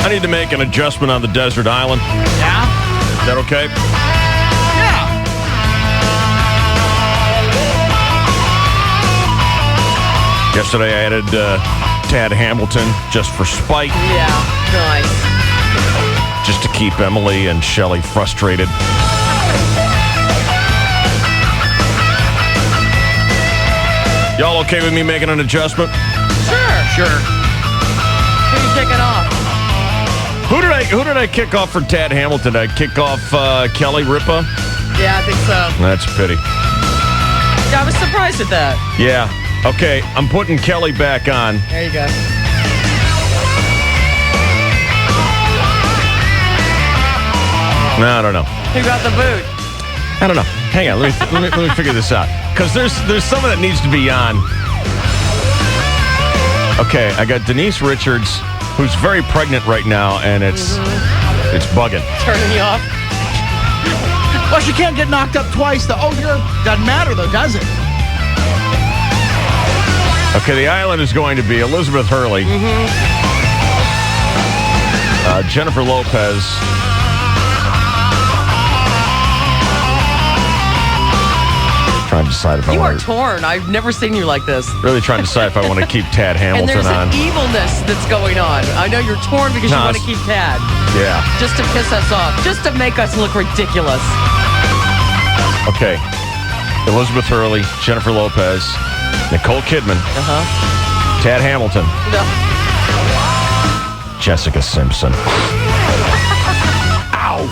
I need to make an adjustment on the desert island. Yeah? Is that okay? Yeah. Yesterday I added Tad Hamilton just for spite, Yeah, nice. just to keep Emily and Shelley frustrated. Y'all okay with me making an adjustment? Sure. Who are you kicking off? Who did I kick off for Tad Hamilton? Did I kick off Kelly Ripa? Yeah, I think so. That's a pity. Yeah, I was surprised at that. Yeah. Okay, I'm putting Kelly back on. There you go. No, I don't know. Who got the boot? I don't know. Hang on, let me figure this out. Because there's someone that needs to be on. Okay, I got Denise Richards, who's very pregnant right now, and it's bugging. Turning you off? Well, she can't get knocked up twice, though. Doesn't matter, though, does it? Okay, the island is going to be Elizabeth Hurley, Jennifer Lopez, trying to decide if I You are want to. torn. I've never seen you like this. Really trying to decide if I want to keep Tad And Hamilton there's on. an evilness that's going on. I know you're torn because you No, want to keep Tad. Yeah. Just to piss us off. Just to make us look ridiculous. Okay. Elizabeth Hurley, Jennifer Lopez, Nicole Kidman, Tad Hamilton, No. Jessica Simpson. Ow!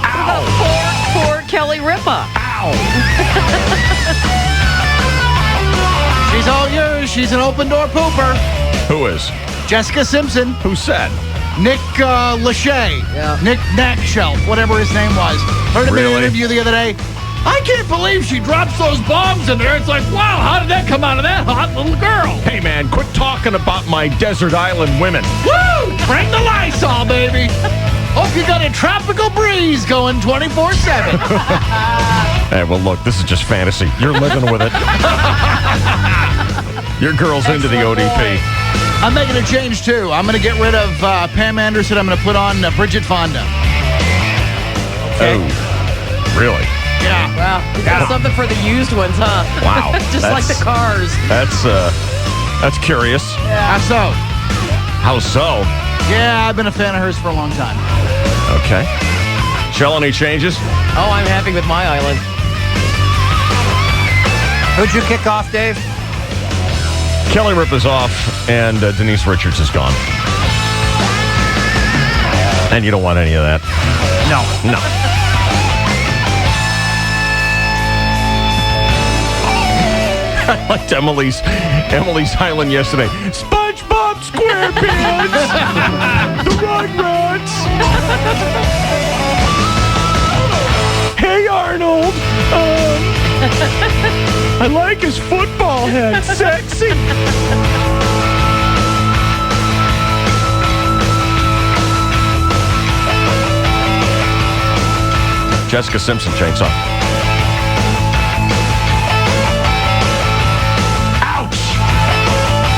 Ow! Poor Kelly Ripa. She's all yours. She's an open-door pooper. Who is? Jessica Simpson. Who said? Nick Lachey. Yeah. Nick Nackshelf, whatever his name was. Heard him in Really? an interview the other day. I can't believe she drops those bombs in there. It's like, wow, how did that come out of that hot little girl? Hey, man, quit talking about my desert island women. Woo! Bring the Lysol, baby. Hope you got a tropical breeze going 24/7. Hey, well, look, this is just fantasy. You're living with it. Your girl's into the ODP. I'm making a change, too. I'm going to get rid of Pam Anderson. I'm going to put on Bridget Fonda. Oh, really? Yeah. Wow. You got something for the used ones, huh? Wow. Just like the cars. That's curious. How so? How so? Yeah, I've been a fan of hers for a long time. Okay. Shell, any changes? Oh, I'm happy with my island. Who'd you kick off, Dave? Kelly Ripa's off, and Denise Richards is gone. And you don't want any of that. No. No. I liked Emily's island yesterday. SpongeBob SquarePants! The Rugrats! Hey, Arnold! I like his football head. Sexy! Jessica Simpson chainsaw.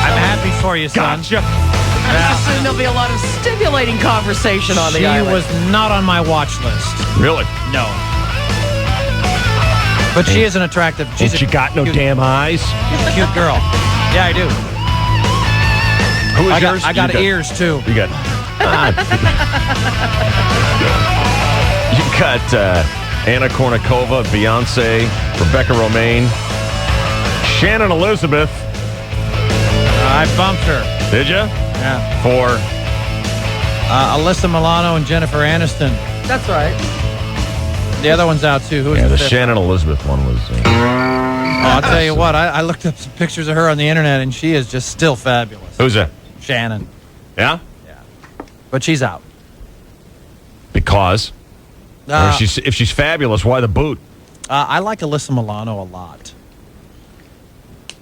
I'm happy for you, son. Gotcha. I assume there'll be a lot of stimulating conversation on the She island. was not on my watch list. Really? No. But she is an attractive. She's Ain't you got no damn eyes? cute girl. Yeah, I do. Who is I yours? got, I got ears too. You got. You got Anna Kournikova, Beyonce, Rebecca Romaine, Shannon Elizabeth. I bumped her. Did you? Yeah. For Alyssa Milano and Jennifer Aniston. That's right. The other one's out too. Who was yeah, the fifth? Shannon Elizabeth one was. Oh, I'll tell you what. I looked up some pictures of her on the internet, and she is just still fabulous. Who's that? Shannon. Yeah. But she's out. Because or if she's fabulous, why the boot? I like Alyssa Milano a lot.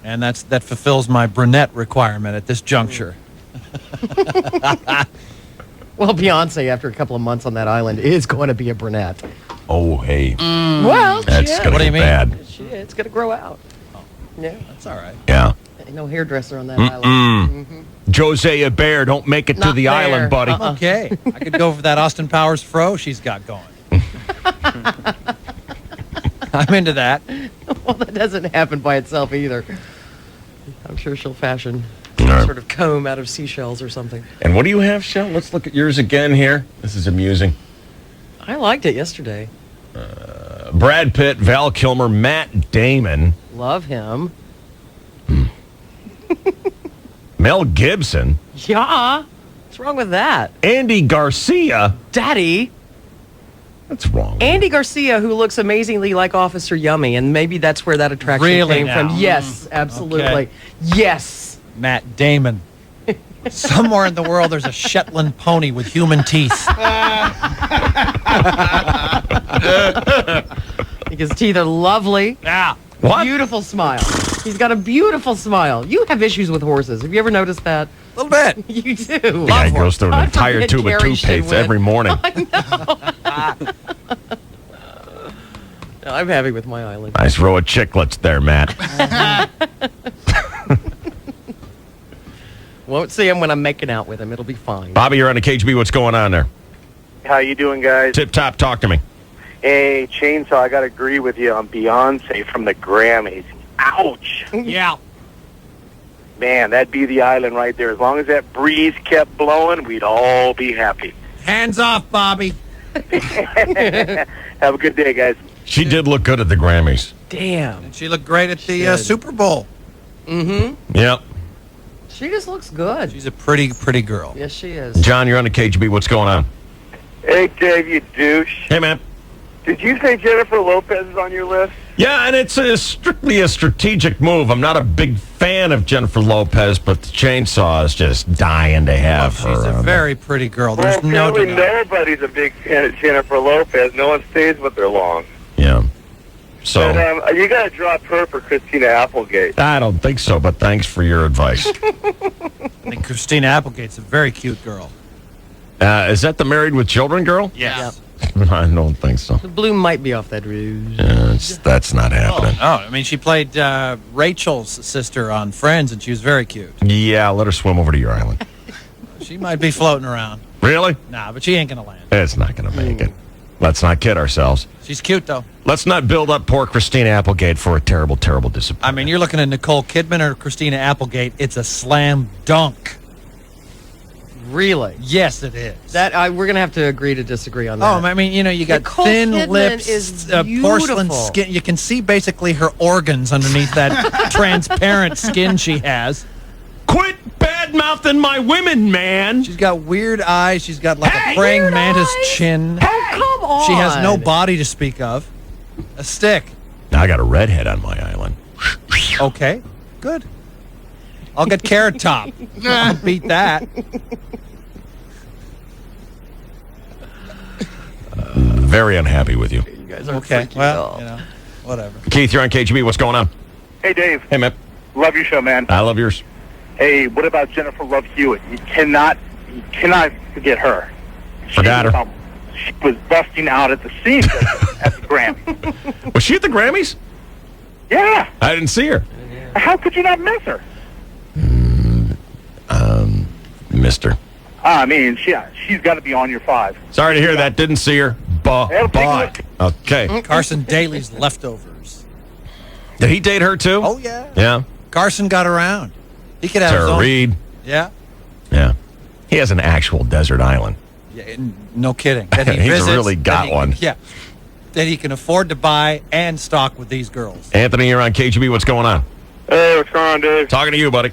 And that fulfills my brunette requirement at this juncture. Well, Beyonce, after a couple of months on that island, is going to be a brunette. Oh, hey, Well, that's yeah. gonna What do get you mean? bad. It's going to grow out. Yeah. That's all right. Yeah. No hairdresser on that island. Jose Bear, don't make it to Not the there. island, buddy. Okay. I could go for that Austin Powers fro she's got going. I'm into that. Well, that doesn't happen by itself either. I'm sure she'll fashion All right. some sort of comb out of seashells or something. And what do you have, Shell? Let's look at yours again here. This is amusing. I liked it yesterday. Brad Pitt, Val Kilmer, Matt Damon, Love him. Mel Gibson, Yeah. What's wrong with that? Andy Garcia. Daddy. What's wrong? Andy Garcia, who looks amazingly like Officer Yummy, and maybe that's where that attraction Really came now? from. Yes, absolutely. Okay. Yes. Matt Damon. Somewhere in the world, there's a Shetland pony with human teeth. His teeth are lovely. Yeah. What? Beautiful smile. He's got a beautiful smile. You have issues with horses. Have you ever noticed that? A little bit. You do. Yeah, he goes through an God entire forbid tube of Carrie toothpaste should every win. morning. No, I'm happy with my island. Nice row of chiclets there, Matt. Won't see him when I'm making out with him. It'll be fine. Bobby, you're on the KGB. What's going on there? How you doing, guys? Tip top, talk to me. Hey, Chainsaw, I got to agree with you on Beyonce from the Grammys. Ouch. Yeah. Man, that'd be the island right there. As long as that breeze kept blowing, we'd all be happy. Hands off, Bobby. Have a good day, guys. She did look good at the Grammys. Damn. And she looked great at the did. Super Bowl. Yep. She just looks good. She's a pretty, pretty girl. Yes, she is. John, you're on the KGB. What's going on? Hey, Dave, you douche. Hey, man. Did you say Jennifer Lopez is on your list? Yeah, and it's strictly a strategic move. I'm not a big fan of Jennifer Lopez, but the Chainsaw is just dying to have She's her. a on very pretty girl. There's Well, no apparently denying. nobody's a big fan of Jennifer Lopez. No one stays with her long. there. Yeah. So, But you got to drop her for Christina Applegate. I don't think so, but thanks for your advice. I think Christina Applegate's a very cute girl. Is that the Married with Children girl? Yes. I don't think so. The bloom might be off that rouge. That's not happening. Oh, I mean, she played Rachel's sister on Friends, and she was very cute. Yeah, let her swim over to your island. She might be floating around. Really? Nah, but she ain't going to land. It's not going to make it. Let's not kid ourselves. She's cute, though. Let's not build up poor Christina Applegate for a terrible, terrible disappointment. I mean, you're looking at Nicole Kidman or Christina Applegate. It's a slam dunk. Really? Yes, it is. We're gonna have to agree to disagree on that. Oh, I mean, you know, you got Nicole thin Kidman lips, is porcelain beautiful. skin. You can see basically her organs underneath that transparent skin she has. Quit bad-mouthing my women, man! She's got weird eyes. She's got like Hey! a praying Weird mantis eyes? chin. Oh, come on. She has no body to speak of. A stick. Now I got a redhead on my island. Okay, good. I'll get Carrot Top. I'll beat that. Very unhappy with you. You guys are Okay, freaking well, out. you know, whatever. Keith, you're on KGB. What's going on? Hey, Dave. Hey, man. Love your show, man. I love yours. Hey, what about Jennifer Love Hewitt? You cannot forget her. Forgot her. She was busting out at the seams at the Grammy. Was she at the Grammys? Yeah. I didn't see her. How could you not miss her? Mister. I mean, she's got to be on your five. Sorry to hear that. Didn't see her. Hey, Bye. take Okay. Carson Daly's leftovers. Did he date her, too? Oh, yeah. Yeah. Carson got around. He could have his Tara own. Reid. Yeah. Yeah. He has an actual desert island. Yeah, no kidding. That he He's visits, really got that he- one. Yeah. That he can afford to buy and stock with these girls. Anthony, you're on KGB. What's going on? Hey, what's going on, Dave? Talking to you, buddy.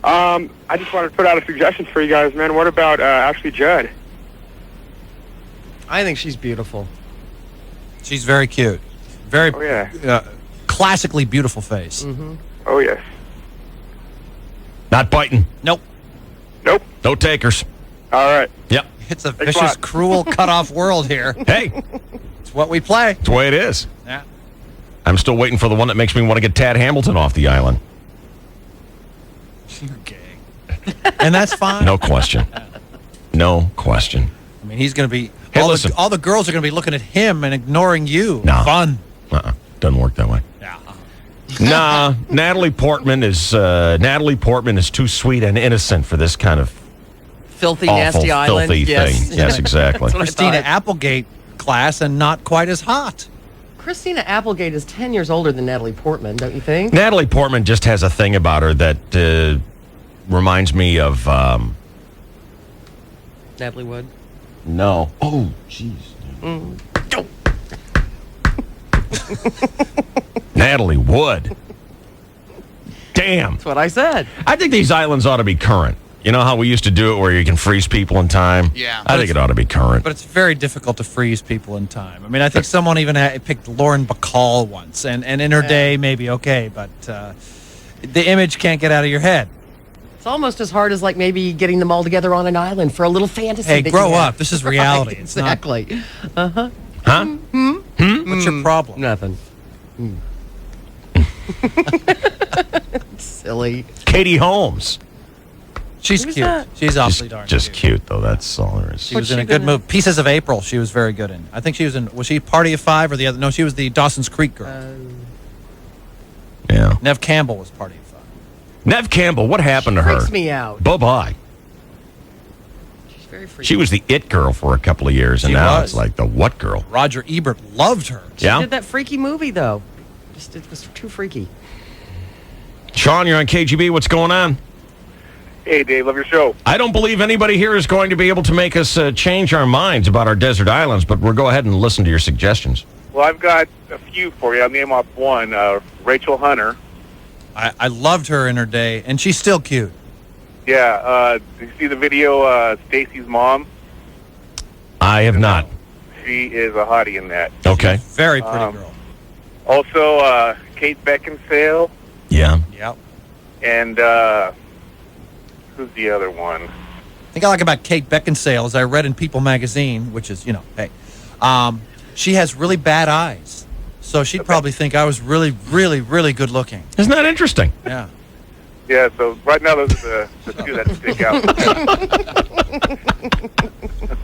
I just wanted to put out a suggestion for you guys, man. What about Ashley Judd? I think she's beautiful. She's very cute. Very Oh, yeah. classically beautiful face. Oh, yes. Not biting. Nope. Nope. No takers. All right. Yep. It's a Thanks a vicious, lot. cruel, cut-off world here. Hey, It's what we play. it's the way it is. Yeah. I'm still waiting for the one that makes me want to get Tad Hamilton off the island. You're gay. And that's fine. No question. No question. I mean, he's going to be... Hey, all, listen. all the girls are going to be looking at him and ignoring you. No. Fun. Doesn't work that way. Yeah. Nah, Natalie Portman is too sweet and innocent for this kind of Filthy, awful, nasty island. filthy Yes. thing. Yes, exactly. That's what I Christina thought. Applegate class and not quite as hot. Christina Applegate is 10 years older than Natalie Portman, don't you think? Natalie Portman just has a thing about her that reminds me of. Natalie Wood. No. Oh, jeez. Natalie Wood. Damn. That's what I said. I think these islands ought to be current. You know how we used to do it where you can freeze people in time? Yeah. I think it ought to be current. But it's very difficult to freeze people in time. I mean, I think someone even picked Lauren Bacall once, and in her day, maybe okay, but the image can't get out of your head. It's almost as hard as like maybe getting them all together on an island for a little fantasy. Hey, that grow you have. up. This is reality. Right, It's not- exactly. Huh? What's your problem? Nothing. Silly. Katie Holmes. She's Who's cute. that? She's awfully darn Just cute. cute, though. That's all there is. She was What's in she a good been in? movie. Pieces of April, she was very good in. I think she was in, was she Party of Five or the other? No, she was the Dawson's Creek girl. Yeah. Nev Campbell was Party of Five. Nev Campbell, what happened to her? Freaks me out. Bye-bye. She's very freaky. She was the it girl for a couple of years, and She now was. it's like the what girl? Roger Ebert loved her. She Yeah? did that freaky movie though. Just it was too freaky. Sean, you're on KGB. What's going on? Hey, Dave, love your show. I don't believe anybody here is going to be able to make us change our minds about our desert islands, but we'll go ahead and listen to your suggestions. Well, I've got a few for you. I'll name off one. Rachel Hunter. I loved her in her day, and she's still cute. Yeah. Did you see the video, Stacy's mom? I have not. She is a hottie in that. Okay. Very pretty girl. Also, Kate Beckinsale. Yeah. Yep. And who's the other one? The thing I like about Kate Beckinsale is I read in People magazine, which is, hey, she has really bad eyes. So she'd probably think I was really, really, really good looking. Isn't that interesting? Yeah. Yeah, so right now those are the two that stick out.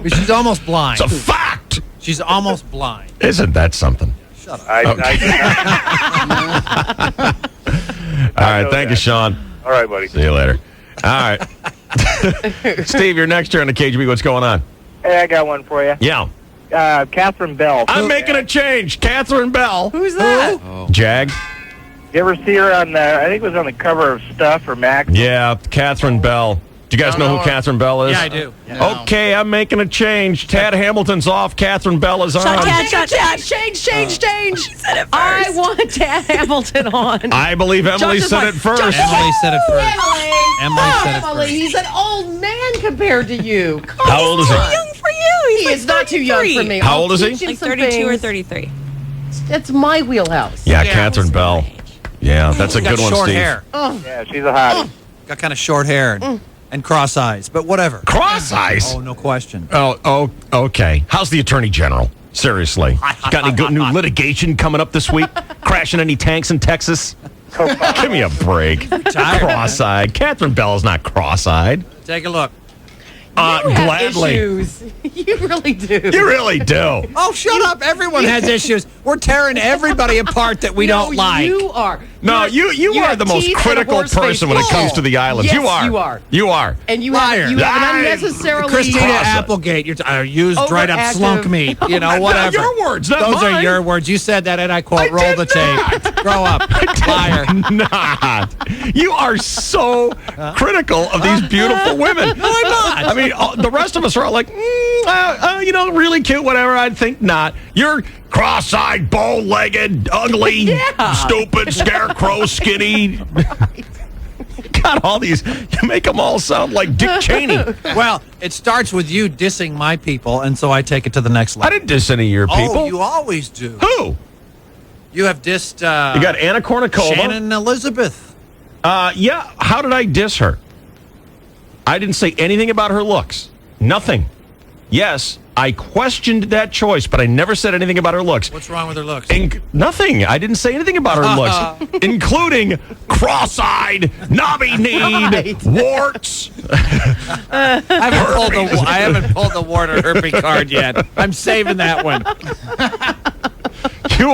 But she's almost blind. It's a fact. She's almost blind. Isn't that something? Shut up. I All right. know Thank you, that. Sean. all right, buddy. See you later. All right. Steve, you're next here on the KGB. What's going on? Hey, I got one for you. Yeah. Catherine Bell. I'm making a change. Catherine Bell. Who's that? Jag. You ever see her on the? I think it was on the cover of Stuff or Max. Yeah, Catherine Bell. Do you guys know who Catherine Bell is? Yeah, I do. Okay, I'm making a change. Tad Hamilton's off. Catherine Bell is on. Change. I want Tad Hamilton on. I believe Emily Josh is said like, it first. Josh- Emily said it first. Emily said it first. He's an old man compared to you. Come How old is he? on. Young for you. He is not too young for me. How I'll old is he? teach him Like some 32 or things. 33. That's my wheelhouse. Yeah, Catherine Bell. Yeah, that's a She's got good one, short Steve. hair. Yeah, she's a hottie. Got kind of short hair and cross eyes, but whatever. Cross eyes. Oh, no question. Oh, okay. How's the Attorney General? Seriously. Got any good new litigation coming up this week? Crashing any tanks in Texas? Give me a break. Cross-eyed. Catherine Bell is not cross-eyed. Take a look. You have Gladly. issues. You really do. You really do. Oh, shut up. Everyone has issues. We're tearing everybody apart that we don't like. You are. No, you are have the most teeth and a critical horse face. person when it comes to the islands. Yes, you are. you are. You are. And you Liar. have, you have an unnecessarily. Christina Cross-eyed. Applegate, you're used dried up Overactive. slunk meat. You know, whatever. Your words, not Those mine. are your words. You said that, and I quote, I roll did the tape. Grow up. Liar. Not. You are so critical of these beautiful women. No, I'm not. I mean, the rest of us are all like, really cute, whatever. I'd think not. You're cross-eyed, bow-legged, ugly, stupid, scarecrow, skinny. Got all these. You make them all sound like Dick Cheney. Well, it starts with you dissing my people, and so I take it to the next I level. didn't diss any of your people. Oh, you always do. Who? You have dissed You got Anna Kournikova. Shannon Elizabeth. Yeah. How did I diss her? I didn't say anything about her looks. Nothing. Yes, I questioned that choice, but I never said anything about her looks. What's wrong with her looks? Nothing. I didn't say anything about her looks, including cross-eyed, knobby-kneed, warts. I haven't pulled the wart or herpes card yet. I'm saving that one. You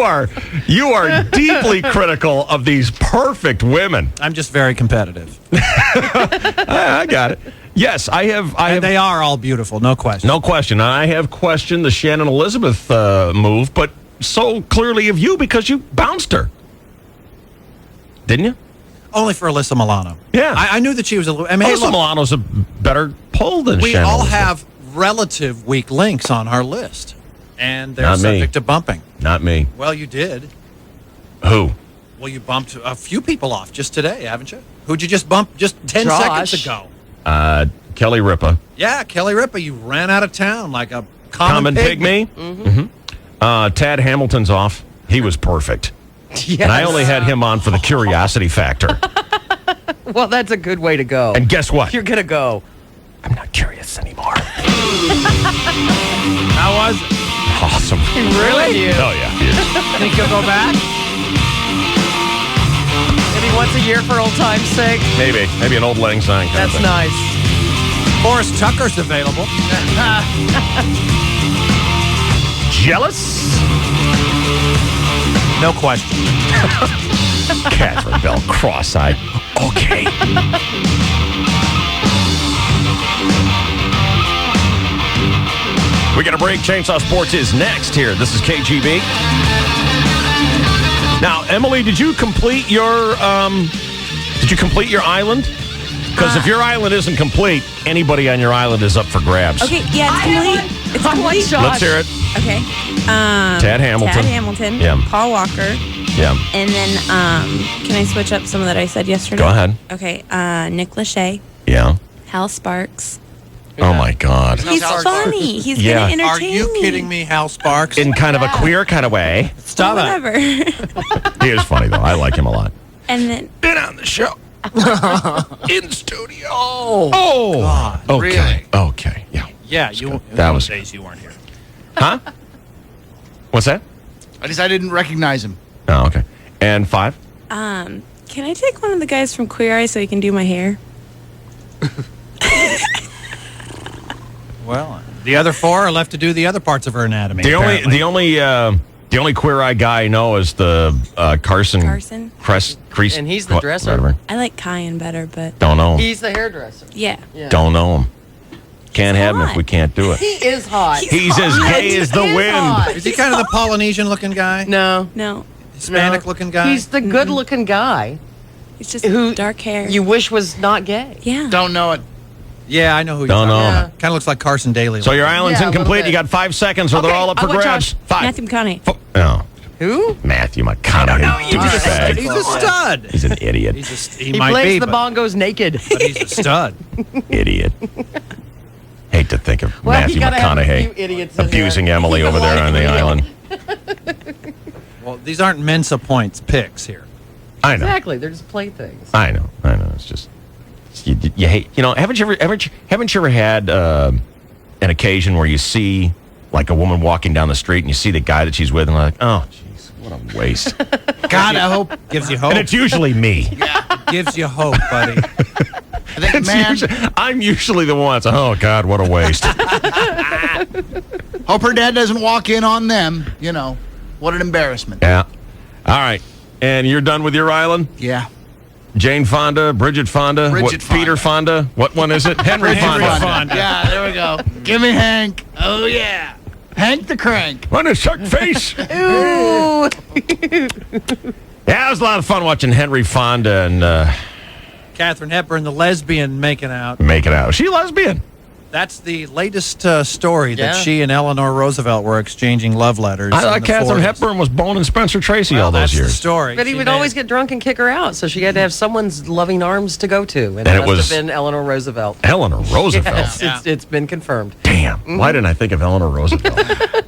are deeply critical of these perfect women. I'm just very competitive. I got it. Yes, I have. And they are all beautiful, no question. No question. I have questioned the Shannon Elizabeth move, but so clearly of you because you bounced her. Didn't you? Only for Alyssa Milano. Yeah. I knew that she was a little. I mean, hey, Alyssa look, Milano's a better pull than we Shannon all Elizabeth. have relative weak links on our list, and they're Not me. subject to bumping. Not me. Well, you did. Who? Well, you bumped a few people off just today, haven't you? Who'd you just bump just 10 Josh. seconds ago? Kelly Ripa. Yeah, Kelly Ripa. You ran out of town like a Common pygmy. Pygmy. Tad Hamilton's off. He was perfect. Yes. And I only had him on for the curiosity factor. Well, that's a good way to go. And guess what? You're going to go. I'm not curious anymore. How was it? Awesome. Really? Oh, yeah. He is. Think you'll go back? Maybe once a year for old time's sake. Maybe an old lang syne kind of That's thing. nice. Forrest Tucker's available. Jealous? No question. Catherine Bell, cross-eyed. Okay. We got a break. Chainsaw Sports is next here. This is KGB. Now, Emily, did you complete your island? Because if your island isn't complete, anybody on your island is up for grabs. Okay, yeah, it's complete. It's complete. Let's hear it. Okay. Tad Hamilton. Tad Hamilton. Yeah. Paul Walker. Yeah. And then, can I switch up some that I said yesterday? Go ahead. Okay. Nick Lachey. Yeah. Hal Sparks. Oh, my God. He's funny. He's Yeah. gonna Are entertain you me. kidding me, Hal Sparks? In kind of a queer kind of way. Stop it. Whatever. He is funny, though. I like him a lot. And then, Been on the show. In studio. Oh. Oh. God, Okay. really? Okay. Yeah. Yeah, you. That those was- days you weren't here. Huh? What's that? I didn't recognize him. Oh, okay. And 5? can I take one of the guys from Queer Eye so he can do my hair? Well, the other 4 are left to do the other parts of her anatomy. The apparently. only queer eye guy I know is the Carson. Carson? Crease. And he's the dresser. Whatever. I like Kyan better, but Don't know him. He's the hairdresser. yeah. Yeah. Don't know him. Can't have him if hot. we can't do it. He is hot. He's as gay as the He is wind. hot. Is he kind of the Polynesian-looking guy? No. No. Hispanic-looking guy? He's the good-looking guy It's just who dark hair. you wish was not gay. yeah. Don't know it. Yeah, I know who you're Don't talking know. about. Kind of looks like Carson Daly. So your island's Yeah, a little incomplete. bit. You got 5 seconds, or they're Okay, all up for I want grabs. Josh. 5. Matthew McConaughey. Oh, Who? Matthew McConaughey. He's a Douchebag. stud. He's an idiot. He He might plays be, the but, bongos naked. but he's a stud. Idiot. Hate to think of Well, Matthew you gotta have a few McConaughey idiots in abusing there. Emily Keep over it there light on the and real. island. Well, these aren't Mensa points picks here. I know. Exactly. They're just playthings. I know. It's just you hate. You know, haven't you ever had an occasion where you see like a woman walking down the street and you see the guy that she's with and like, oh, jeez, what a waste. God, I hope. Gives you hope. And it's usually me. Gives you hope, buddy. I think, man, I'm usually the one that's, oh God, what a waste. hope her dad doesn't walk in on them. You know, what an embarrassment. Yeah. All right. And you're done with your island? Yeah. Jane Fonda, Bridget Fonda, Bridget Fonda. Peter Fonda. What one is it? Henry Fonda. Yeah, there we go. Give me Hank. Oh, yeah. Hank the Crank. Run a shark face. Ooh. Yeah, it was a lot of fun watching Henry Fonda and Katharine Hepburn, the lesbian, making out. making out. Was she a lesbian? That's the latest story that Yeah. she and Eleanor Roosevelt were exchanging love letters. I in thought the Katharine 40s. Hepburn was boning Spencer Tracy Well, all those that's the years. story. But he She would made always it. get drunk and kick her out, so she had to have someone's loving arms to go to, and And it it must was- have been Eleanor Roosevelt. Eleanor Roosevelt. Yes, Yeah. it's been confirmed. Damn. Why didn't I think of Eleanor Roosevelt?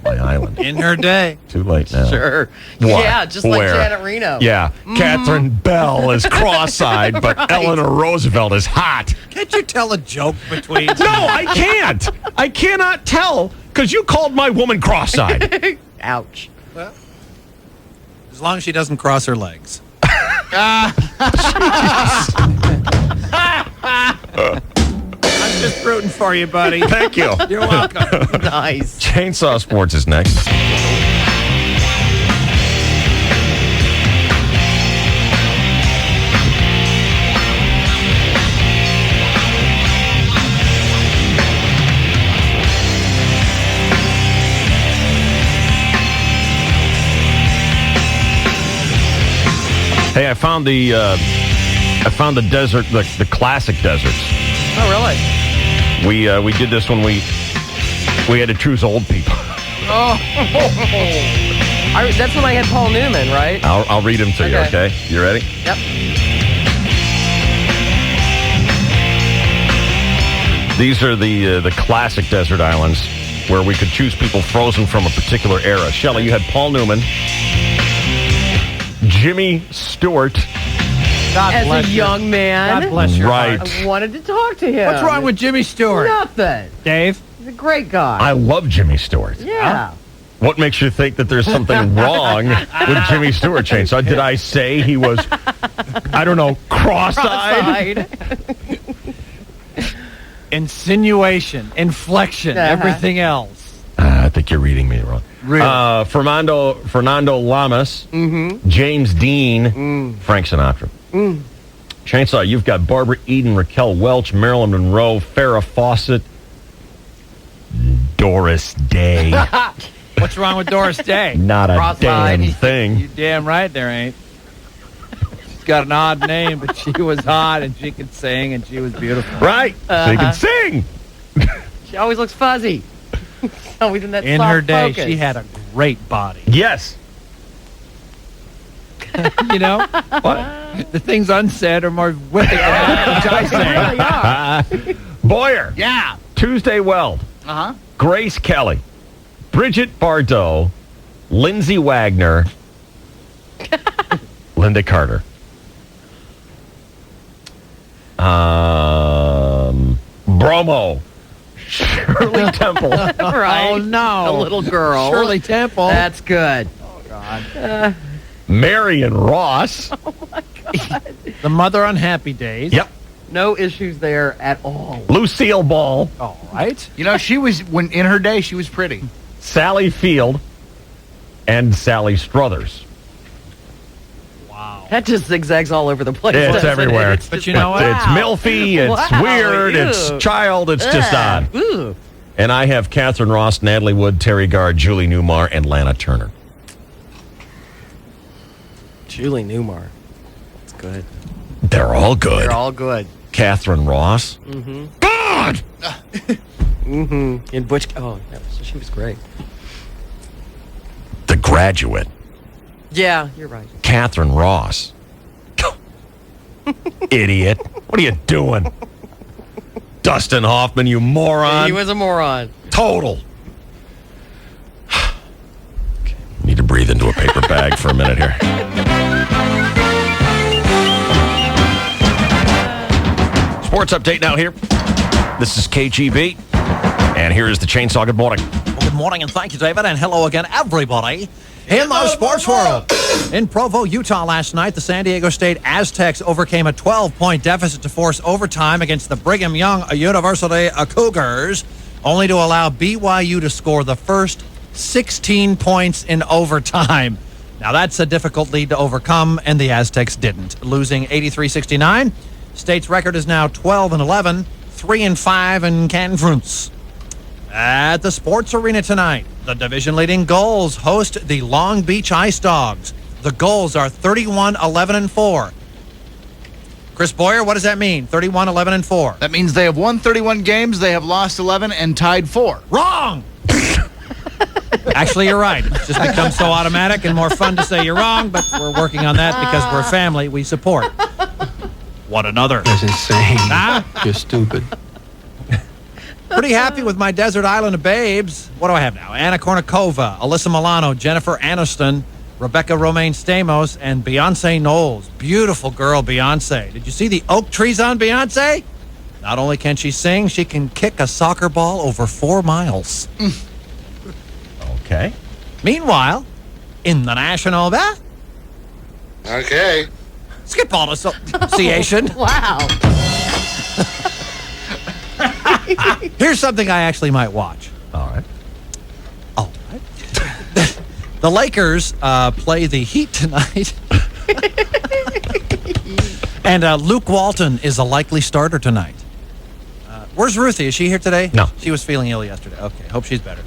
My island. in her day. Too late now. Sure. What? Yeah, just Where? like Janet Reno. Yeah. Catherine Bell is cross-eyed, but Right. Eleanor Roosevelt is hot. Can't you tell a joke between? No, I can't. I cannot tell because you called my woman cross-eyed. Ouch. As long as she doesn't cross her legs. I'm just rooting for you, buddy. Thank you. You're welcome. Nice. Chainsaw Sports is next. Hey, I found the desert, the classic deserts. Oh, really? We did this when we had to choose old people. That's when I had Paul Newman, right? I'll read them to you, okay? You ready? Yep. These are the classic desert islands where we could choose people frozen from a particular era. Shelley, you had Paul Newman, Jimmy Stewart. As a young man. God bless your Right. heart. I wanted to talk to him. What's wrong with Jimmy Stewart? Nothing. Dave? He's a great guy. I love Jimmy Stewart. Yeah. What makes you think that there's something wrong with Jimmy Stewart, Chainsaw? Did I say he was, I don't know, cross-eyed? Insinuation, inflection, everything else. I think you're reading me wrong. Really? Fernando Lamas, James Dean, Frank Sinatra. Chainsaw, you've got Barbara Eden, Raquel Welch, Marilyn Monroe, Farrah Fawcett, Doris Day. What's wrong with Doris Day? Not a Cross-eyed. damn thing. You damn right there ain't. She's got an odd name, but she was hot and she could sing and she was beautiful. Right. So you can sing. She always looks fuzzy. Always in that In soft her day, focus. she had a great body. Yes. You know? What? The things unsaid are more wicked than I say. Boyer. Yeah. Tuesday Weld. Uh-huh. Grace Kelly. Bridget Bardot. Lindsay Wagner. Linda Carter. Bromo. Shirley Temple. Right. Oh, no. A little girl. Shirley Temple. That's good. Oh, God. Marion Ross. The mother on Happy Days. Yep. No issues there at all. Lucille Ball. All right. You know, she was, when in her day, she was pretty. Sally Field. And Sally Struthers. Wow. That just zigzags all over the place. It's doesn't it? everywhere. It's But just you know like, what? It's wow. milfy, it's Wow, weird, ew. it's child, it's just Ugh. odd. Ooh. And I have Catherine Ross, Natalie Wood, Terry Gard, Julie Newmar, and Lana Turner. Julie Newmar. That's good. They're all good. They're all good. Catherine Ross. God! In Butch. Oh, yeah, so she was great. The Graduate. Yeah, you're right. Catherine Ross. Idiot. What are you doing? Dustin Hoffman, you moron. He was a moron. Total. Okay, need to breathe into a paper bag for a minute here. Sports update now here. This is KGB. And here is the Chainsaw. Good morning. Well, good morning, and thank you, David, and hello again, everybody. In the sports world. In Provo, Utah last night, the San Diego State Aztecs overcame a 12-point deficit to force overtime against the Brigham Young University Cougars, only to allow BYU to score the first 16 points in overtime. Now, that's a difficult lead to overcome, and the Aztecs didn't, losing 83-69. State's record is now 12-11, 3-5 in conference. At the sports arena tonight, the division-leading Gulls host the Long Beach Ice Dogs. The Gulls are 31-11-4. Chris Boyer, what does that mean? 31-11-4. That means they have won 31 games, they have lost 11, and tied 4. Wrong! Actually, you're right. It's just become so automatic and more fun to say you're wrong, but we're working on that because we're a family. We support one another. That's insane. Huh? You're stupid. Pretty happy with my desert island of babes. What do I have now? Anna Kournikova, Alyssa Milano, Jennifer Aniston, Rebecca Romaine Stamos, and Beyonce Knowles. Beautiful girl, Beyonce. Did you see the oak trees on Beyonce? Not only can she sing, she can kick a soccer ball over 4 miles. Okay. Meanwhile, in the National Okay. Skitball Association. Wow. Here's something I actually might watch. All right. All right. The Lakers play the Heat tonight. And Luke Walton is a likely starter tonight. Where's Ruthie? Is she here today? No. She was feeling ill yesterday. Okay, hope she's better.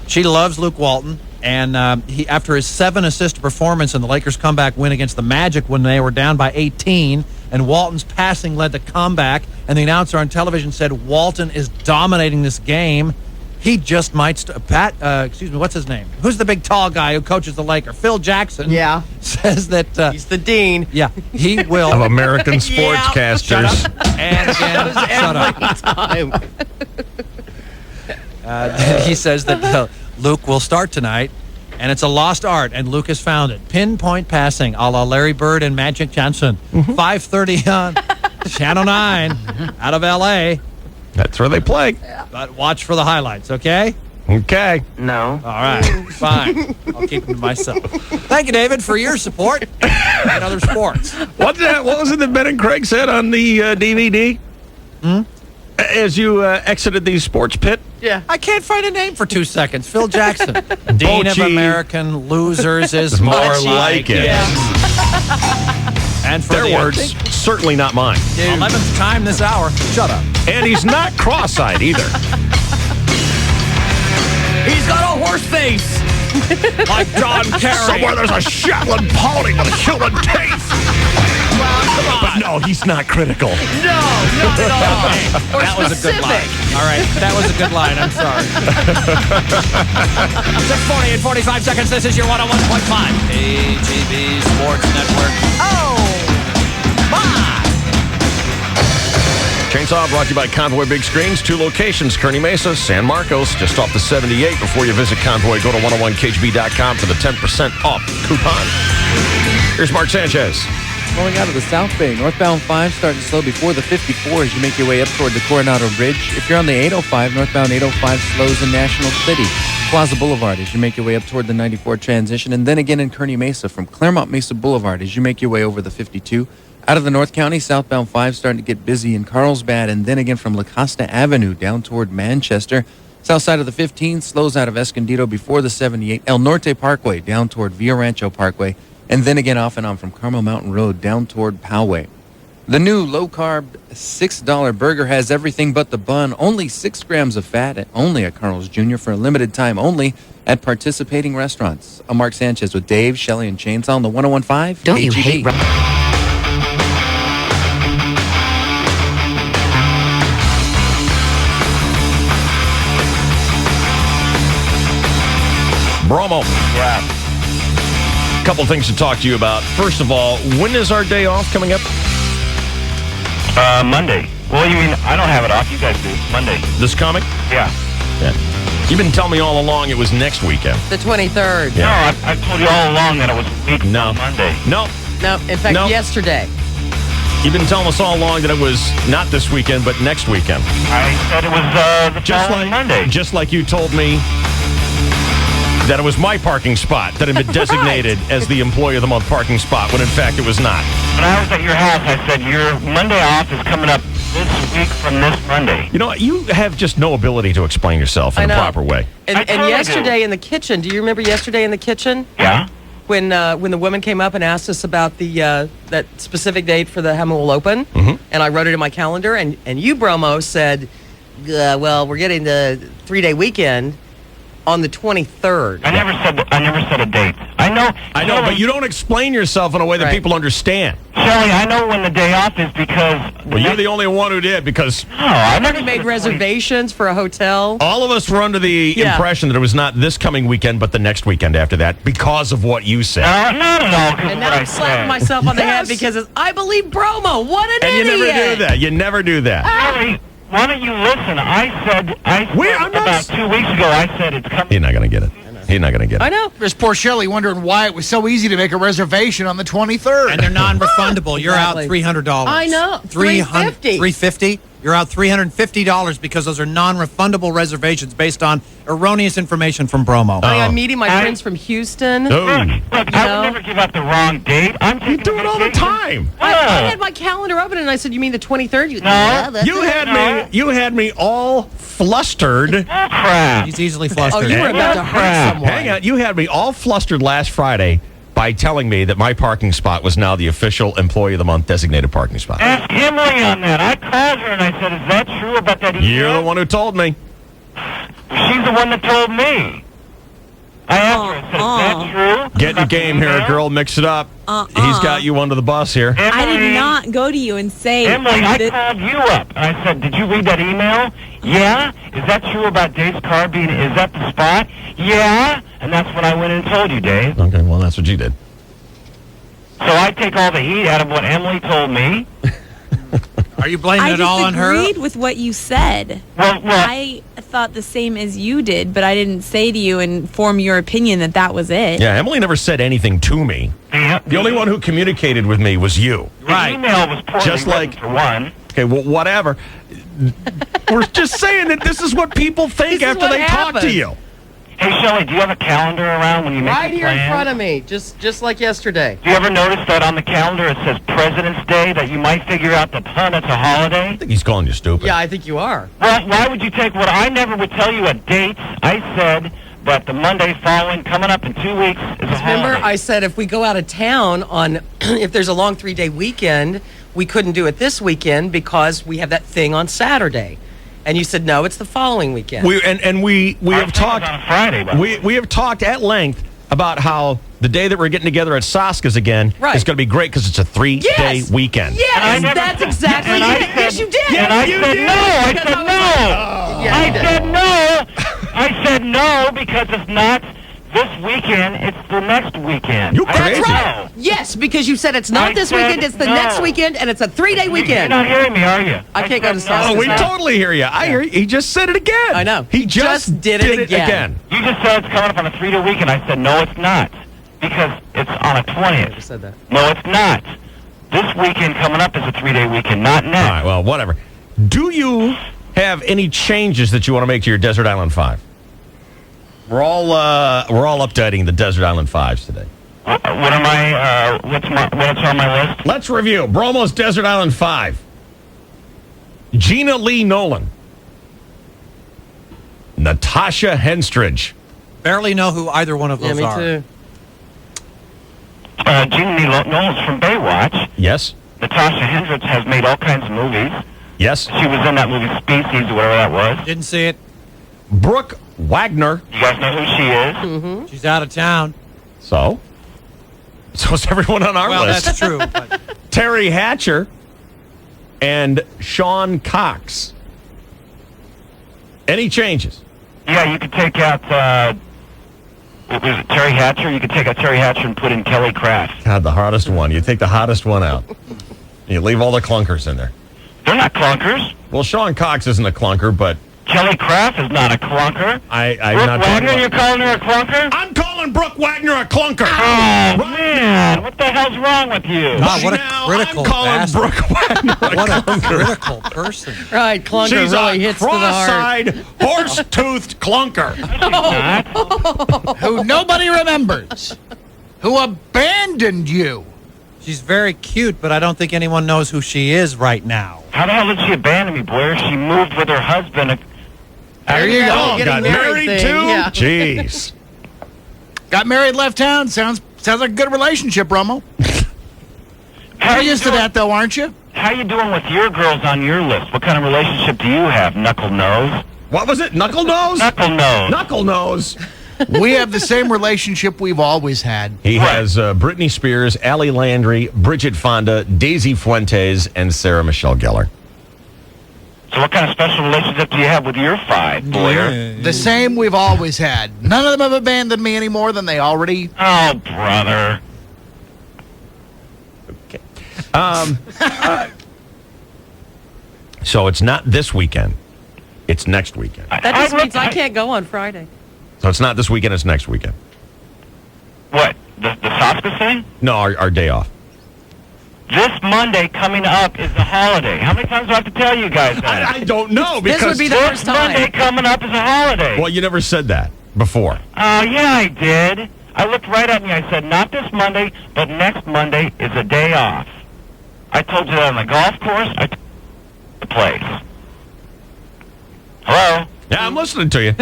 She loves Luke Walton. And he, after his 7-assist performance in the Lakers' comeback win against the Magic when they were down by 18, and Walton's passing led the comeback, and the announcer on television said Walton is dominating this game, he just might what's his name? Who's the big tall guy who coaches the Lakers? Phil Jackson. Yeah. Says that He's the dean. yeah, he will. Of American sportscasters. And again, shut up. Time. He says that Luke will start tonight, and it's a lost art, and Luke has found it. Pinpoint passing, a la Larry Bird and Magic Johnson. 5:30 on Channel 9 out of L.A. That's where they play. But watch for the highlights, okay? Okay. No. All right, fine. I'll keep them to myself. Thank you, David, for your support in other sports. What was it that Ben and Craig said on the DVD? As you exited the sports pit? Yeah. I can't find a name for 2 seconds. Phil Jackson, Dean of Bochy. American Losers, is More much like it. And for Their the words, certainly not mine. 11th time this hour. Shut up. And he's not cross-eyed either. He's got a horse face, like John Kerry. Somewhere there's a Shetland pony with a human teeth. But no, he's not critical. No, not at all. That was a good line. All right, that was a good line. I'm sorry. 6:40 and 45 seconds. This is your 101.5 AGB Sports Network. Oh, my. Chainsaw brought to you by Convoy Big Screens. 2 locations, Kearney Mesa, San Marcos, just off the 78. Before you visit Convoy, go to 101kgb.com for the 10% off coupon. Here's Mark Sanchez. Rolling out of the South Bay. Northbound 5 starting slow before the 54 as you make your way up toward the Coronado Bridge. If you're on the 805, northbound 805 slows in National City. Plaza Boulevard as you make your way up toward the 94 transition. And then again in Kearney Mesa from Claremont Mesa Boulevard as you make your way over the 52. Out of the North County, southbound 5 starting to get busy in Carlsbad. And then again from La Costa Avenue down toward Manchester. South side of the 15 slows out of Escondido before the 78. El Norte Parkway down toward Villa Rancho Parkway. And then again off and on from Carmel Mountain Road down toward Poway. The new low-carb $6 burger has everything but the bun, only 6 grams of fat, and only at Carl's Jr. for a limited time only at participating restaurants. I'm Mark Sanchez with Dave, Shelley, and Chainsaw on the 101.5 Don't you AGB. hate Bromo. Yeah. Couple things to talk to you about. First of all, when is our day off coming up? Monday. Well, you mean I don't have it off. You guys do. Monday. This coming? Yeah. You've been telling me all along it was next weekend. The 23rd. No, I've told you all along that it was a week No. from Monday. No. No, in fact, No. yesterday. You've been telling us all along that it was not this weekend, but next weekend. I said it was the following Monday. Just like you told me that it was my parking spot that had been designated as the Employee of the Month parking spot, when in fact it was not. When I was at your house, I said your Monday off is coming up this week from this Monday. You know, you have just no ability to explain yourself in a proper way. And, I and totally yesterday in the kitchen, do you remember yesterday in the kitchen? Yeah? When the woman came up and asked us about the that specific date for the Hemel Open, and I wrote it in my calendar, and you, Bromo, said, well, we're getting the 3-day weekend on the 23rd. I never said a date. I know, but you don't explain yourself in a way that Right. people understand. Shelley, I know when the day off is because... Well, you're the only one who did, because No, I never We made reservations for a hotel. all of us were under the Yeah. impression that it was not this coming weekend, but the next weekend after that, because of what you said. No, not at all, because And of now what I I'm slapping said. myself on the head Yes. because I believe Bromo. What an And you idiot! never do that. You never do that. Shelley, why don't you listen? I said I'm not about 2 weeks ago, I said it's coming. He's not going to get it. He's not going to get it. I know. There's poor Shelley wondering why it was so easy to make a reservation on the 23rd. And they're non-refundable. You're Exactly. out $300. I know. $350. $350? You're out $350 because those are non-refundable reservations based on erroneous information from Bromo. I'm meeting my friends from Houston. Oh, Look, I know? would never give out the wrong date. you do it all the time. I had my calendar open and I said, "You mean the 23rd?" You, No. "Yeah, that's You it." had me all flustered. Oh, crap. He's easily Oh, flustered. you were about to hurt Crap. someone. Hang on, you had me all flustered last Friday by telling me that my parking spot was now the official Employee of the Month designated parking spot. Ask Emily on that. I called her and I said, is that true about that email? You're the one who told me. She's the one that told me. I asked her, I said, is that true? Get in the game here, girl. Mix it up. He's got you under the bus here. Emily, I did not go to you and say. Emily, I called you up. And I said, did you read that email? Yeah? Is that true about Dave's car being, is that the spot? Yeah? And that's when I went and told you, Dave. Okay, well, that's what you did. So I take all the heat out of what Emily told me. Are you blaming I it all on her? disagreed with what you said. Well, I thought the same as you did, but I didn't say to you and form your opinion that was it. Yeah, Emily never said anything to me. The only one who communicated with me was you. the email was poorly Just written, like- for one. Okay, well, whatever. We're just saying that this is what people think This is after what they talk to happens. you. Hey, Shelley, do you have a calendar around when you make Right your here in plans? front of me, just like yesterday. Do you ever notice that on the calendar it says President's Day, that you might figure out that, it's a holiday? I think he's calling you stupid. Yeah, I think you are. Well, why would you take what I never would tell you at dates? I said that the Monday following, coming up in 2 weeks, is a Remember, holiday. I said if we go out of town on, if there's a long 3-day weekend, we couldn't do it this weekend because we have that thing on Saturday. And you said, no, it's the following weekend. We have Our talked thing is on a Friday, by the way. we have talked at length about how the day that we're getting together at Saska's again Right. is going to be great because it's a 3-day weekend. Yes, And I never that's said- exactly and I it. said- Yes, you did. And I said no. I Because said was no. like, yeah, I you did. said no. I said no because it's not this weekend. It's the next weekend. You I crazy. said That's right. no. Yes, because you said it's not I this said weekend, it's the no. next weekend, and it's a 3-day You're weekend. not hearing me, are you? I can't go to said no. Saska's Oh, we now. totally hear you. I hear you. He just said it again. I know. He just did it again. You just said it's coming up on a 3-day weekend. I said no, it's not, because it's on a 20th. You said that. No, it's not. This weekend coming up is a 3-day weekend, not next. All right, well, whatever. Do you have any changes that you want to make to your Desert Island 5? We're all updating the Desert Island 5s today. What am I? What's on my list? Let's review Bromo's Desert Island 5. Gina Lee Nolan. Natasha Henstridge. Barely know who either one of Yeah, those me are. too. Jeannie Nolan's from Baywatch. Yes. Natasha Hendricks has made all kinds of movies. Yes. She was in that movie Species, or whatever that was. Didn't see it. Brooke Wagner. You guys know who she is? She's out of town. So is everyone on our Well, list. that's true. But Terry Hatcher and Sean Cox. Any changes? Yeah, you could take out, what was it, Terry Hatcher? You could take out Terry Hatcher and put in Kelly Craft. God, the hardest one. You take the hottest one out. You leave all the clunkers in there. They're not clunkers. Well, Sean Cox isn't a clunker, but Kelly Craft is not a clunker. I'm Brooke not Wagner, talking you're about... calling her a clunker? I'm calling Brooke Wagner a clunker. Oh, man. What the hell's wrong with you? God, what a Now critical I'm calling bastard. Brooke Wagner a what a clunker. critical person. Right, clunker She's really a hits to the heart. cross-eyed, horse-toothed clunker. Who nobody remembers. Who abandoned you. She's very cute, but I don't think anyone knows who she is right now. How the hell did she abandon me, Blair? She moved with her husband. There you go. Oh, Getting got married married thing, too? yeah. Jeez. Got married, left town. Sounds like a good relationship, Romo. How You're you used to doing? that, though, aren't you? How you doing with your girls on your list? What kind of relationship do you have, Knuckle Nose? What was it? Knuckle nose? Knuckle Nose. Knuckle nose. We have the same relationship we've always had. He has Britney Spears, Allie Landry, Bridget Fonda, Daisy Fuentes, and Sarah Michelle Gellar. So what kind of special relationship do you have with your 5, Blair? The same we've always had. None of them have abandoned me any more than they already... Oh, brother. So it's not this weekend. It's next weekend. That just means I can't go on Friday. So it's not this weekend, it's next weekend. What? The Saska thing? No, our day off. This Monday coming up is a holiday. How many times do I have to tell you guys that? I don't know This because... would be the This first time. Monday coming up is a holiday. Well, you never said that before. Oh, yeah, I did. I looked right at me. I said, not this Monday, but next Monday is a day off. I told you that on the golf course. I told you the place. Hello? Yeah, I'm listening to you.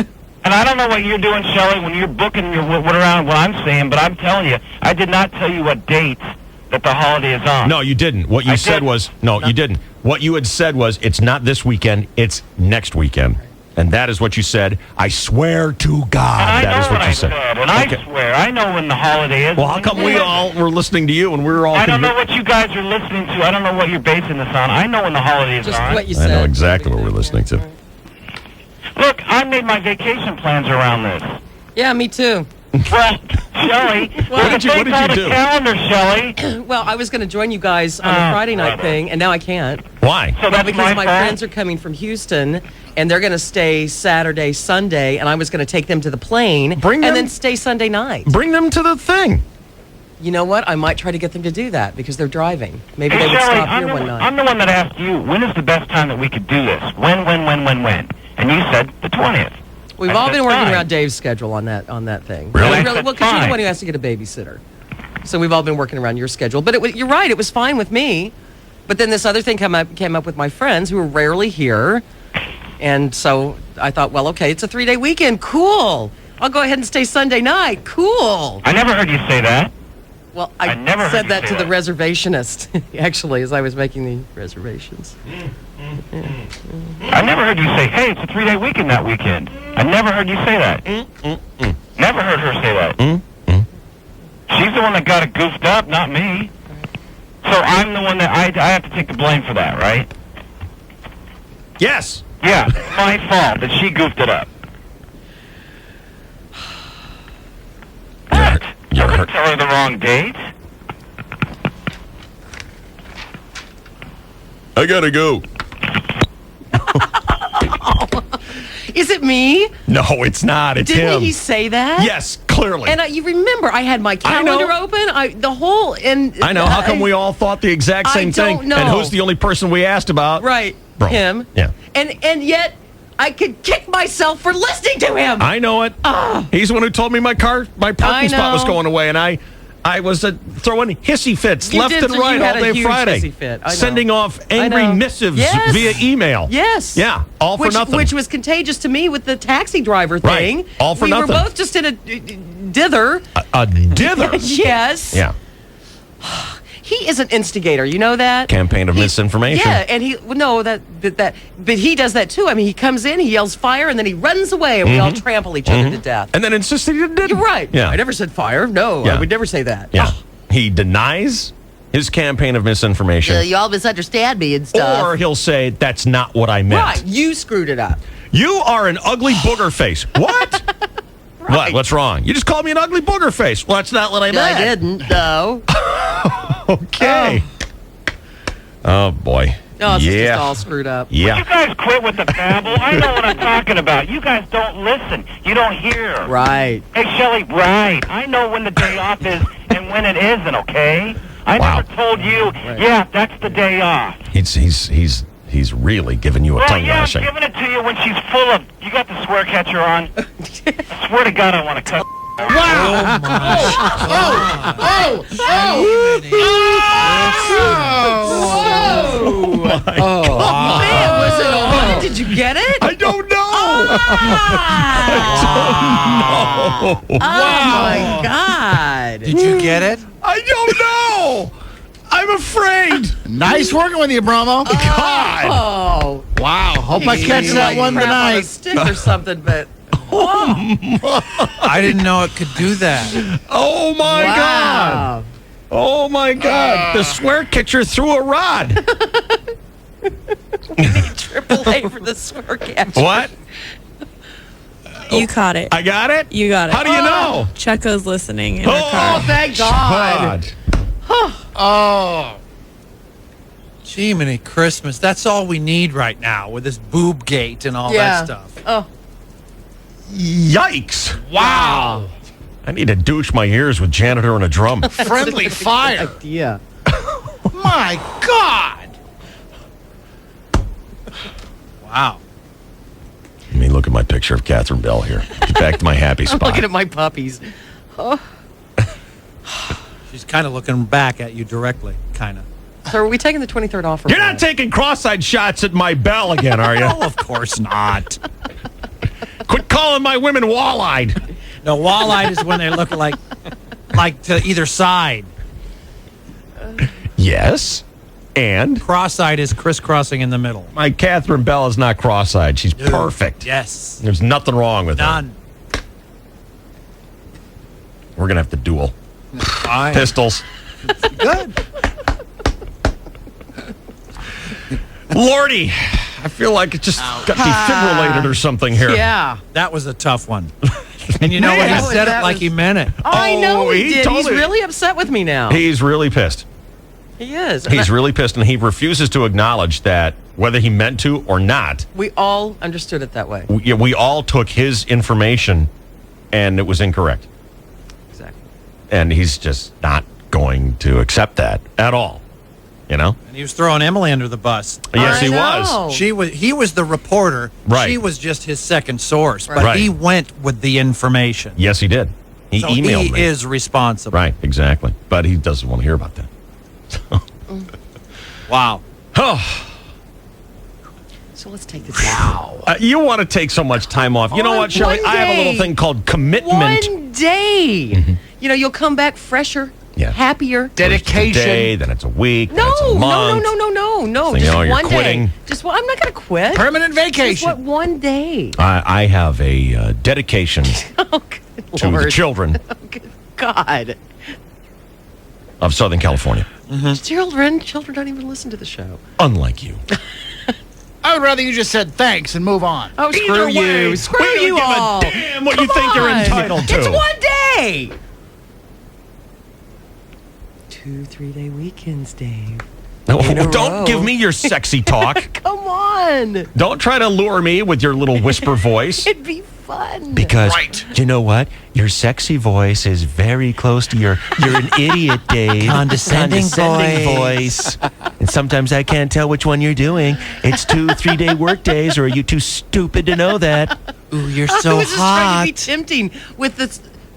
And I don't know what you're doing, Shelley, when you're booking what around what I'm saying, but I'm telling you, I did not tell you what date that the holiday is on. No, you didn't. What you I said did. was... No, you didn't. What you had said was, it's not this weekend, it's next weekend. And that is what you said. I swear to God, And I that know is what you I said. And I swear, I know when the holiday is. Well, how come we all were listening to you and we were all... I don't know what you guys are listening to. I don't know what you're basing this on. I know when the holiday is Just on. what you I said. know exactly what we're listening to. Look, I made my vacation plans around this. Yeah, me too. Well, Shelley, What did you do? Calendar, Shelley. Well, I was going to join you guys on the Friday night thing, and now I can't. Why? So that's Because my fault? friends are coming from Houston, and they're going to stay Saturday, Sunday, and I was going to take them to the plane Bring them- and then stay Sunday night. Bring them to the thing. You know what? I might try to get them to do that because they're driving. Maybe they Hey, would Shelley, stop here one I'm night. the one that asked you, when is the best time that we could do this? When? And you said the 20th. We've I all said been working fine. around Dave's schedule on that thing. Really? Well, because you're Fine. the one who has to get a babysitter. So we've all been working around your schedule. But you're right. It was fine with me. But then this other thing came up with my friends who are rarely here. And so I thought, well, okay, it's a 3-day weekend. Cool. I'll go ahead and stay Sunday night. Cool. I never heard you say that. Well, I never heard said you that say to the that. reservationist, actually, as I was making the reservations. I never heard you say, hey, it's a 3-day weekend that weekend. I never heard you say that. Never heard her say that. She's the one that got it goofed up, not me. So I'm the one that I have to take the blame for that, right? Yes. Yeah, it's my fault that she goofed it up. You're I hurt. couldn't tell her the wrong date. I gotta go. Is it me? No, it's not. It's Didn't him. he say that? Yes, clearly. And you remember, I had my I know. calendar open. The whole and I know. How come we all thought the exact I same thing? don't know. And who's the only person we asked about? Right, Bro. him. Yeah. And yet I could kick myself for listening to him. I know it. He's the one who told me my parking spot was know. going away, and I was throwing hissy fits You left did, and you right had all a day huge Friday, hissy fit. I know. sending off angry I know. missives Yes. via email. Yes. Yeah, all for nothing. Which was contagious to me with the taxi driver Right. thing. All for we nothing. We were both just in a dither. a dither. Yes. Yeah. He is an instigator. You know that? Campaign of misinformation. Yeah, and but he does that too. I mean, he comes in, he yells fire, and then he runs away, and we all trample each other to death. And then insisted you didn't. You're right. Yeah. I never said fire. No, Yeah. I would never say that. Yeah. He denies his campaign of misinformation. You all misunderstand me and stuff. Or he'll say, that's not what I meant. Right, you screwed it up. You are an ugly booger face. What? What? What's wrong? You just called me an ugly booger face. Well, that's not what I meant. I didn't, though. Okay. Oh, boy. Oh, it's yeah. just all screwed up. Yeah. You guys quit with the babble. I know what I'm talking about. You guys don't listen. You don't hear. Right. Hey, Shelley, right. I know when the day off is and when it isn't, okay? I Wow. never told you, yeah, that's the day off. He's really giving you a Well, tongue yeah, I'm lashing. giving it to you when she's full of... You got the swear catcher on? I swear to God, I want to cut... Man, was it on? Did you get it? I don't know. Oh, my God. Did you get it? I don't know. I'm afraid. Nice working with you, Bromo. God. Oh. Wow. Hope I catch that one Crap on a tonight. stick or something, but... I didn't know it could do that. Oh, my God. Wow. Oh, my God. The swear catcher threw a rod. Triple A for the swear catcher. What? You caught it. I got it? You got it. How do you know? Checo's listening in her Oh, car. Thank God. Oh. Jiminy Christmas. That's all we need right now with this boob gate and all that stuff. Oh. Yikes. Wow. I need to douche my ears with janitor and a drum. Friendly fire. idea. My God. Wow. Let me look at my picture of Catherine Bell here. Get back to my happy I'm spot. looking at my puppies. She's kind of looking back at you directly, kind of. So are we taking the 23rd off? Or You're not what? taking cross-eyed shots at my bell again, are you? No, of course not. Quit calling my women wall-eyed. No, wall-eyed is when they look like to either side. Yes. And? Cross-eyed is crisscrossing in the middle. My Catherine Bell is not cross-eyed. She's perfect. Yes. There's nothing wrong with her. None. We're going to have to duel. Fine. Pistols. Good. Lordy, I feel like it just got defibrillated or something here. Yeah. That was a tough one. And you know what? Man. He said it That like was- he meant it. I know he did. He's totally- really upset with me now. He's really pissed. He is. He's really pissed, and he refuses to acknowledge that whether he meant to or not, We all understood it that way. we all took his information, and it was incorrect. Exactly. And he's just not going to accept that at all. You know? And he was throwing Emily under the bus. Yes, he know. was. He was the reporter. Right. She was just his second source. But Right. he went with the information. Yes, he did. He So emailed he me. is responsible. Right, exactly. But he doesn't want to hear about that. Wow. So let's take the day. You want to take so much time off. You know On what, Shelley? one I have a little day. thing called commitment. One day. You know, you'll come back fresher, Yeah. happier. Dedication. Day, then it's a week, then it's a No, month. no. So, you Just know, you're one quitting. day. Just one. I'm not going to quit. Permanent Just vacation. what, one day. I have a dedication Oh, good to Lord. the children Oh, good God. of Southern California, Children don't even listen to the show. unlike you. I would rather you just said thanks and move on. Oh, screw Either way, you. Screw we don't you give all. a damn what you Come think you're on. entitled to. It's one day. 2-3 day weekends, Dave. No, in a don't row. give me your sexy talk. Come on. Don't try to lure me with your little whisper voice. It'd be fun. Because Right. you know what? Your sexy voice is very close to you're an idiot, Dave. Condescending voice. And sometimes I can't tell which one you're doing. It's 2-3 day work days, or are you too stupid to know that? Ooh, you're I so was just trying to be tempting with the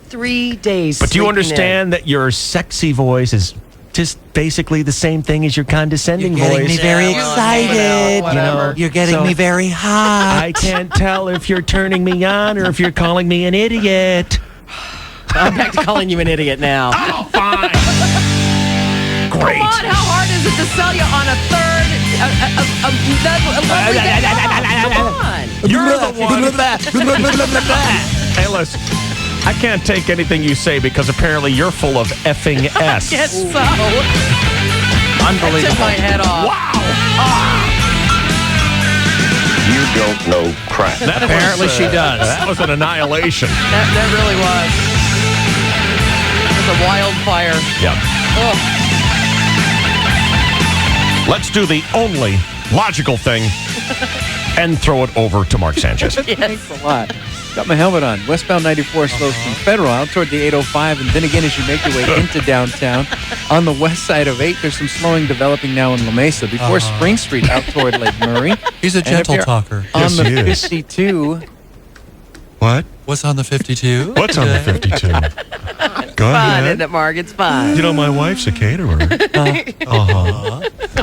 3 days. But do you sleeping understand that your sexy voice is just basically the same thing as your condescending You're getting voice? me very well, excited. whatever. You're getting So- me very hot. I can't tell if you're turning me on or if you're calling me an idiot. in? I'm back to calling you an idiot now. Oh, fine. Great. Come on, how hard is it to sell you on a third? Lovely day? Come on. You're the one. Hey, listen. I can't take anything you say because apparently you're full of effing S. Yes, so. That Unbelievable. took my head off. You don't know crap. Apparently she does. That was an annihilation. That really was. It was a wildfire. Yeah. Oh, Let's do the only logical thing and throw it over to Mark Sanchez. Thanks a lot. Got my helmet on. Westbound 94 slows from Federal out toward the 805, and then again as you make your way into downtown. On the west side of 8, there's some slowing developing now in La Mesa before Spring Street out toward Lake Murray. He's a And if gentle you're talker. On Yes, the he is. 52, What? What's on the 52? What's on the 52? Go fun, isn't it, Mark? It's fun. You know, my wife's a caterer. I'm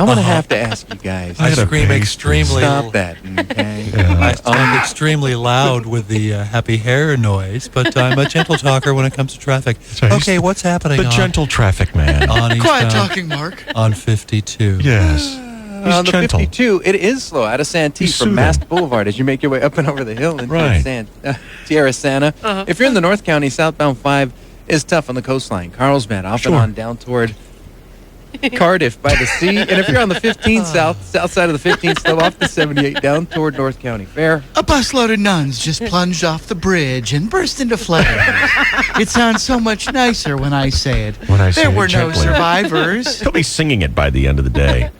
going to have to ask you guys. I had a scream pastry. extremely. Stop that, okay? I sound extremely loud with the happy hair noise, but I'm a gentle talker when it comes to traffic. right. Okay, what's happening The on, gentle traffic man. on Quiet eastbound talking, Mark. on 52? Yes. He's On the gentle. 52, it is slow out of Santee He's from soothing. Mast Boulevard as you make your way up and over the hill into Right. Sierra Santa. If you're in the North County, southbound 5 is tough on the coastline. Carlsbad off and Sure. on down toward Cardiff by the sea. And if you're on the 15 south side of the 15 slow off the 78 down toward North County Fair. A busload of nuns just plunged off the bridge and burst into flames. It sounds so much nicer when I say it. When I say there it were no gently. survivors, He'll be singing it by the end of the day.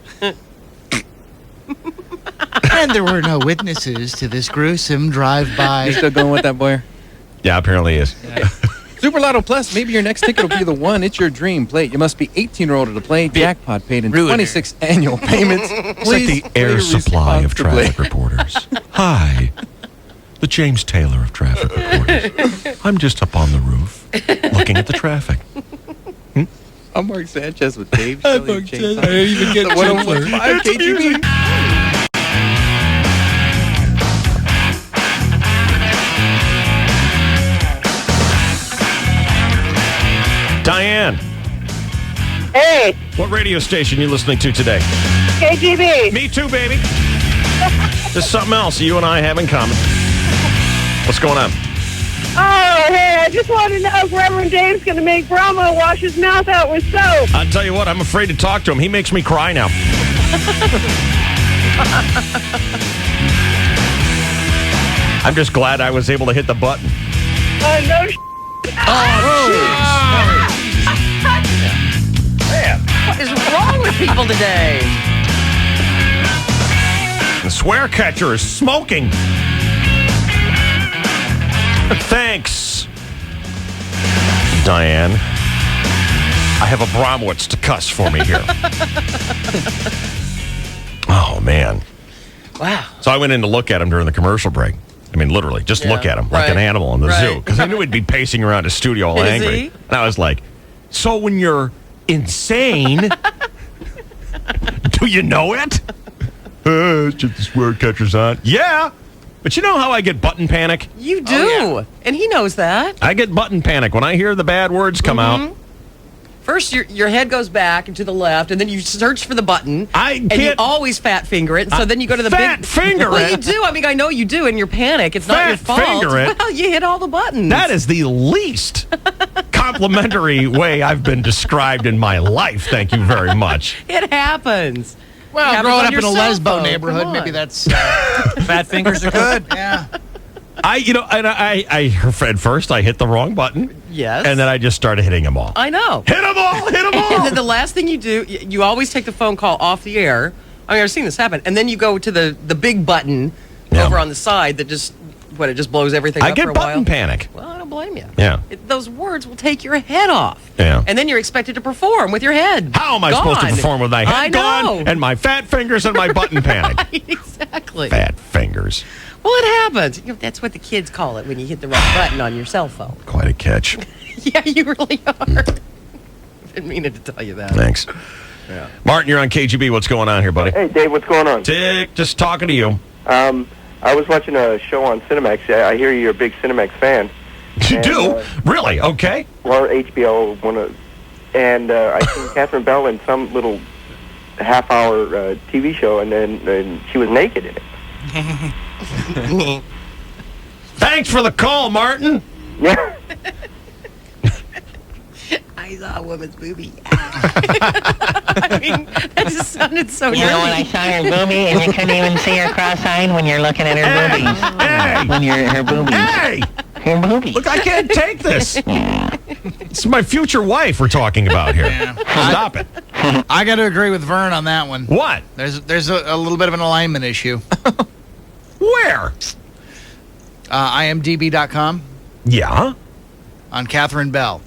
and there were no witnesses to this gruesome You drive-by. still going with that, Boyer? Yeah, apparently he is. Super Lotto Plus, maybe your next ticket will be the one. It's your dream. Play it. You must be 18 or older to play. Jackpot paid in 26 annual payments. It's like the air supply of traffic reporters. Hi, the James Taylor of traffic reporters. I'm just up on the roof looking at the traffic. I'm Mark Sanchez with Dave. Shelley, and James. I even get The 101.5 KGB. Diane. Hey, What radio station you listening to today? KGB. Me too, baby. There's something else you and I have in common. What's going on? Oh, hey, I just wanted to know if Reverend Dave's going to make Bromo wash his mouth out with soap. I'll tell you what, I'm afraid to talk to him. He makes me cry now. I'm just glad I was able to hit the button. No What is wrong with people today? The swear catcher is smoking. Thanks, Diane. I have a Bromwitz to cuss for me here. Oh, man. Wow. So I went in to look at him during the commercial break. I mean, literally, just look at him like an animal in the zoo. Because I knew he'd be pacing around his studio all angry. He? And I was like, so when you're insane, do you know it? It's just the swear catcher's on. Yeah. But you know how I get button panic? You do. And he knows that. I get button panic when I hear the bad words come out. First, your head goes back and to the left, and then you search for the button. And you always fat finger it. So then you go to the fat big finger Well, it? you do. I mean, I know you do in your panic. It's not your fault. finger it? Well, you hit all the buttons. That is the least complimentary way I've been described in my life. Thank you very much. It happens. Well, It happens growing on up your in a cell lesbo phone. neighborhood, Come maybe on. that's... Fat fingers are good. Yeah. At first I hit the wrong button. Yes. And then I just started hitting them all. I know. Hit them all! Hit them all! And then the last thing you do, you always take the phone call off the air. I mean, I've seen this happen. And then you go to the big button over on the side that just blows everything I up get for a button while. panic. Well, I don't blame you. Yeah. Those words will take your head off. Yeah. And then you're expected to perform with your head. How am I supposed to gone. perform with my head gone and my fat fingers and my button panic? Exactly. Fat fingers. Well, it happens. You know, that's what the kids call it when you hit the wrong button on your cell phone. Quite a catch. Yeah, you really are. Didn't mean to tell you that. Thanks. Yeah. Martin, you're on KGB. What's going on here, buddy? Hey, Dave, what's going on? Dick, just talking to you. I was watching a show on Cinemax. I hear you're a big Cinemax fan. You do? Really? Okay. Or HBO, and I seen Catherine Bell in some little half-hour TV show, and she was naked in it. Thanks for the call, Martin. Yeah. I saw a woman's boobie. I mean, that just sounded so You know, when I saw her boobie, and you couldn't even see her cross-eyed when you're looking at her boobies. Hey! When you're her boobies. Hey! Her boobies. Look, I can't take this. It's my future wife we're talking about here. Stop it. I got to agree with Vern on that one. What? There's a little bit of an alignment issue. Where? IMDb.com. Yeah? On Catherine Bell.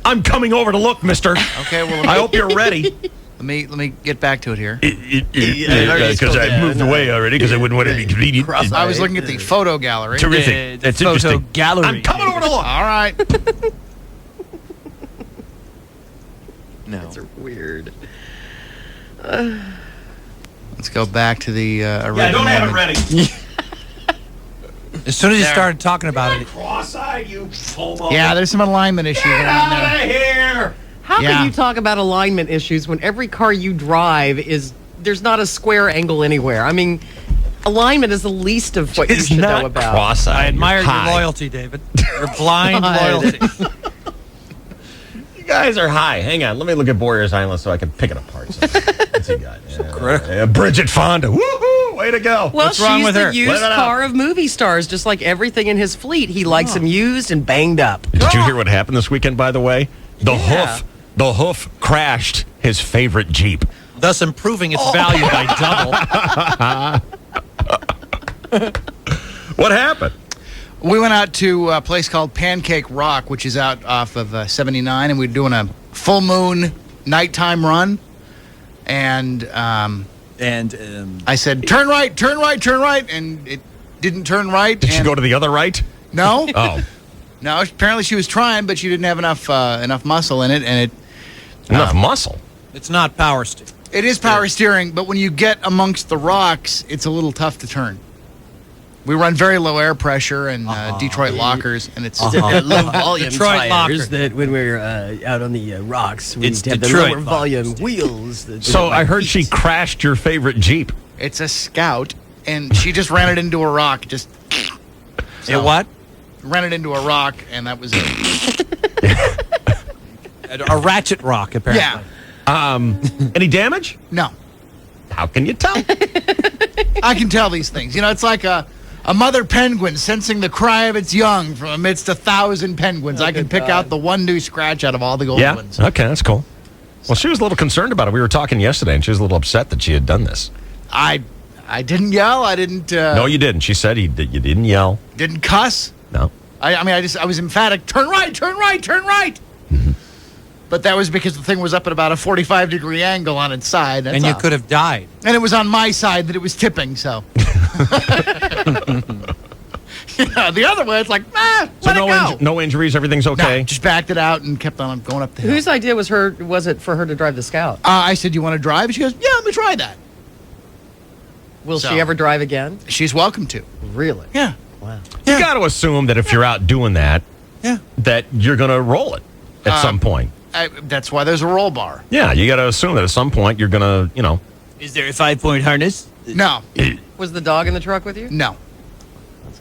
I'm coming over to look, mister. Okay, well, I hope you're ready. Let me get back to it here. Because I moved away already because I wouldn't want to be convenient. I was looking at the photo gallery. Terrific. That's photo interesting. gallery. I'm coming over to look. All right. No. That's weird. Let's go back to the original. Yeah, don't have it ready. As soon as you started talking about it. Cross-eyed, you homo. Yeah, there's some alignment issue going on there. Out of here. How Yeah. can you talk about alignment issues when every car you drive there's not a square angle anywhere? I mean, alignment is the least of what you It's should not know about. cross-eyed. I admire You're your high. loyalty, David. Your blind God. loyalty. You guys are high. Hang on. Let me look at Boyer's Island so I can pick it apart. What's he got? Bridget Fonda. Woohoo! Way to go. Well, What's wrong she's with the her? used Let it out. car of movie stars, just like everything in his fleet. He likes them used and banged up. Did you hear what happened this weekend, by the way? The hoof crashed his favorite Jeep. Thus improving its value by double. What happened? We went out to a place called Pancake Rock, which is out off of 79, and we were doing a full moon nighttime run. And I said, turn right, turn right, turn right, and it didn't turn right. Did she go to the other right? No. Oh. No, apparently she was trying, but she didn't have enough muscle in it, and Enough muscle? It's not power steering. it is power steering, but when you get amongst the rocks, it's a little tough to turn. We run very low air pressure and Detroit lockers, and it's Low volume Detroit tires locker. that when we're out on the rocks, we It's have the Detroit lower volume wheels. So I heard she crashed your favorite Jeep. It's a Scout, and she just ran it into a rock. Just It what? ran it into a rock, and that was it. A ratchet rock, apparently. Yeah. Any damage? No. How can you tell? I can tell these things. You know, it's like a mother penguin sensing the cry of its young from amidst 1,000 penguins. I can pick out the one new scratch out of all the gold Yeah. ones. Okay, that's cool. Well, she was a little concerned about it. We were talking yesterday, and she was a little upset that she had done this. I didn't yell. I didn't. No, you didn't. She said you didn't yell. Didn't cuss. No. I mean, I was emphatic. Turn right, turn right, turn right. But that was because the thing was up at about a 45-degree angle on its side. That's And you all. could have died. And it was on my side that it was tipping, so. Yeah, the other way, it's like, So let it go. no injuries. Everything's okay. No, just backed it out and kept on going up the hill. Whose idea was it for her to drive the Scout? I said, you want to drive? She goes, yeah, let me try that. Will So- she ever drive again? She's welcome to. Really? Yeah. Wow. You got to assume that if you're out doing that, that you're going to roll it at some point. That's why there's a roll bar. Yeah, you got to assume that at some point you're going to, Is there a 5-point harness? No. Was the dog in the truck with you? No.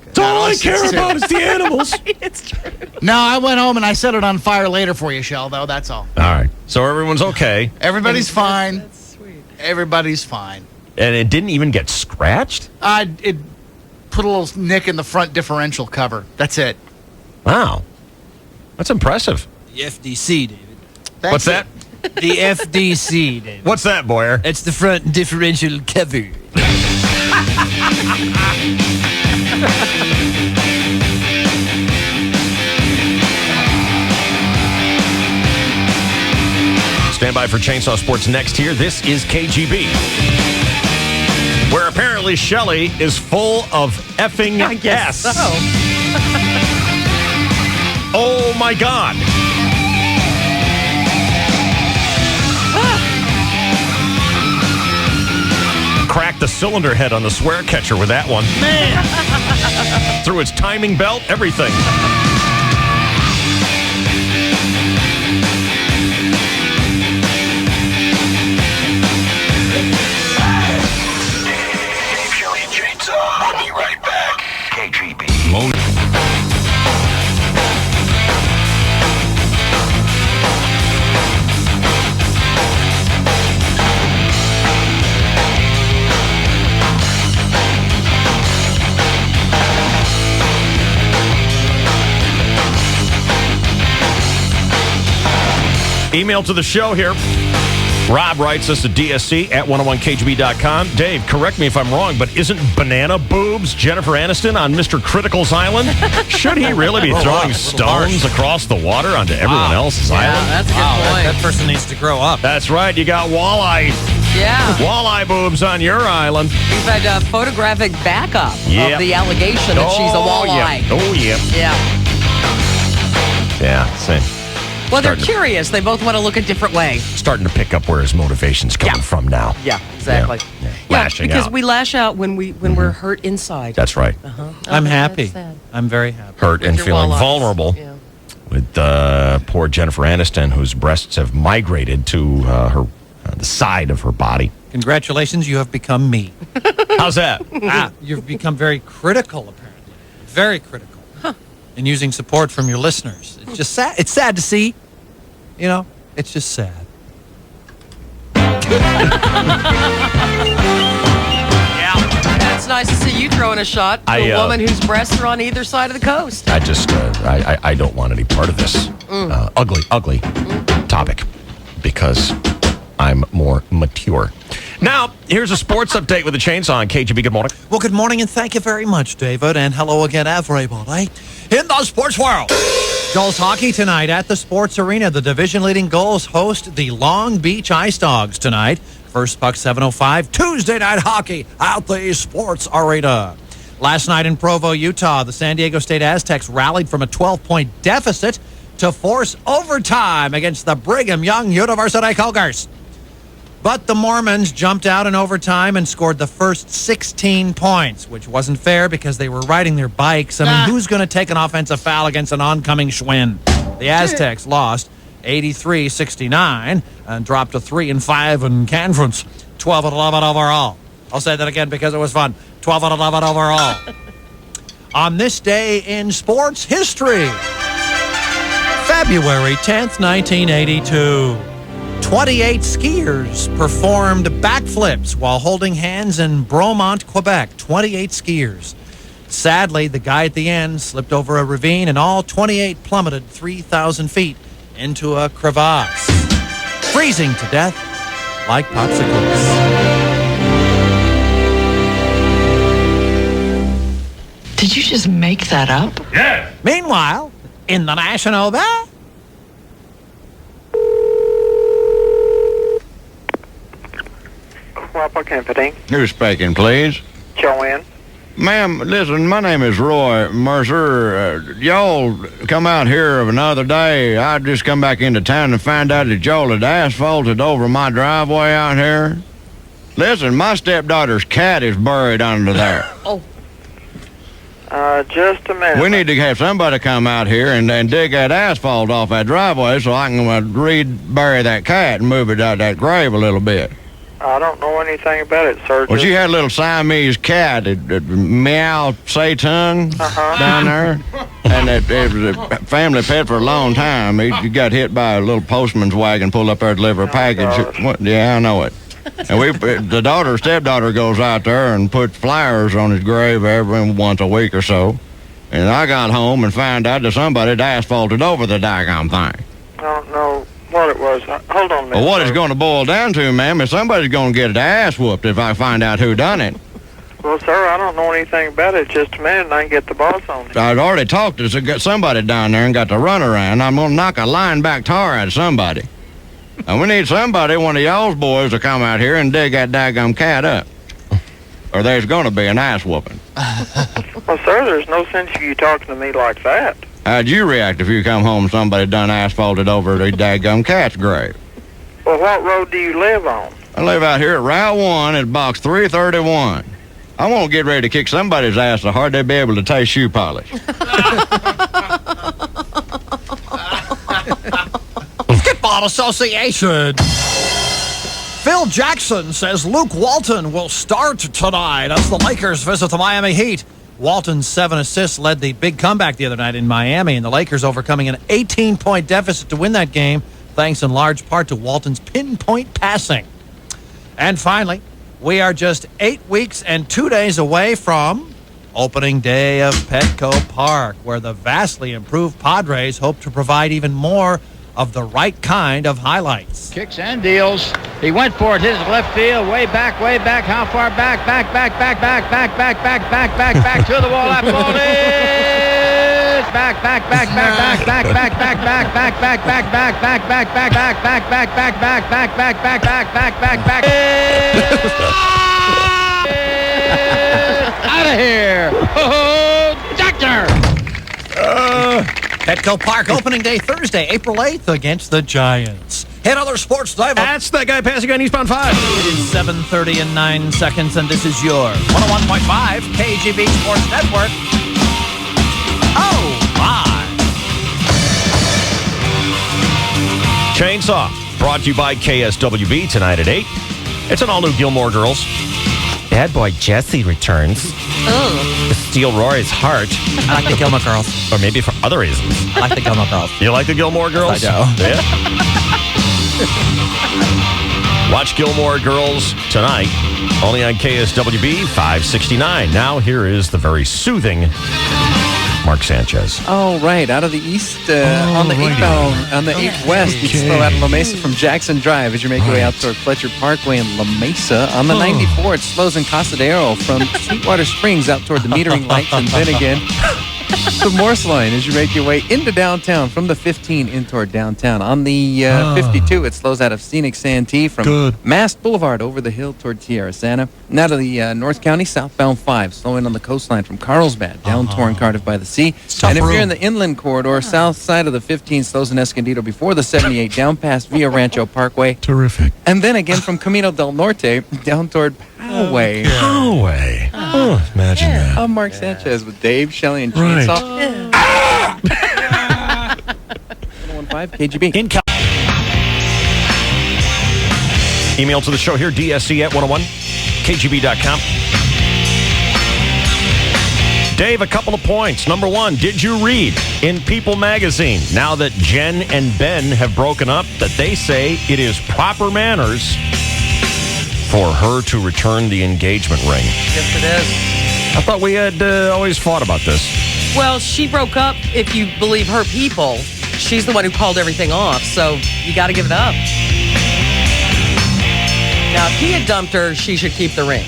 That's all I care about is the animals. It's true. No, I went home and I set it on fire later for you, Shell, though. That's all. All right. So everyone's okay. Everybody's fine. That's sweet. Everybody's fine. And it didn't even get scratched? It put a little nick in the front differential cover. That's it. Wow. That's impressive. The FDC, David. That's What's that? The FDC, David. What's that, Boyer? It's the front differential cover. Stand by for Chainsaw Sports next here. This is KGB. Where apparently Shelley is full of effing I guess S. so. Oh my God. Cracked the cylinder head on the swear catcher with that one. Man. Through its timing belt, everything. Dave, Shelley, and Chainsaw. We'll be right back. KGB. Email to the show here. Rob writes us at DSC at 101KGB.com. Dave, correct me if I'm wrong, but isn't Banana Boobs Jennifer Aniston on Mr. Critical's island? Should he really be throwing stones across the water onto everyone else's island? That's a good point. That person needs to grow up. That's right. You got walleye. Yeah. Walleye boobs on your island. We've had a photographic backup Yep. of the allegation that she's a walleye. Yeah. Oh, yeah. Yeah. Yeah, same. Well, they're Starting to- curious. They both want to look a different way. Starting to pick up where his motivation's coming from now. Yeah, exactly. Yeah. Lashing because out. we lash out when we're hurt inside. That's right. I'm Oh, happy. that's sad. I'm very happy. Hurt and your feeling walleyes. vulnerable. Yeah. With poor Jennifer Aniston, whose breasts have migrated to her the side of her body. Congratulations, you have become me. How's that? You've become very critical, apparently. Very critical. And using support from your listeners. It's just sad. It's sad to see. You know, it's just sad. Yeah, it's nice to see you throwing a shot to a woman whose breasts are on either side of the coast. I just, I don't want any part of this ugly topic because I'm more mature. Now, here's a sports update with the Chainsaw on KGB. Good morning. Well, good morning, and thank you very much, David, and hello again, everybody. In the sports world, Gulls hockey tonight at the Sports Arena. The division-leading Gulls host the Long Beach Ice Dogs tonight. First puck, 7:05. Tuesday night hockey at the Sports Arena. Last night in Provo, Utah, the San Diego State Aztecs rallied from a 12-point deficit to force overtime against the Brigham Young University Cougars. But the Mormons jumped out in overtime and scored the first 16 points, which wasn't fair because they were riding their bikes. I mean, who's going to take an offensive foul against an oncoming Schwinn? The Aztecs lost 83-69 and dropped to 3-5 in conference. 12-11 overall. I'll say that again because it was fun. 12-11 overall. On this day in sports history, February 10th, 1982. 28 skiers performed backflips while holding hands in Bromont, Quebec. 28 skiers. Sadly, the guy at the end slipped over a ravine and all 28 plummeted 3,000 feet into a crevasse, freezing to death like popsicles. Did you just make that up? Yeah. Meanwhile, in the National Bank. What company? Who's speaking, please? Joanne. Ma'am, listen, my name is Roy Mercer. Y'all come out here of another day. I just come back into town and find out that y'all had asphalted over my driveway out here. Listen, my stepdaughter's cat is buried under there. Oh. Just a minute. We need to have somebody come out here and dig that asphalt off that driveway so I can bury that cat and move it out that grave a little bit. I don't know anything about it, sir. Well, she had a little Siamese cat that meow say tongue down there, and it was a family pet for a long time. He got hit by a little postman's wagon, pulled up there to deliver a package. Yeah, I know it. And the stepdaughter goes out there and puts flowers on his grave every once a week or so. And I got home and found out that somebody had asphalted over the daggone thing. I don't know what it was. Hold on a minute. Well, what it's going to boil down to, ma'am, is somebody's going to get their ass whooped if I find out who done it. Well, sir, I don't know anything about it. Just a minute, and I can get the boss on it. I'd already talked to somebody down there and got the runaround. I'm going to knock a line back tar out of somebody. And we need somebody, one of y'all's boys, to come out here and dig that daggum cat up. Or there's going to be an ass whooping. Well, sir, there's no sense of you talking to me like that. How'd you react if you come home and somebody done asphalted over the daggum cat's grave? Well, what road do you live on? I live out here at Route 1 at Box 331. I won't get ready to kick somebody's ass so hard they'd be able to taste shoe polish. Basketball Association. Phil Jackson says Luke Walton will start tonight as the Lakers visit the Miami Heat. Walton's 7 assists led the big comeback the other night in Miami, and the Lakers overcoming an 18-point deficit to win that game, thanks in large part to Walton's pinpoint passing. And finally, we are just 8 weeks and 2 days away from opening day of Petco Park, where the vastly improved Padres hope to provide even more of the right kind of highlights. Kicks and deals. He went for it, his left field, way back, how far back, back to the wall, that ball is back, out of here. Oh, doctor. Petco Park opening day Thursday, April 8th against the Giants. Hit other sports dive. That's that guy passing on eastbound 5. It is 7:30 and 9 seconds, and this is your 101.5 KGB Sports Network. Oh, my. Chainsaw, brought to you by KSWB tonight at 8. It's an all-new Gilmore Girls. Bad boy Jesse returns. To steal Rory's heart. I like the Gilmore Girls. Or maybe for other reasons. I like the Gilmore Girls. You like the Gilmore Girls? I do. Yeah. Watch Gilmore Girls tonight, only on KSWB 569. Now here is the very soothing Mark Sanchez. Oh, right. Out of the east, on the 8 on the 8 west, you slow out of La Mesa from Jackson Drive as you make your way out toward Fletcher Parkway in La Mesa. On the 94, it slows in Casadero from Sweetwater Springs out toward the metering lights and then again the Morse line as you make your way into downtown from the 15 in toward downtown. On the 52, it slows out of scenic Santee from Mast Boulevard over the hill toward Tierra Santa. Now to the North County southbound 5, slowing on the coastline from Carlsbad down toward Cardiff by the Sea. And if you're in the inland corridor, south side of the 15 slows in Escondido before the 78 down past Via Rancho Parkway. Terrific. And then again from Camino del Norte down toward Poway. Poway. Oh, imagine that. I'm Mark Sanchez with Dave, Shelley, and Right. Chainsaw. 101.5 KGB. Email to the show here, dsc@101kgb.com. Dave, a couple of points. Number one, did you read in People magazine, now that Jen and Ben have broken up, that they say it is proper manners for her to return the engagement ring? Yes, it is. I thought we had always fought about this. Well, she broke up, if you believe her people. She's the one who called everything off, so you got to give it up. Now, if he had dumped her, she should keep the ring.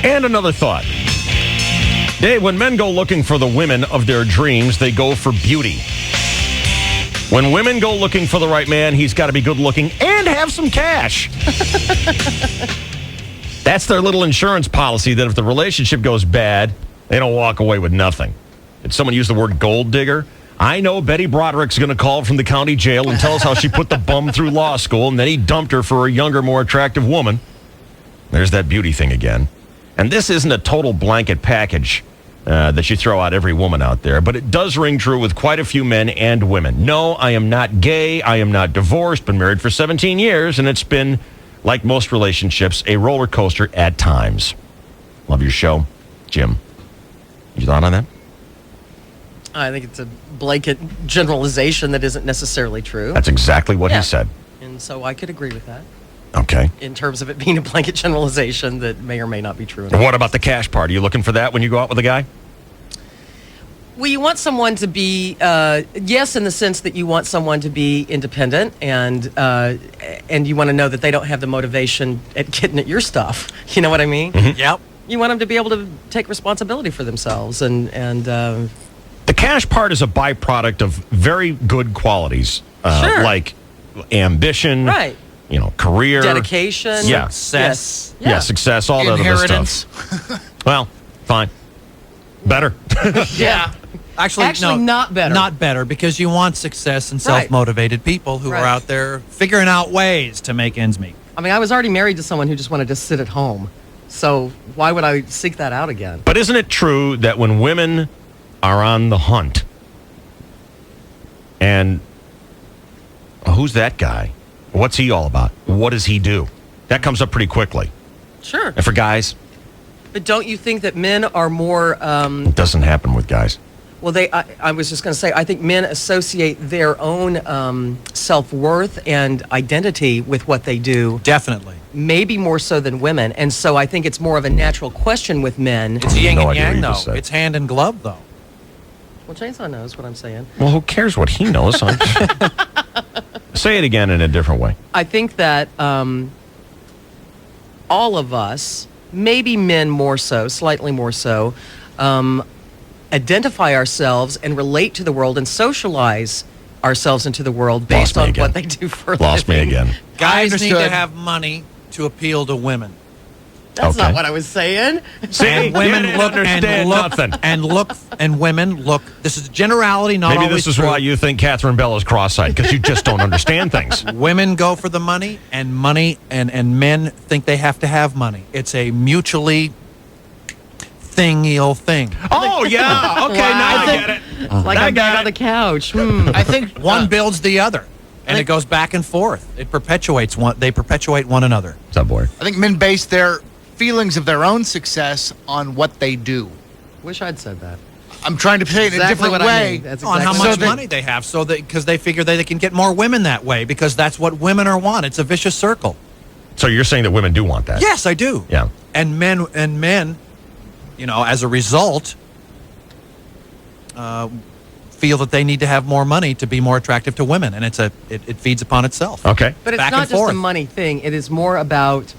And another thought. Dave, when men go looking for the women of their dreams, they go for beauty. When women go looking for the right man, he's got to be good looking and have some cash. That's their little insurance policy, that if the relationship goes bad, they don't walk away with nothing. Did someone use the word gold digger? I know Betty Broderick's going to call from the county jail and tell us how she put the bum through law school and then he dumped her for a younger, more attractive woman. There's that beauty thing again. And this isn't a total blanket package that you throw out every woman out there, but it does ring true with quite a few men and women. No, I am not gay. I am not divorced. Been married for 17 years, and it's been, like most relationships, a roller coaster at times. Love your show. Jim, you thought on that? I think it's a blanket generalization that isn't necessarily true. That's exactly what he said. And so I could agree with that. Okay. In terms of it being a blanket generalization that may or may not be true. What about the cash part? Are you looking for that when you go out with a guy? Well, you want someone to be, yes, in the sense that you want someone to be independent and you want to know that they don't have the motivation at getting at your stuff. You know what I mean? Mm-hmm. Yep. You want them to be able to take responsibility for themselves and the cash part is a byproduct of very good qualities, Sure. like ambition, right. Career, dedication, success, Yeah. success, all that other Inheritance. stuff. Well, fine, better. Yeah. Actually, no, not better. Not better, because you want success and Right. self-motivated people who Right. are out there figuring out ways to make ends meet. I mean, I was already married to someone who just wanted to sit at home. So why would I seek that out again? But isn't it true that when women are on the hunt, and who's that guy? What's he all about? What does he do? That comes up pretty quickly. Sure. And for guys, But don't you think that men are more... it doesn't happen with guys. Well, I was just going to say, I think men associate their own self-worth and identity with what they do. Definitely. Maybe more so than women. And so I think it's more of a natural question with men. It's yin no and idea what yang, you though. just said. It's hand in glove, though. Well, Chainsaw knows what I'm saying. Well, who cares what he knows? Say it again in a different way. I think that all of us, maybe men more so, slightly more so, identify ourselves and relate to the world and socialize ourselves into the world based on what they do for a Lost me living. again. Guys need to understood. have money to appeal to women. That's Okay. not what I was saying. See, And women you didn't look understand nothing. and women look. This is a generality, not Maybe always this is true. why you think Catherine Bell is cross-eyed, because you just don't understand things. Women go for the money, and men think they have to have money. It's a mutually thingy thing. Oh, yeah. Okay, now I get it. Like I I'm got back it. on the couch. I think One builds the other, and it goes back and forth. It perpetuates one. They perpetuate one another. What's up, boy? I think men base their feelings of their own success on what they do. Wish I'd said that. I'm trying to say it in a Exactly different what I way. mean. That's On how exactly much So money they have, because they figure they can get more women that way, because that's what women are want. It's a vicious circle. So you're saying that women do want that? Yes, I do. Yeah. And men, as a result, feel that they need to have more money to be more attractive to women, and it feeds upon itself. Okay. But it's Back not and just forth. a money thing. It is more about,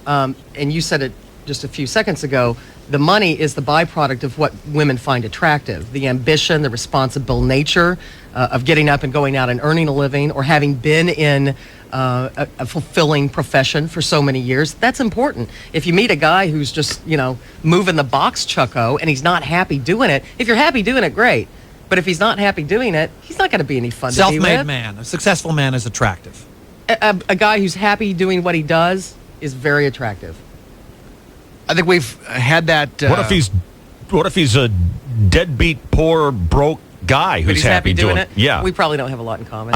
and you said it just a few seconds ago, The money is the byproduct of what women find attractive. The ambition, the responsible nature of getting up and going out and earning a living, or having been in a fulfilling profession for so many years. That's important. If you meet a guy who's just, moving the box chucko and he's not happy doing it, if you're happy doing it, great. But if he's not happy doing it, he's not going to be any fun to be with. Self-made man, a successful man is attractive. A guy who's happy doing what he does is very attractive. I think we've had that. What if he's a deadbeat, poor, broke guy But who's he's happy doing it? Yeah. We probably don't have a lot in common.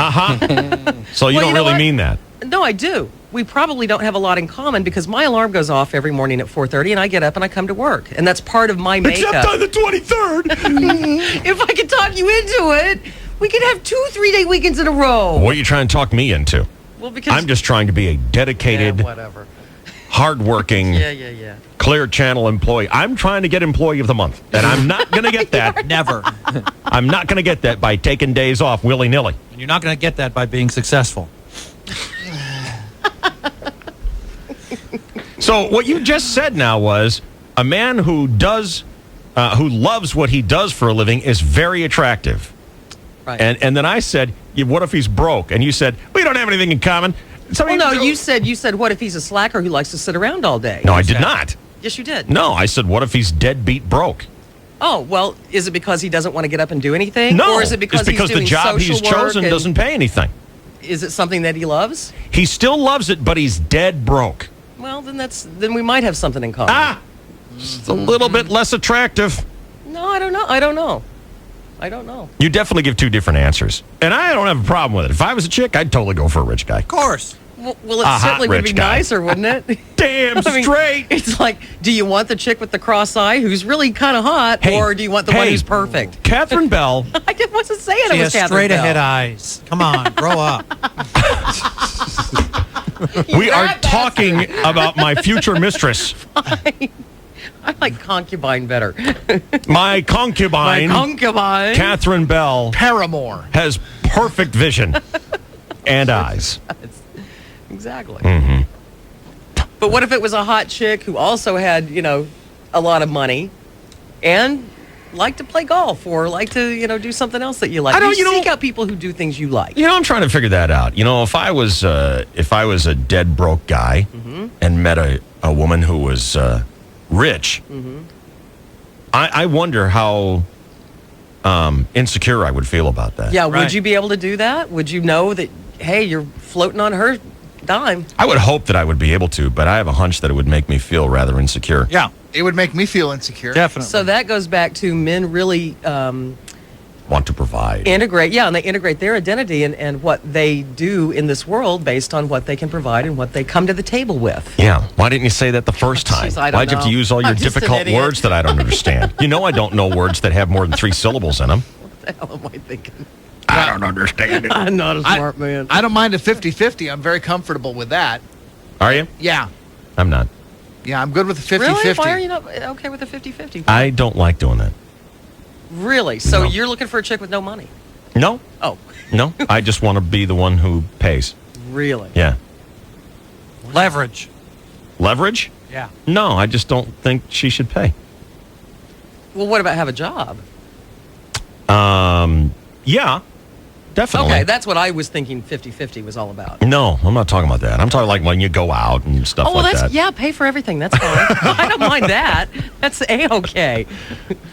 So you Well, don't you know really what? mean that. No, I do. We probably don't have a lot in common because my alarm goes off every morning at 4:30 and I get up and I come to work. And that's part of my makeup. Except on the 23rd. If I could talk you into it, we could have 2 3-day weekends in a row. What are you trying to talk me into? Well, because I'm just trying to be a dedicated, whatever. hardworking, Yeah. Clear Channel employee. I'm trying to get Employee of the Month, and I'm not going to get that. Never. I'm not going to get that by taking days off willy-nilly. And you're not going to get that by being successful. So what you just said now was a man who loves what he does for a living is very attractive. Right. And then I said, what if he's broke? And you said, we don't have anything in common. Well, no, you said, what if he's a slacker who likes to sit around all day? No, I did not. Yes, you did. No, I said, what if he's deadbeat broke? Oh, well, is it because he doesn't want to get up and do anything? No, Or is it because it's because he's doing the job social he's work chosen and- doesn't pay anything. Is it something that he loves? He still loves it, but he's dead broke. Well, then we might have something in common. It's a little bit less attractive. No, I don't know. You definitely give two different answers. And I don't have a problem with it. If I was a chick, I'd totally go for a rich guy. Of course. Well, A it hot certainly would rich be guy. nicer, wouldn't it? Damn I mean, straight. It's like, do you want the chick with the cross eye who's really kind of hot, or do you want the one who's perfect? Catherine Bell. I wasn't saying She it was has Catherine straight ahead Bell. eyes. Come on, grow up. We are talking about my future mistress. I like concubine better. My concubine, Catherine Bell, Paramore, has perfect vision and eyes. Exactly. Mm-hmm. But what if it was a hot chick who also had, a lot of money and liked to play golf or liked to, do something else that you like? Seek out people who do things you like. I'm trying to figure that out. If I was a dead broke guy and met a woman who was rich, I wonder how insecure I would feel about that. Yeah, would you be able to do that? Would you know that, hey, you're floating on her dime? I would hope that I would be able to, but I have a hunch that it would make me feel rather insecure. Yeah, it would make me feel insecure. Definitely. So that goes back to men really Want to provide. integrate, and they integrate their identity and what they do in this world based on what they can provide and what they come to the table with. Yeah. Why didn't you say that the first time? Jeez, I don't Why'd you have to know. use all your I'm just an difficult idiot. words that I don't understand? I don't know words that have more than 3 syllables in them. What the hell am I thinking? I don't understand it. I'm not a smart man. I don't mind a 50-50. I'm very comfortable with that. Are you? Yeah. I'm not. Yeah, I'm good with the 50-50. Really? Why are you not okay with the 50-50? I don't like doing that. Really? So No. you're looking for a chick with no money? No. Oh. No. I just want to be the one who pays. Really? Yeah. Leverage. Leverage? Yeah. No, I just don't think she should pay. Well, what about have a job? Yeah. Definitely. Okay, that's what I was thinking 50-50 was all about. No, I'm not talking about that. I'm talking like when you go out and stuff Oh, well, like that's, that. pay for everything. That's fine. I don't mind that. That's A-okay.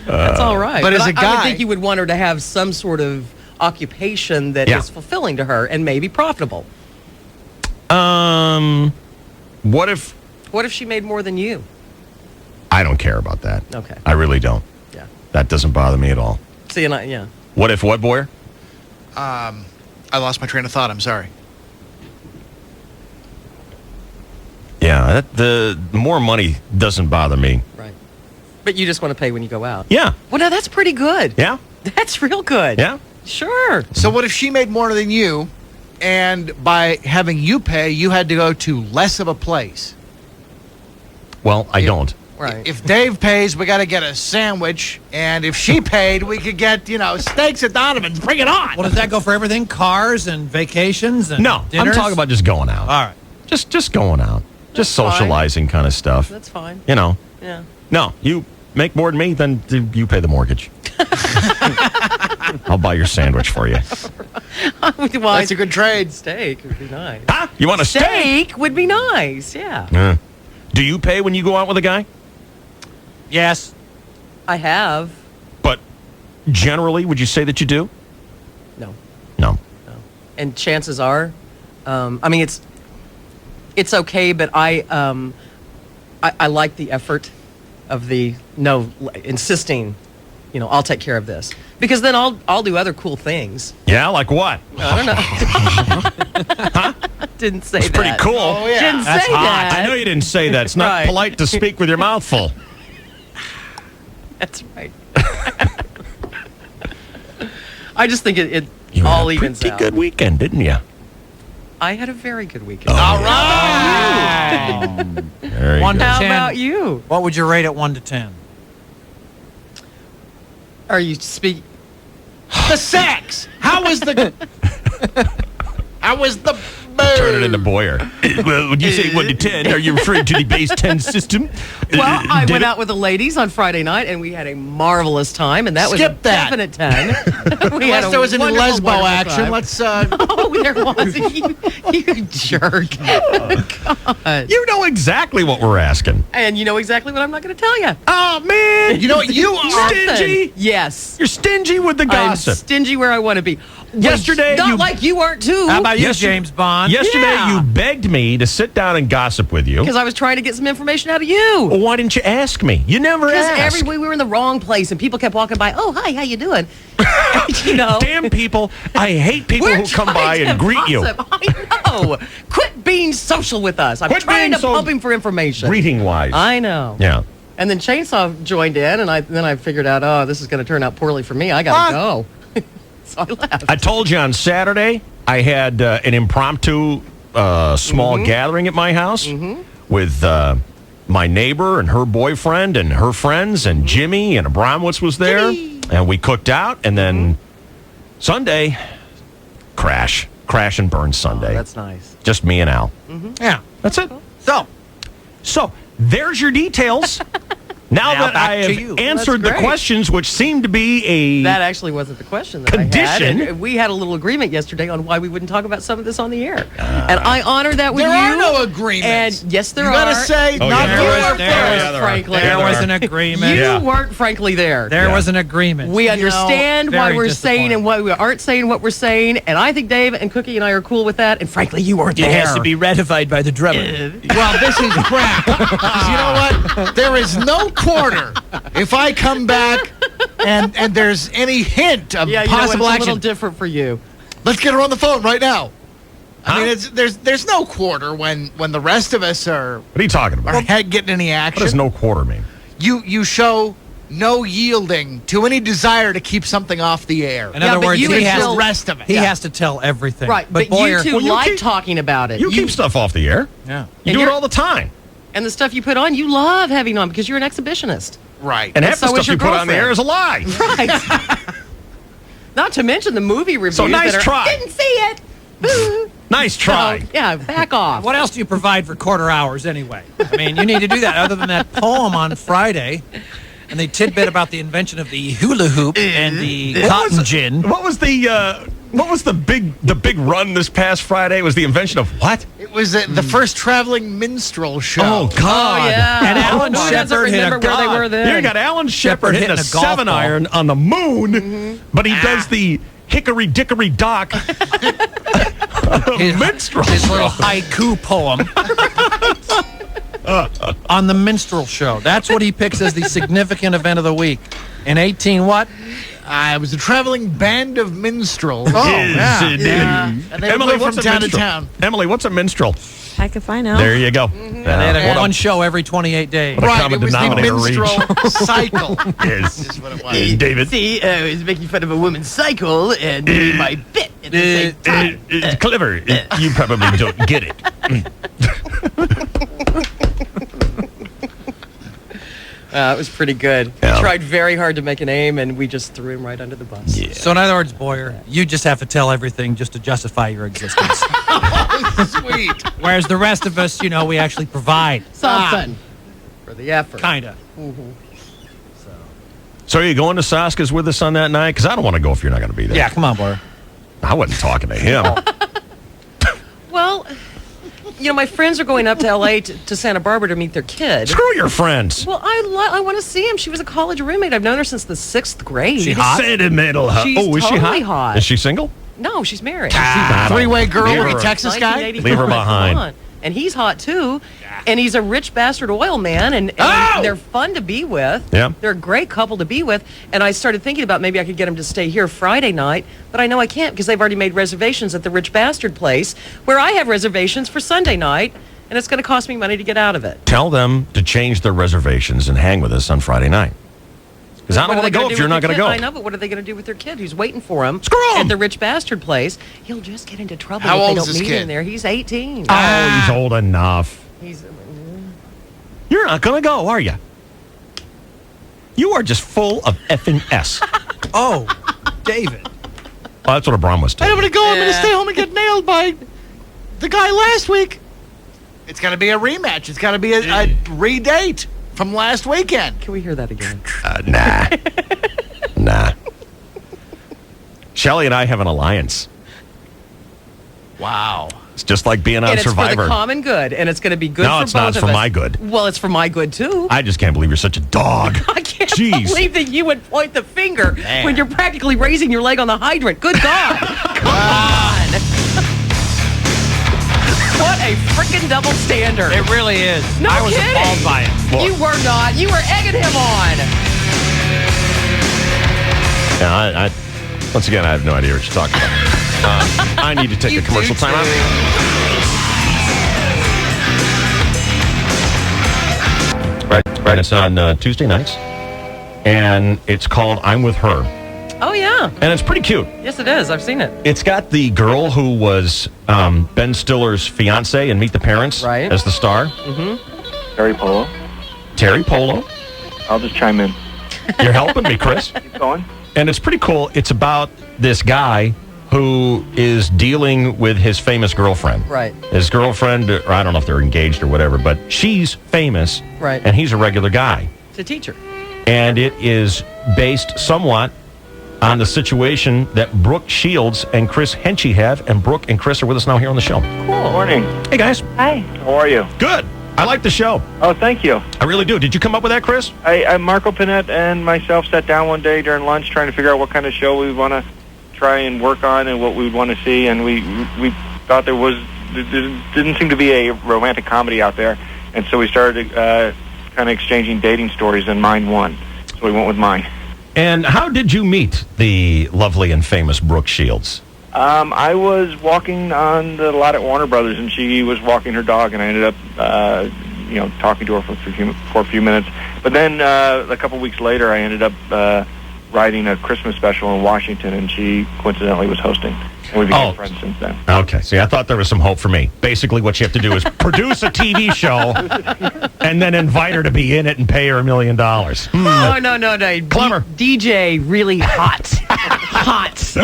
That's all right. But as a I guy- would think you would want her to have some sort of occupation that is fulfilling to her and maybe profitable. What if What if she made more than you? I don't care about that? Okay. I really don't. Yeah. That doesn't bother me at all. See, and yeah. What if what, Boyer? I lost my train of thought. I'm sorry. Yeah, the more money doesn't bother me. Right. But you just want to pay when you go out. Yeah. Well, now that's pretty good. Yeah. That's real good. Yeah. Sure. So what if she made more than you, and by having you pay, you had to go to less of a place? Well, I don't. Right. If Dave pays, we got to get a sandwich, and if she paid, we could get steaks at Donovan's. Bring it on. Well, does that go for everything? Cars and vacations and No, dinners? I'm talking about just going out. All right. Just going out. Just That's fine. socializing kind of stuff. That's fine. You know. Yeah. No, you make more than me, then you pay the mortgage. I'll buy your sandwich for you. That's a good trade. Steak would be nice. Huh? You want a steak? Steak would be nice. Yeah. Yeah. Do you pay when you go out with a guy? Yes. I have. But generally, would you say that you do? No. No. And chances are, I mean, it's okay, but I like the effort of the insisting, I'll take care of this, because then I'll do other cool things. Yeah, like what? I don't know. Didn't say It's that. pretty cool. Oh, yeah. Didn't That's say hot. that. I know you didn't say that. It's not Right. polite to speak with your mouth full. That's right. I just think it You all had a evens pretty out. good weekend, didn't you? I had a very good weekend. All right. There you 1 to go. 10. How about you? What would you rate it 1 to 10? Are you speak? The sex. How was the Turn it into Boyer. Well, when you say 1 to 10, are you referring to the base 10 system? Well, I Did went it- out with the ladies on Friday night, and we had a marvelous time, and that was a Skip that. definite 10. We had Unless a there was any wonderful, lesbo wonderful action. time. Let's Oh, there was. You jerk. God. You know exactly what we're asking. And you know exactly what I'm not going to tell you. Oh, man. You know what you are? Stingy. Yes. You're stingy with the gossip. I'm stingy where I want to be. Yesterday, Not you- like you weren't too. How about you, Yesterday- James Bond? Yesterday, Yeah. you begged me to sit down and gossip with you. Because I was trying to get some information out of you. Well, why didn't you ask me? You never Because asked. we were in the wrong place, and people kept walking by. Oh, hi, how you doing? Damn people. I hate people We're who come by trying to and greet you. gossip. I know. Quit being social with us. I'm Quit trying being to so pump him for information. Greeting-wise. I know. Yeah. And then Chainsaw joined in, and then I figured out, oh, this is going to turn out poorly for me. I got to go. So I left. I told you on Saturday I had an impromptu small gathering at my house with my neighbor and her boyfriend and her friends and Jimmy and Abramowitz was there. And we cooked out. And then Sunday, crash and burn Sunday. Oh, that's nice. Just me and Al. Yeah. That's it. So, There's your details. Now Now that back I to have you. answered That's the great. questions, which seem to be a That actually wasn't the question that I Condition? had. And we had a little agreement yesterday on why we wouldn't talk about some of this on the air. And I honor that with There you. are no agreements. And yes, there You are. gotta say, Oh, not yeah. You There weren't was- there first, was- frankly. there was an agreement. You Yeah. weren't, frankly, there. There was an agreement. We understand why very we're saying and why we aren't saying what we're saying, and I think Dave and Cookie and I are cool with that. And frankly, you weren't It there. has to be ratified by the drummer. well, this is crap. 'Cause you know what? There is no quarter. If I come back and there's any hint of Yeah, you know what? possible It's a action, little different for you. let's get her on the phone right now. I mean, there's no quarter when the rest of us are What are you talking about? getting any What action. does no quarter mean? You show no yielding to any desire to keep something off the air. In Yeah, other but words, you he would has still- the rest of it. he has to tell everything. Right, but Boyer, you two Well, you like keep- talking about it. You keep stuff off the air. yeah. You And do it you're- all the time. And the stuff you put on, you love having on because you're an exhibitionist. Right. And half so the is stuff you your put on the air girlfriend. is a lie. Right. Not to mention the movie reviews. So nice that are, try. Didn't see it. Boo. Nice try. So, yeah, back off. What else do you provide for quarter hours anyway? I mean, you need to do that other than that poem on Friday and the tidbit about the invention of the hula hoop and the cotton gin. What was the big run this past Friday? It was the invention of what? It was the first traveling minstrel show. Oh God! Oh, yeah. And Alan Who doesn't Shepard hit a remember where they god. were then? You got Alan Shepard hitting a hitting a golf 7-iron on the moon, but he does the hickory dickory dock minstrel. His little haiku poem on the minstrel show. That's what he picks as the significant event of the week. In 18 what? It was a traveling band of minstrels. Yes, it is. And they would Emily, go what's from a town to minstrel? town. Emily, what's a minstrel? Heck if I know. There you go. And they had one show every 28 days. What a Right, common it was the denominator minstrel cycle. Yes. Is what it was. David. See, I was making fun of a woman's cycle and doing my bit at the same time. It's clever. You probably don't get it. It was pretty good. Yeah. He tried very hard to make a name, and we just threw him right under the bus. So in other words, Boyer, you just have to tell everything just to justify your existence. Sweet. Whereas the rest of us, we actually provide. Something for the effort. Kinda. So are you going to Saska's with us on that night? Because I don't want to go if you're not going to be there. Yeah, come on, boy. I wasn't talking to him. Well, my friends are going up to L.A. to Santa Barbara to meet their kid. Screw your friends. Well, I want to see him. She was a college roommate. I've known her since the 6th grade. She hot? Sentimental. She's is she totally hot? hot. Is she single? No, she's married. Three-way girl Leave with her- a Texas guy? 1984. Leave her behind. Come on. And he's hot too. And he's a rich bastard oil man, and they're fun to be with. Yeah. They're a great couple to be with. And I started thinking about maybe I could get him to stay here Friday night, but I know I can't because they've already made reservations at the rich bastard place, where I have reservations for Sunday night, and it's going to cost me money to get out of it. Tell them to change their reservations and hang with us on Friday night. Because I don't want to go if you're not going to go. I know, but what are they going to do with their kid who's waiting for him? Screw him! At the rich bastard place. He'll just get into trouble How if old they is don't this meet kid? him there. He's 18. Oh, he's old enough. He's You're not going to go, are you? You are just full of effing S. Oh, David. Oh, that's what Abram was I'm telling going to go. I'm going to stay home and get nailed by the guy last week. It's got to be a rematch. It's got to be a redate from last weekend. Can we hear that again? Nah. Nah. Shelly and I have an alliance. Wow. It's just like being on And it's for Survivor. the common good, and it's going to be good No, for it's both not. It's of for us. my good. Well, it's for my good, too. I just can't believe you're such a dog. I can't Jeez. believe that you would point the finger Man. when you're practically raising your leg on the hydrant. Good God. Come on. What a freaking double standard. It really is. No I was kidding. appalled by it. Look. You were not. You were egging him on. Yeah, I once again, I have no idea what you're talking about. I need to take You a commercial do time out. Right. It's on Tuesday nights, and it's called "I'm with Her," Oh, yeah. and it's pretty cute. Yes, it is. I've seen it. It's got the girl who was Ben Stiller's fiance in Meet the Parents Right. as the star, Terry Polo. Terry Polo. I'll just chime in. You're helping me, Chris. Keep going. And it's pretty cool. It's about this guy who is dealing with his famous girlfriend. Right. His girlfriend, or I don't know if they're engaged or whatever, but she's famous. Right. And he's a regular guy. It's a teacher. And it is based somewhat on the situation that Brooke Shields and Chris Henchy have. And Brooke and Chris are with us now here on the show. Good morning. Hey, guys. Hi. How are you? Good. I like the show. Oh, thank you. I really do. Did you come up with that, Chris? Marco Panette and myself sat down one day during lunch trying to figure out what kind of show we would want to try and work on and what we would want to see, and we thought there didn't seem to be a romantic comedy out there, and so we started kind of exchanging dating stories, and mine won. So we went with mine. And how did you meet the lovely and famous Brooke Shields? I was walking on the lot at Warner Brothers, and she was walking her dog, and I ended up, talking to her for a few minutes. But then a couple weeks later, I ended up writing a Christmas special in Washington, and she coincidentally was hosting, and we became friends since then. Okay, see, I thought there was some hope for me. Basically, what you have to do is produce a TV show and then invite her to be in it and pay her $1 million. Oh, no. Clever. DJ really hot. Hot.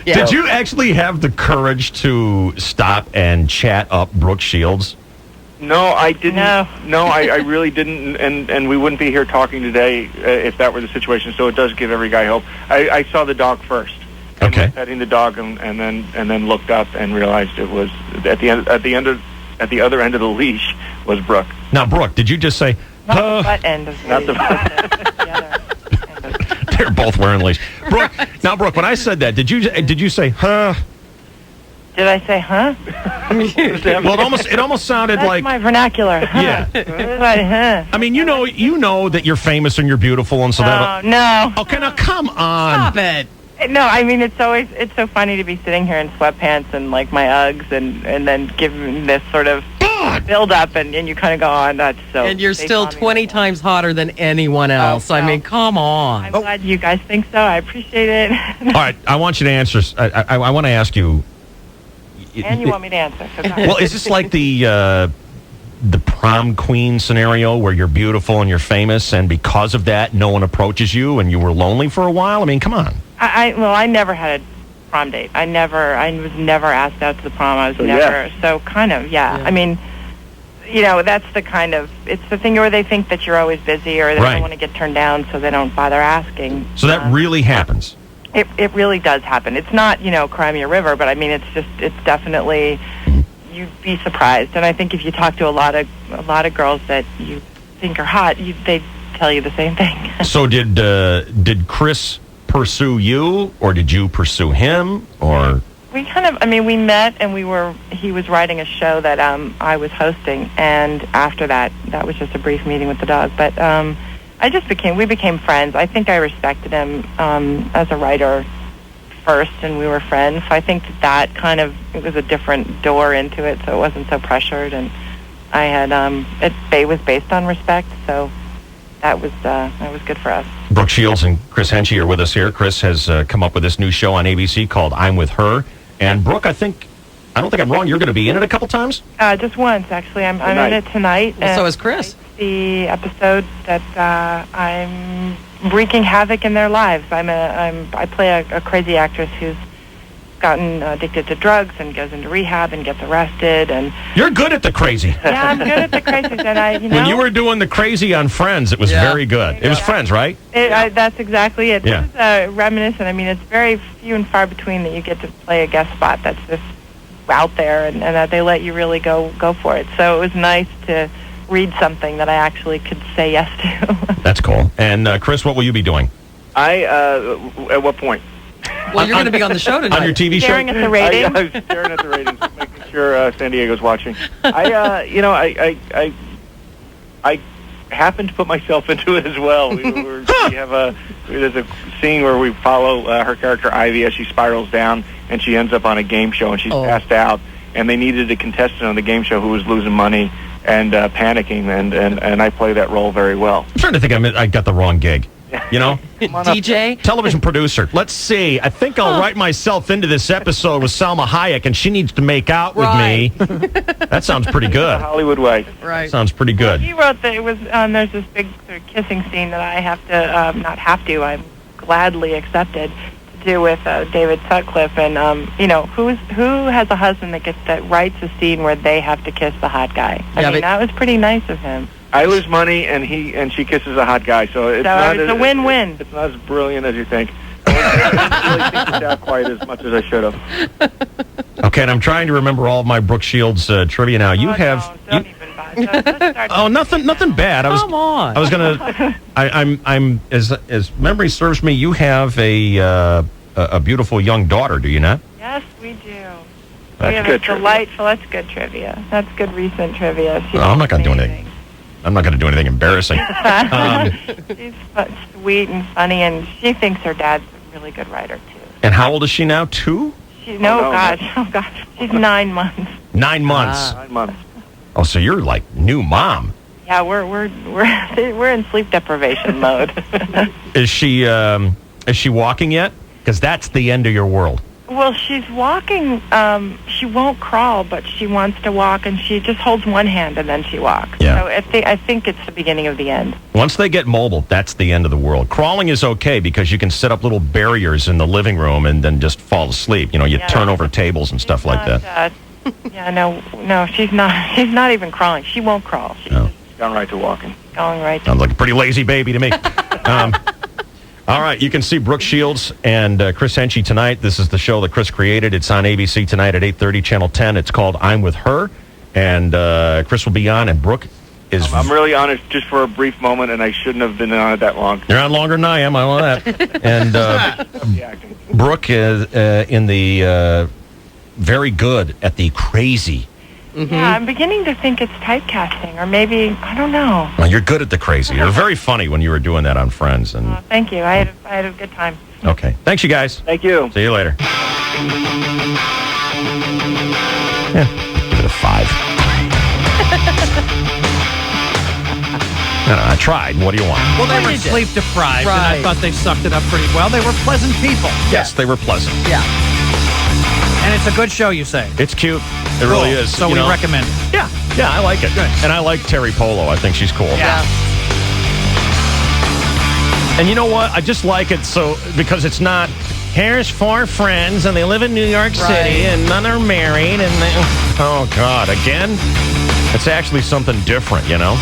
Yeah. Did you actually have the courage to stop and chat up Brooke Shields? No, I didn't. No, I really didn't, and we wouldn't be here talking today if that were the situation. So it does give every guy hope. I saw the dog first. And Okay. was petting the dog, and then looked up and realized it was at the other end of the leash was Brooke. Now, Brooke, did you just say? Not the butt end of the Not the They're both wearing leash. Brooke, now, Brooke, when I said that, did you say, huh? Did I say, huh? Well, it almost sounded That's like my vernacular. Huh? Yeah. Right, huh? I mean, you know that you're famous and you're beautiful, and so that. No. Okay, now come on. Stop it. No, I mean, it's so funny to be sitting here in sweatpants and like my Uggs and then giving this sort of build up and you kind of go on, that's so. And you're they still saw me 20 times hotter than anyone else. I mean, come on. I'm glad you guys think so. I appreciate it. All right, I want you to answer. I want to ask you. And you want me to answer. So go ahead. Well, is this like the prom queen scenario where you're beautiful and you're famous, and because of that, no one approaches you, and you were lonely for a while? I mean, come on. I never had prom date. I was never asked out to the prom. I was So, never, so kind of, yeah. I mean, that's the kind of, it's the thing where they think that you're always busy or they Right. don't want to get turned down, so they don't bother asking. So that really happens. It really does happen. It's not, Cry Me a River, but I mean, it's definitely, you'd be surprised. And I think if you talk to a lot of girls that you think are hot, they'd tell you the same thing. So did Chris pursue you, or did you pursue him, or? We we met and he was writing a show that I was hosting, and after that was just a brief meeting with the dog. But we became friends. I think I respected him as a writer first, and we were friends. So I think that kind of, it was a different door into it, so it wasn't so pressured, and I had, it was based on respect, so that was good for us. Brooke Shields and Chris Henchy are with us here. Chris has come up with this new show on ABC called I'm With Her. And Brooke, I don't think I'm wrong, you're going to be in it a couple times? Just once, actually. I'm in it tonight. Well, so is Chris. The episode that I'm wreaking havoc in their lives. I play a crazy actress who's gotten addicted to drugs and goes into rehab and gets arrested. And you're good at the crazy. Yeah, I'm good at the crazies. And when you were doing the crazy on Friends, it was very good. It was Friends, right? That's exactly it. Yeah. This is reminiscent. I mean, it's very few and far between that you get to play a guest spot that's this out there and that they let you really go for it. So it was nice to read something that I actually could say yes to. That's cool. And Chris, what will you be doing? At what point? Well, you're going to be on the show tonight. On your TV show? Staring at the ratings? I was staring at the ratings, making sure San Diego's watching. I happened to put myself into it as well. There's a scene where we follow her character Ivy as she spirals down, and she ends up on a game show, and she's passed out, and they needed a contestant on the game show who was losing money and panicking, and I play that role very well. I'm trying to think I got the wrong gig. DJ? Television producer. Let's see. I think I'll write myself into this episode with Salma Hayek, and she needs to make out with me. That sounds pretty good. The Hollywood way. Right. Sounds pretty good. He wrote that it was, there's this big sort of kissing scene that I have to, I'm gladly accepted to do with David Sutcliffe. And, who has a husband that writes a scene where they have to kiss the hot guy? That was pretty nice of him. I lose money, and she kisses a hot guy, so it's a win-win. It's not as brilliant as you think. I really think it out quite as much as I should have. Okay, and I'm trying to remember all of my Brooke Shields trivia now. Nothing bad. Come on. I was gonna. I'm as memory serves me. You have a beautiful young daughter, do you not? Yes, we do. That's we have good a delightful. That's good trivia. That's good recent trivia. I'm not going to do anything. I'm not going to do anything embarrassing. She's sweet and funny, and she thinks her dad's a really good writer too. And how old is she now? 2? She's gosh. She's 9 months. 9 months. 9 months. Oh, so you're like new mom. Yeah, we're in sleep deprivation mode. Is she walking yet? Because that's the end of your world. Well, she's walking. She won't crawl, but she wants to walk, and she just holds one hand and then she walks. Yeah. So I think it's the beginning of the end. Once they get mobile, that's the end of the world. Crawling is okay because you can set up little barriers in the living room and then just fall asleep. You turn over tables and stuff like that. No, she's not. She's not even crawling. She won't crawl. She's gone right to walking. Going right. Sounds like a pretty lazy baby to me. All right, you can see Brooke Shields and Chris Henchy tonight. This is the show that Chris created. It's on ABC tonight at 8:30, Channel 10. It's called I'm With Her, and Chris will be on, and Brooke is... I'm really on it just for a brief moment, and I shouldn't have been on it that long. You're on longer than I am, I know that. And Brooke is in the very good at the crazy. Mm-hmm. Yeah, I'm beginning to think it's typecasting, or maybe, I don't know. Well, you're good at the crazy. You're very funny when you were doing that on Friends. And thank you. I had a good time. Okay. Thanks, you guys. Thank you. See you later. Yeah, give it a 5. I tried. What do you want? Well, they were sleep deprived, and I Right. thought they sucked it up pretty well. They were pleasant people. Yes, they were pleasant. Yeah. And it's a good show, you say? It's cute. It really is. So we recommend it. Yeah, I like it. Good. And I like Terry Polo. I think she's cool. Yeah. And you know what? I just like it because it's not here's 4 friends, and they live in New York City, and none are married, and they... Oh, God, again? It's actually something different, you know?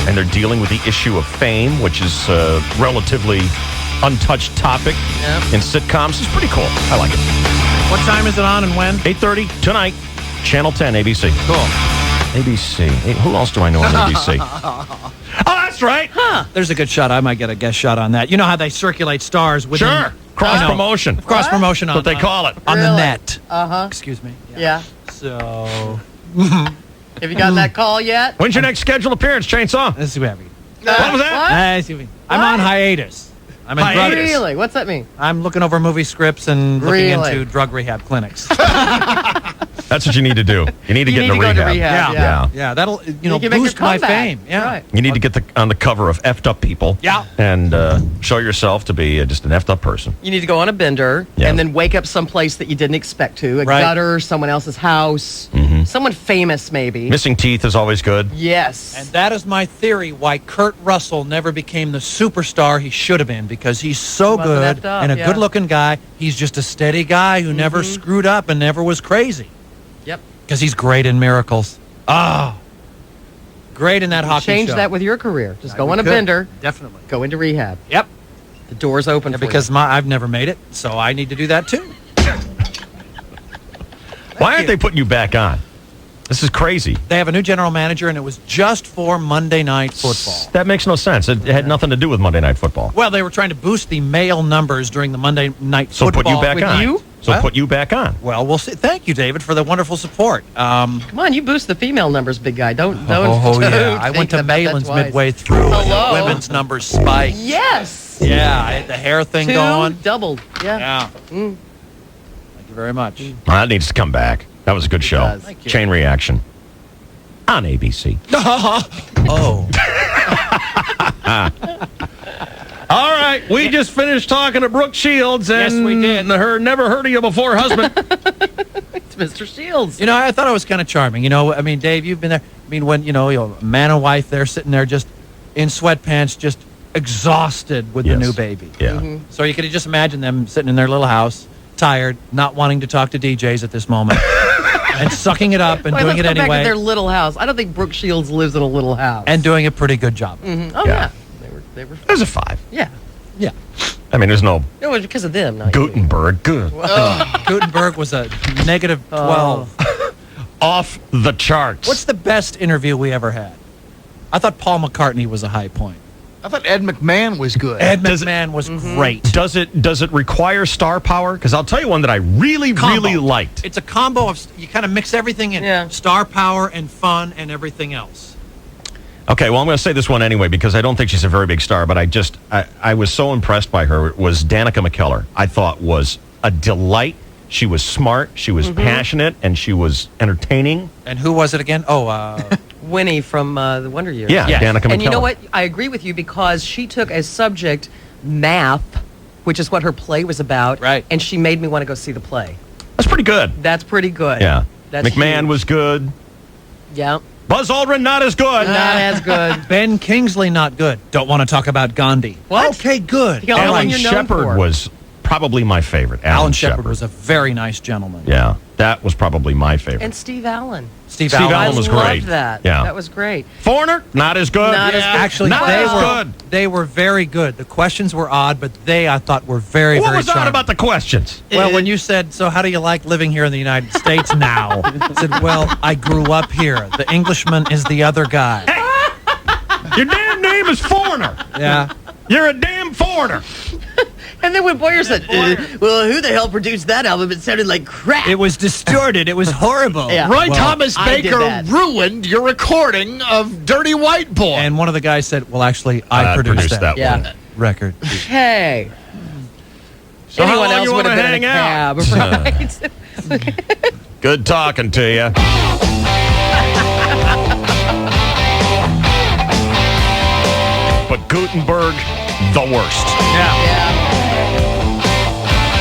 And they're dealing with the issue of fame, which is a relatively untouched topic in sitcoms. It's pretty cool. I like it. What time is it on and when? 8:30 tonight, Channel 10, ABC. Cool. ABC. Hey, who else do I know on ABC? Oh, that's right. There's a good shot. I might get a guest shot on that. You know how they circulate stars within... Sure. Cross-promotion. Cross-promotion on... That's what they call it. On the net. Uh-huh. Excuse me. Yeah. So... Have you gotten that call yet? When's your next scheduled appearance, Chainsaw? Let's see what happens. What was that? I'm on hiatus. I'm in Hiatus. Really? What's that mean? I'm looking over movie scripts and looking Really? into drug rehab clinics. That's what you need to do. You need to get need into to go to rehab. rehab. Yeah, that'll can make your boost my comeback. fame. Yeah. Right. You need to get on the cover of Effed Up People. Yeah. And show yourself to be just an effed up person. You need to go on a bender Yeah. and then wake up someplace that you didn't expect to. A Right. gutter, someone else's house, someone famous maybe. Missing teeth is always good. Yes. And that is my theory why Kurt Russell never became the superstar he should have been, because he's so Wasn't good effed up, and a yeah. good-looking guy. He's just a steady guy who never screwed up and never was crazy. Yep. Because he's great in Miracles. Oh, great in that hockey Change show. that with your career. Just go We on a could. bender, Definitely. go into rehab. Yep. The door's open for Because I've never made it, so I need to do that too. Why aren't they putting you back on? This is crazy. They have a new general manager, and it was just for Monday Night Football. That makes no sense. It had nothing to do with Monday Night Football. Well, they were trying to boost the male numbers during the Monday Night So Football. put you back with on. you? So Well, put you back on. Well, we'll see. Thank you, David, for the wonderful support. Come on, you boost the female numbers, big guy. Don't. Oh, yeah. don't I went think to about that Malin's twice. midway through, and Hello? the women's numbers spiked. Yes. Yeah, I had the hair thing Two going. doubled. Yeah. Yeah. Mm. Thank you very much. Well, that needs to come back. That was a good show. does. Thank you. Chain Reaction on ABC. Oh. All right, we just finished talking to Brooke Shields and Yes, we did. her never heard of you before husband. It's Mr. Shields. You know, I thought it was kind of charming. You know, I mean, Dave, you've been there. I mean, when, you know, man and wife, they're sitting there just in sweatpants, just exhausted with the Yes. new baby. Yeah. So you could just imagine them sitting in their little house, tired, not wanting to talk to DJs at this moment, and sucking it up and Wait, doing let's it go back to anyway, their little house. I don't think Brooke Shields lives in a little house. and doing a pretty good job. Oh Yeah. yeah. They were. There's a 5. Yeah. Yeah. I mean, there's no It was because of them. Not you. Gutenberg. Good. Gutenberg was a negative 12. Off the charts. What's the best interview we ever had? I thought Paul McCartney was a high point. I thought Ed McMahon was good. Ed McMahon was great. Does it require star power? Because I'll tell you one that I really liked. It's a combo of, you kind of mix everything in. Yeah. Star power and fun and everything else. Okay, well, I'm going to say this one anyway because I don't think she's a very big star, but I was so impressed by her. Was Danica McKellar. I thought was a delight. She was smart, she was passionate, and she was entertaining. And who was it again? Oh, Winnie from the Wonder Years. Yeah, Yes. Danica McKellar. And you know what? I agree with you because she took as subject math, which is what her play was about. Right. And she made me want to go see the play. That's pretty good. That's pretty good. Yeah. That's McMahon huge. was good. Yeah. Buzz Aldrin, not as good. Not as good. Ben Kingsley, not good. Don't want to talk about Gandhi. What? Okay, good. The only one Alan you're known Shepard for. was probably my favorite. Alan Shepard was a very nice gentleman. Yeah, that was probably my favorite. And Steve Allen. Steve Allen I was loved great. that. Yeah. That was great. Foreigner, not as good. Not as good. Actually, Not they as were good. They were very good. The questions were odd, but they, I thought, were very, What very was odd charming. about the questions? Well, when you said, so how do you like living here in the United States now? I said, well, I grew up here. The Englishman is the other guy. Your damn name is Foreigner. Yeah. You're a damn foreigner. And then when Boyer said, well, who the hell produced that album? It sounded like crap. It was distorted. It was horrible. Yeah. Roy Well, Thomas I did Baker that. ruined your recording of Dirty White Boy. And one of the guys said, well, actually, I produced that Yeah. record. Hey. So how Anyone long else you would wanna have been in a hang cab, out? right? Good talking to you. But Gutenberg, the worst. Yeah.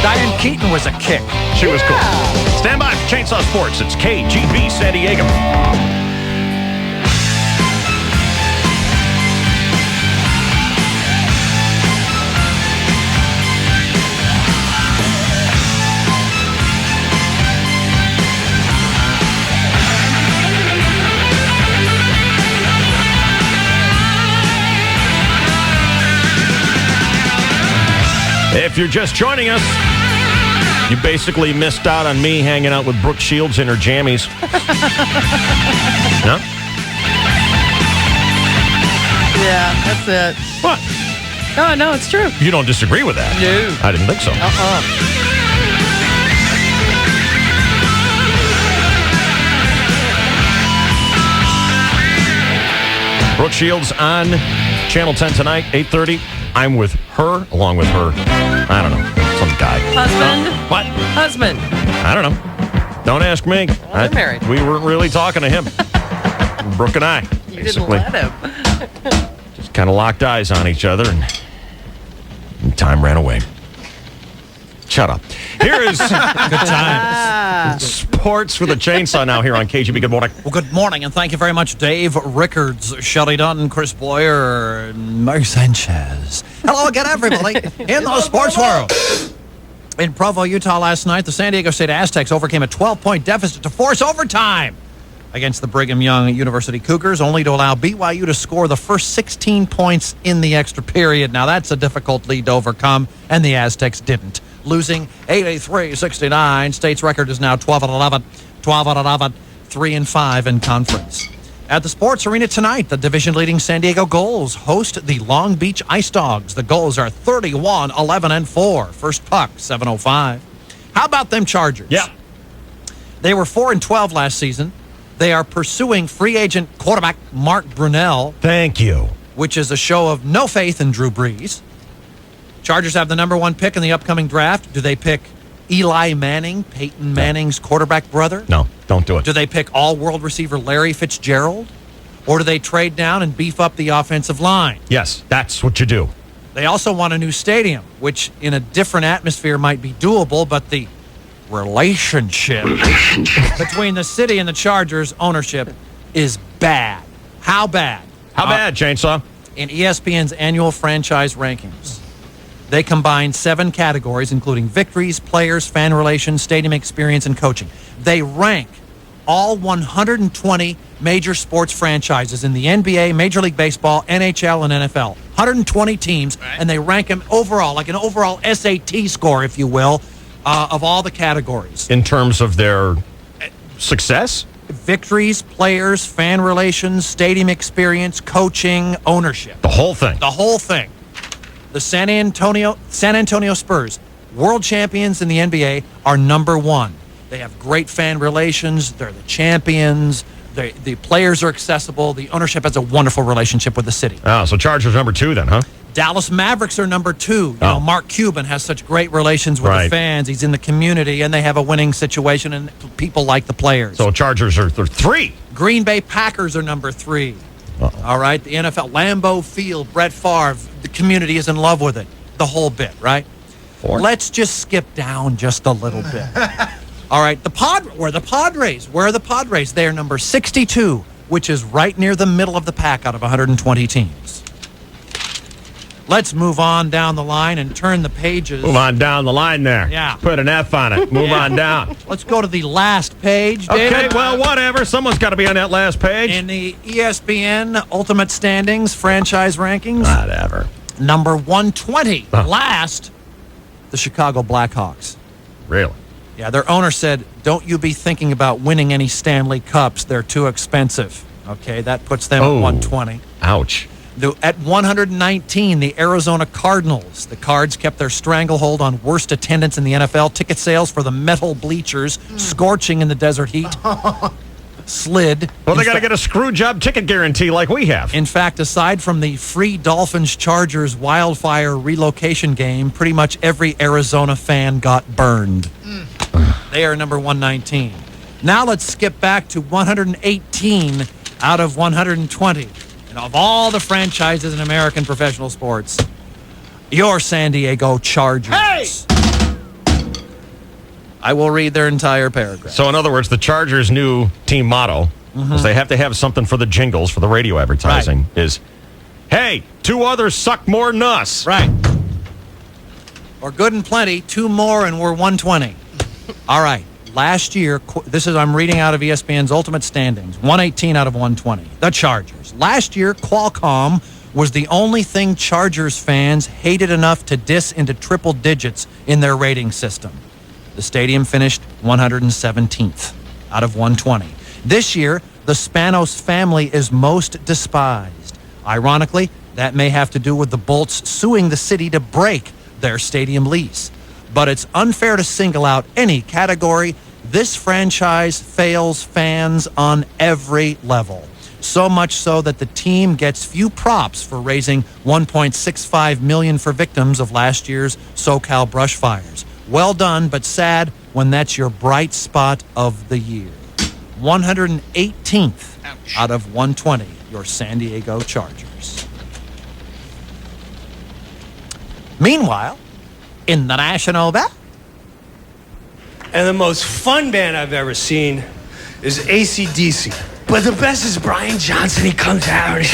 Diane Keaton was a kick. She was cool. Stand by for Chainsaw Sports. It's KGB San Diego. If you're just joining us, you basically missed out on me hanging out with Brooke Shields in her jammies. No? Yeah, that's it. What? No, it's true. You don't disagree with that? No. I didn't think so. Brooke Shields on Channel 10 tonight, 8:30. I'm with her, along with her, I don't know, some guy. Husband? What? Husband. I don't know. Don't ask me. They're married. We weren't really talking to him. Brooke and I, You basically. didn't let him. Just kind of locked eyes on each other, and time ran away. Shut up. Here is Good times. Sports with a Chainsaw now here on KGB. Good morning. Well, good morning, and thank you very much, Dave Rickards, Shelley Dunn, Chris Boyer, and Mark Sanchez. Hello again, everybody, in the sports world. In Provo, Utah last night, the San Diego State Aztecs overcame a 12-point deficit to force overtime against the Brigham Young University Cougars, only to allow BYU to score the first 16 points in the extra period. Now, that's a difficult lead to overcome, and the Aztecs didn't. Losing 83-69. State's record is now 12-11, 3-5 in conference. At the Sports Arena tonight, the division-leading San Diego Gulls host the Long Beach Ice Dogs. The Gulls are 31-11-4. First puck, 7:05. How about them Chargers? Yeah. They were 4-12 last season. They are pursuing free agent quarterback Mark Brunell. Thank you. Which is a show of no faith in Drew Brees. Chargers have the number 1 pick in the upcoming draft. Do they pick Eli Manning, Peyton Manning's quarterback brother? No, don't do it. Do they pick all-world receiver Larry Fitzgerald? Or do they trade down and beef up the offensive line? Yes, that's what you do. They also want a new stadium, which in a different atmosphere might be doable, but the relationship between the city and the Chargers ownership is bad. How bad? How bad, Chainsaw? In ESPN's annual franchise rankings, they combine 7 categories, including victories, players, fan relations, stadium experience, and coaching. They rank all 120 major sports franchises in the NBA, Major League Baseball, NHL, and NFL. 120 teams, and they rank them overall, like an overall SAT score, if you will, of all the categories. In terms of their success? Victories, players, fan relations, stadium experience, coaching, ownership. The whole thing. The whole thing. The San Antonio Spurs, world champions in the NBA, are number 1. They have great fan relations. They're the champions. The players are accessible. The ownership has a wonderful relationship with the city. Oh, so Chargers number 2 then, huh? Dallas Mavericks are number 2. You know, Mark Cuban has such great relations with the fans. He's in the community, and they have a winning situation, and people like the players. So Chargers are 3. Green Bay Packers are number 3. All right, the NFL, Lambeau Field, Brett Favre, the community is in love with it, the whole bit, right? 4. Let's just skip down just a little bit. All right, where are the Padres? Where are the Padres? They are number 62, which is right near the middle of the pack out of 120 teams. Let's move on down the line and turn the pages. Move on down the line there. Yeah. Put an F on it. Move on down. Let's go to the last page, Okay, David. well, whatever. Someone's got to be on that last page. In the ESPN Ultimate Standings franchise rankings. Whatever. Number 120, last, the Chicago Blackhawks. Really? Yeah, their owner said, don't you be thinking about winning any Stanley Cups. They're too expensive. Okay, that puts them at 120. Ouch. At 119, the Arizona Cardinals. The Cards kept their stranglehold on worst attendance in the NFL. Ticket sales for the metal bleachers, scorching in the desert heat, slid. Well, they got to get a screw job ticket guarantee like we have. In fact, aside from the free Dolphins-Chargers wildfire relocation game, pretty much every Arizona fan got burned. They are number 119. Now let's skip back to 118 out of 120. And of all the franchises in American professional sports, your San Diego Chargers. Hey! I will read their entire paragraph. So, in other words, the Chargers' new team motto is they have to have something for the jingles, for the radio advertising, is, hey, 2 others suck more than us. Right. Or good and plenty, 2 more and we're 120. All right. Last year, I'm reading out of ESPN's Ultimate Standings, 118 out of 120. The Chargers. Last year, Qualcomm was the only thing Chargers fans hated enough to diss into triple digits in their rating system. The stadium finished 117th out of 120. This year, the Spanos family is most despised. Ironically, that may have to do with the Bolts suing the city to break their stadium lease. But it's unfair to single out any category. This franchise fails fans on every level. So much so that the team gets few props for raising $1.65 million for victims of last year's SoCal brush fires. Well done, but sad when that's your bright spot of the year. 118th out of 120, your San Diego Chargers. Meanwhile, in the National Band. And the most fun band I've ever seen is AC/DC. But the best is Brian Johnson. He comes out.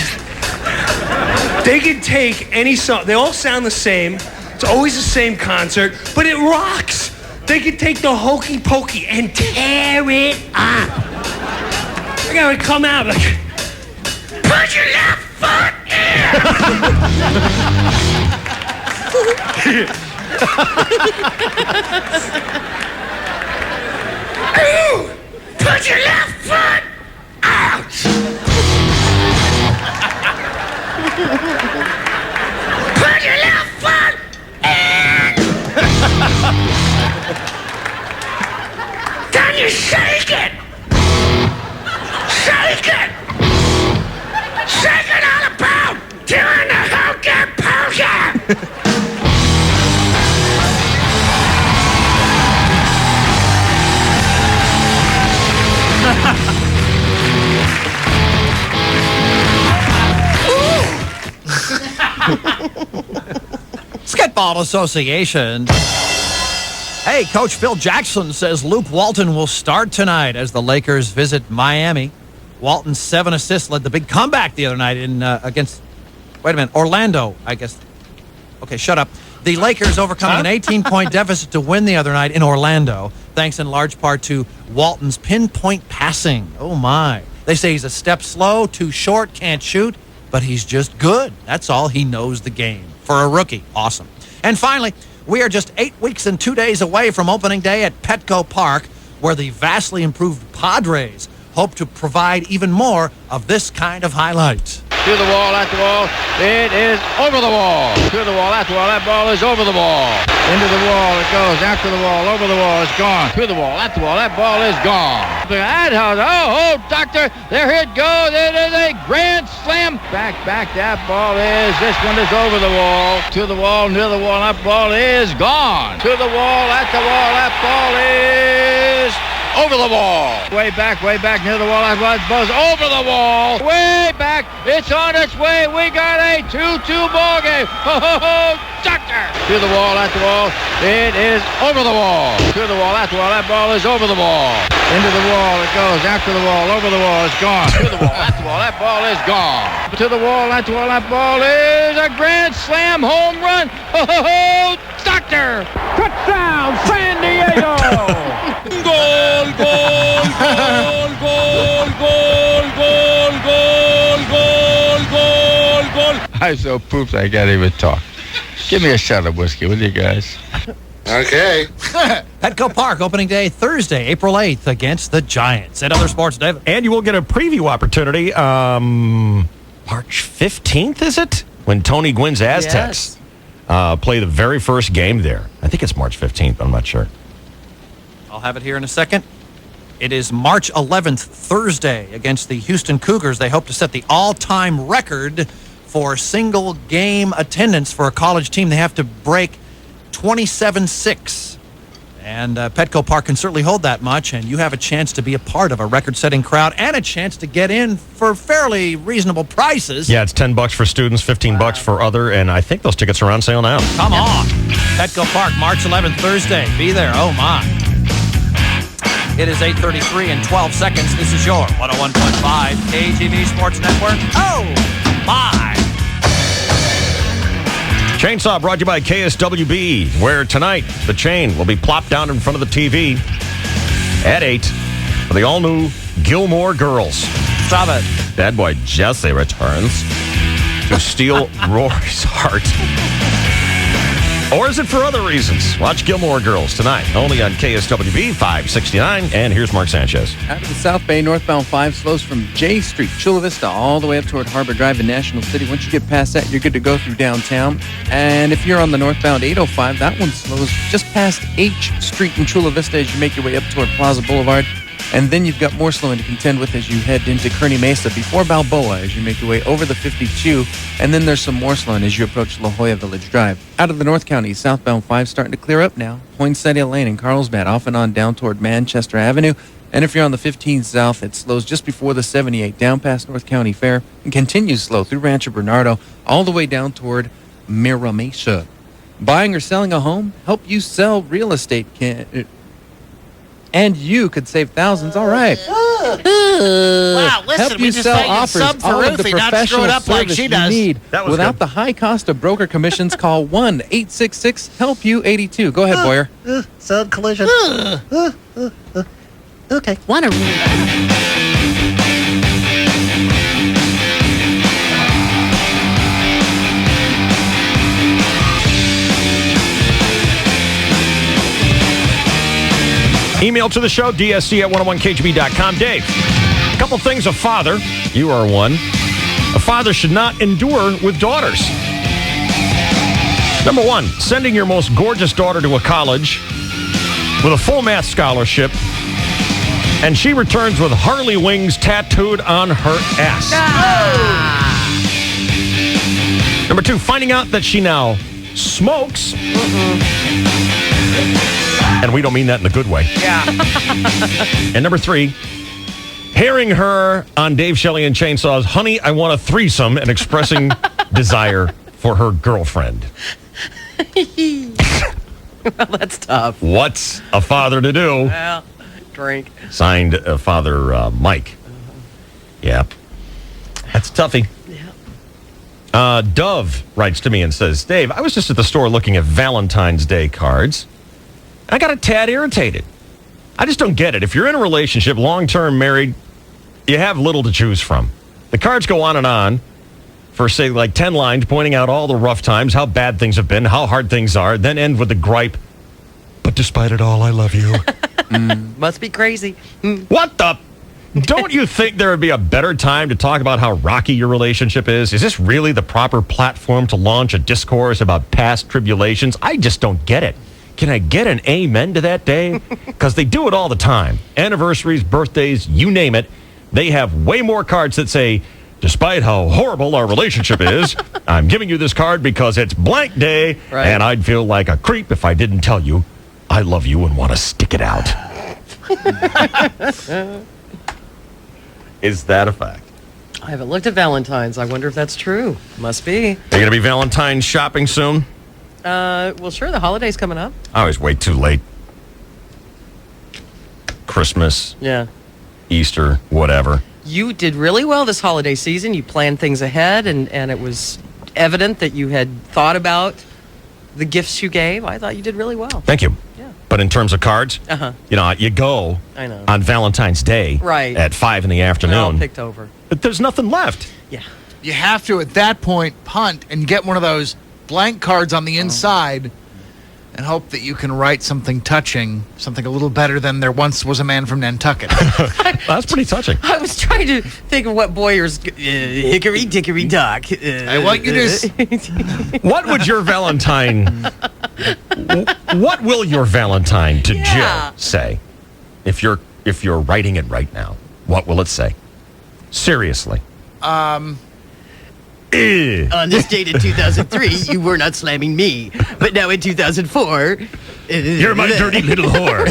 They can take any song. They all sound the same. It's always the same concert, but it rocks. They can take the Hokey Pokey and tear it up. They gotta come out like, put your left foot in. Ooh, put your left foot out. Put your left foot in. Then you shake it. Shake it. Shake it all about. Doing the hokey pokey. Sketball Association. Hey, Coach Phil Jackson says Luke Walton will start tonight as the Lakers visit Miami. Walton's 7 assists led the big comeback the other night against Orlando, I guess. Okay, shut up. The Lakers overcoming an 18-point deficit to win the other night in Orlando, thanks in large part to Walton's pinpoint passing. Oh, my. They say he's a step slow, too short, can't shoot, but he's just good. That's all. He knows the game. For a rookie, awesome. And finally, we are just 8 weeks and 2 days away from opening day at Petco Park, where the vastly improved Padres hope to provide even more of this kind of highlight. To the wall, at the wall. It is over the wall. To the wall, at the wall. That ball is over the wall. Into the wall it goes. After the wall, over the wall. It's gone. To the wall, at the wall. That ball is gone. Oh, doctor. There it goes. It is a grand slam. Back. That ball is. This one is over the wall. To the wall, near the wall. That ball is gone. To the wall, at the wall. That ball is over the wall. Way back, near the wall. That ball's over the wall. Way back. It's on its way. We got a 2-2 ball game. Oh, doctor. To the wall, at the wall. It is over the wall. To the wall, at the wall. That ball is over the wall. Into the wall it goes. After the wall, over the wall. It's gone. To the wall, at the wall. That ball is gone. To the wall, at the wall. That ball is a grand slam home run. Oh, doctor. Touchdown, San Diego. Goal, goal, goal, goal, goal, goal, goal, goal, goal, goal. I'm so pooped I can't even talk. Give me a shot of whiskey, will you guys? Okay. Petco Park, opening day Thursday, April 8th, against the Giants. And other sports, David. And you will get a preview opportunity March 15th, is it? When Tony Gwynn's Aztecs play the very first game there. I think it's March 15th, I'm not sure. I'll have it here in a second. It is March 11th, Thursday, against the Houston Cougars. They hope to set the all-time record for single game attendance for a college team. They have to break 27-6. And Petco Park can certainly hold that much, and you have a chance to be a part of a record-setting crowd and a chance to get in for fairly reasonable prices. Yeah, it's $10 for students, $15 for other, and I think those tickets are on sale now. Come on. Petco Park, March 11th, Thursday. Be there. Oh, my. It is 8:33 and 12 seconds. This is your 101.5 KGB Sports Network. Oh, my. Chainsaw brought to you by KSWB, where tonight the chain will be plopped down in front of the TV at 8 for the all-new Gilmore Girls. Stop it. Bad boy Jesse returns to steal Rory's heart? Or is it for other reasons? Watch Gilmore Girls tonight, only on KSWB 569. And here's Mark Sanchez. Out of the South Bay, northbound 5 slows from J Street, Chula Vista, all the way up toward Harbor Drive in National City. Once you get past that, you're good to go through downtown. And if you're on the northbound 805, that one slows just past H Street in Chula Vista as you make your way up toward Plaza Boulevard. And then you've got more slowing to contend with as you head into Kearney Mesa before Balboa as you make your way over the 52. And then there's some more slowing as you approach La Jolla Village Drive. Out of the North County, southbound 5 starting to clear up now. Poinsettia Lane and Carlsbad off and on down toward Manchester Avenue. And if you're on the 15 south, it slows just before the 78 down past North County Fair and continues slow through Rancho Bernardo all the way down toward Mira Mesa. Buying or selling a home? Help you sell real estate and you could save thousands. All right. Wow, listen, Help we you just sell sang it offers, sub for all of the Ruthie, not professional screw it up like service she you does. need. That was Without good. the high cost of broker commissions, call 1-866-HELP-YOU-82. Go ahead, Boyer. Sound collision. Okay. Want to Email to the show, dsc at 101kgb.com. Dave, a couple things a father, you are one, a father should not endure with daughters. Number one, sending your most gorgeous daughter to a college with a full math scholarship, and she returns with Harley wings tattooed on her ass. Number two, finding out that she now smokes. And we don't mean that in a good way. Yeah. And number three, hearing her on Dave Shelley and Chainsaws, honey, I want a threesome, and expressing desire for her girlfriend. Well, that's tough. What's a father to do? Well, drink. Signed Father Mike. Yeah. That's toughy. Dove writes to me and says, Dave, I was just at the store looking at Valentine's Day cards. I got a tad irritated. I just don't get it. If you're in a relationship, long-term married, you have little to choose from. The cards go on for, say, like 10 lines, pointing out all the rough times, how bad things have been, how hard things are, then end with the gripe, but despite it all, I love you. Must be crazy. What the? Don't you think there would be a better time to talk about how rocky your relationship is? Is this really the proper platform to launch a discourse about past tribulations? I just don't get it. Can I get an amen to that day? Because they do it all the time. Anniversaries, birthdays, you name it. They have way more cards that say, despite how horrible our relationship is, I'm giving you this card because it's blank day, Right. and I'd feel like a creep if I didn't tell you I love you and want to stick it out. Is that a fact? I haven't looked at Valentine's. I wonder if that's true. Must be. Are you going to be Valentine's shopping soon? Well, sure. The holiday's coming up. I always wait too late. Christmas, Yeah. Easter, whatever. You did really well this holiday season. You planned things ahead, and it was evident that you had thought about the gifts you gave. I thought you did really well. Thank you. Yeah. But in terms of cards, Uh-huh. you know, you go I know. on Valentine's Day Right. at 5 in the They're all afternoon. picked over. But there's nothing left. Yeah. You have to, at that point, punt and get one of those blank cards on the inside and hope that you can write something touching, something a little better than there once was a man from Nantucket. That's pretty touching. I was trying to think of what Boyer's hickory dickory dock. I want you to... What would your Valentine... what will your Valentine to Yeah. Jill say? If you're writing it right now, what will it say? Seriously. On this date in 2003, you were not slamming me. But now in 2004... You're my dirty little whore.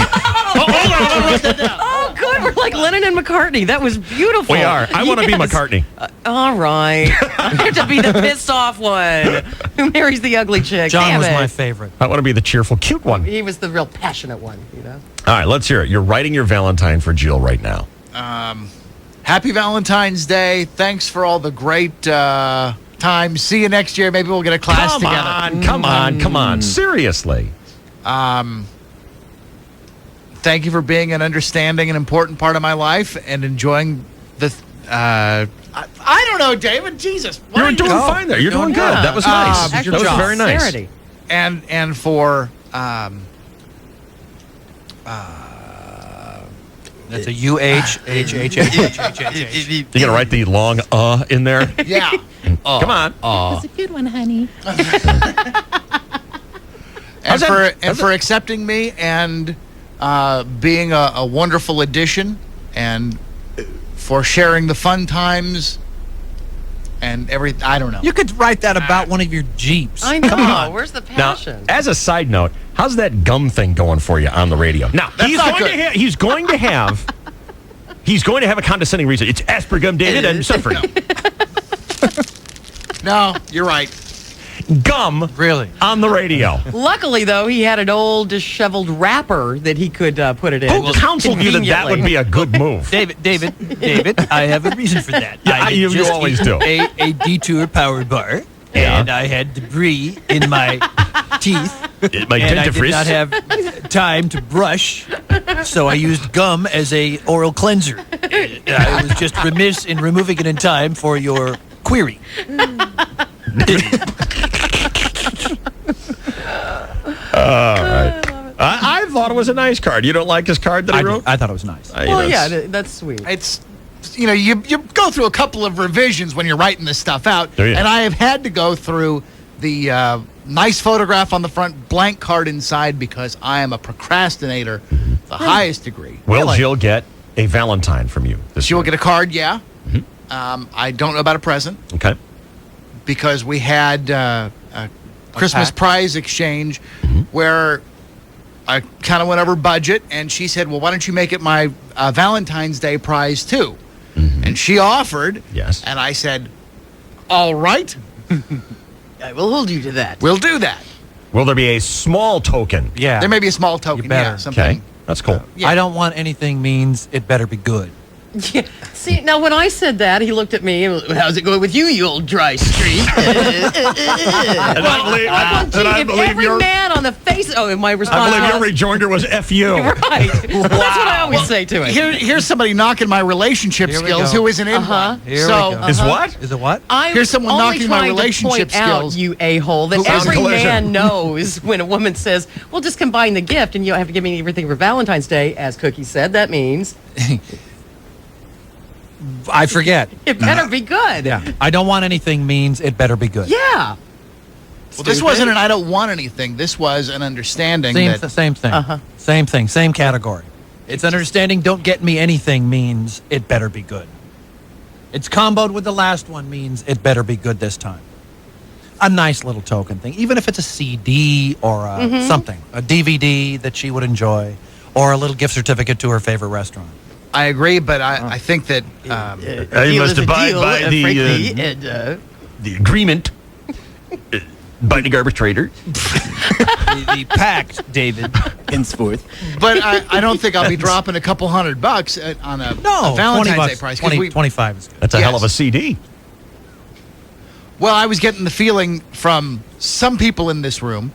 Oh, good. We're like Lennon and McCartney. That was beautiful. We are. I want to be Yes. McCartney. All right. I have to be the pissed off one who marries the ugly chick. John Damn was it. my favorite. I want to be the cheerful, cute one. He was the real passionate one, you know? All right, let's hear it. You're writing your Valentine for Jill right now. Happy Valentine's Day. Thanks for all the great time. See you next year. Maybe we'll get a class together. Come on. Seriously. Thank you for being an understanding and important part of my life and enjoying the I don't know, David. Jesus. You were doing fine there. You're doing good. That was nice. That was very nice. And for That's a U-H-H-H-H-H-H-H. You going to write the long in there? Yeah. Come on. That's a good one, honey. And for accepting me and being a wonderful addition, and for sharing the fun times and everything. I don't know. You could write that about one of your Jeeps. I know. Come on. Where's the Now, passion? as a side note, how's that gum thing going for you on the radio? Now, he's going to have a condescending reason. It's Aspergum, David, and suffering. No, you're right. Gum on the radio. Luckily, though, he had an old disheveled wrapper that he could put it in. Who counseled you that would be a good move? David, I have a reason for that. Yeah, I had you just always eaten do. A Detour power bar, and I had debris in my teeth. My and I did dentifrice. not have time to brush, so I used gum as a oral cleanser. I was just remiss in removing it in time for your query. All right. I thought it was a nice card. You don't like his card that I wrote? I thought it was nice. Well, yeah, that's sweet. It's, you go through a couple of revisions when you're writing this stuff out, and I have had to go through the nice photograph on the front, blank card inside, because I am a procrastinator, the highest degree. Will Jill get a Valentine from you this She will year? get a card, yeah. I don't know about a present. Okay. Because we had a Christmas prize exchange where I kind of went over budget, and she said, well, why don't you make it my Valentine's Day prize too? And she offered. Yes. And I said, all right. I will hold you to that. We'll do that. Will there be a small token? Yeah. There may be a small token. You better. Yeah, something. Okay. That's cool. I don't want anything means it better be good. Yeah. See, now when I said that, he looked at me and, how's it going with you, you old dry streak? I believe every your- man on the face. Oh, my response I believe your was, rejoinder was F you. right. That's what I always say to it. Here's somebody knocking my relationship Here we skills go. who isn't in one. Here So we go. Is what? Is it what? I'm Here's someone only knocking my trying to relationship point out, skills. you a-hole, that Who- every Collision. man knows when a woman says, well, just combine the gift and you don't have to give me everything for Valentine's Day, as Cookie said. That means I forget. it better be good. Yeah. I don't want anything means it better be good. Yeah. Well, this wasn't an I don't want anything. This was an understanding Same, that same thing. Same thing. Same category. It's understanding don't get me anything means it better be good. It's comboed with the last one means it better be good this time. A nice little token thing, even if it's a CD or something, a DVD that she would enjoy, or a little gift certificate to her favorite restaurant. I agree, but I think that I must abide by the agreement by the garbage trader. The pact, David. Henceforth. But I don't think I'll be dropping a couple $100 on a Valentine's Day price. 'cause 25 is good. That's a hell of a CD. Well, I was getting the feeling from some people in this room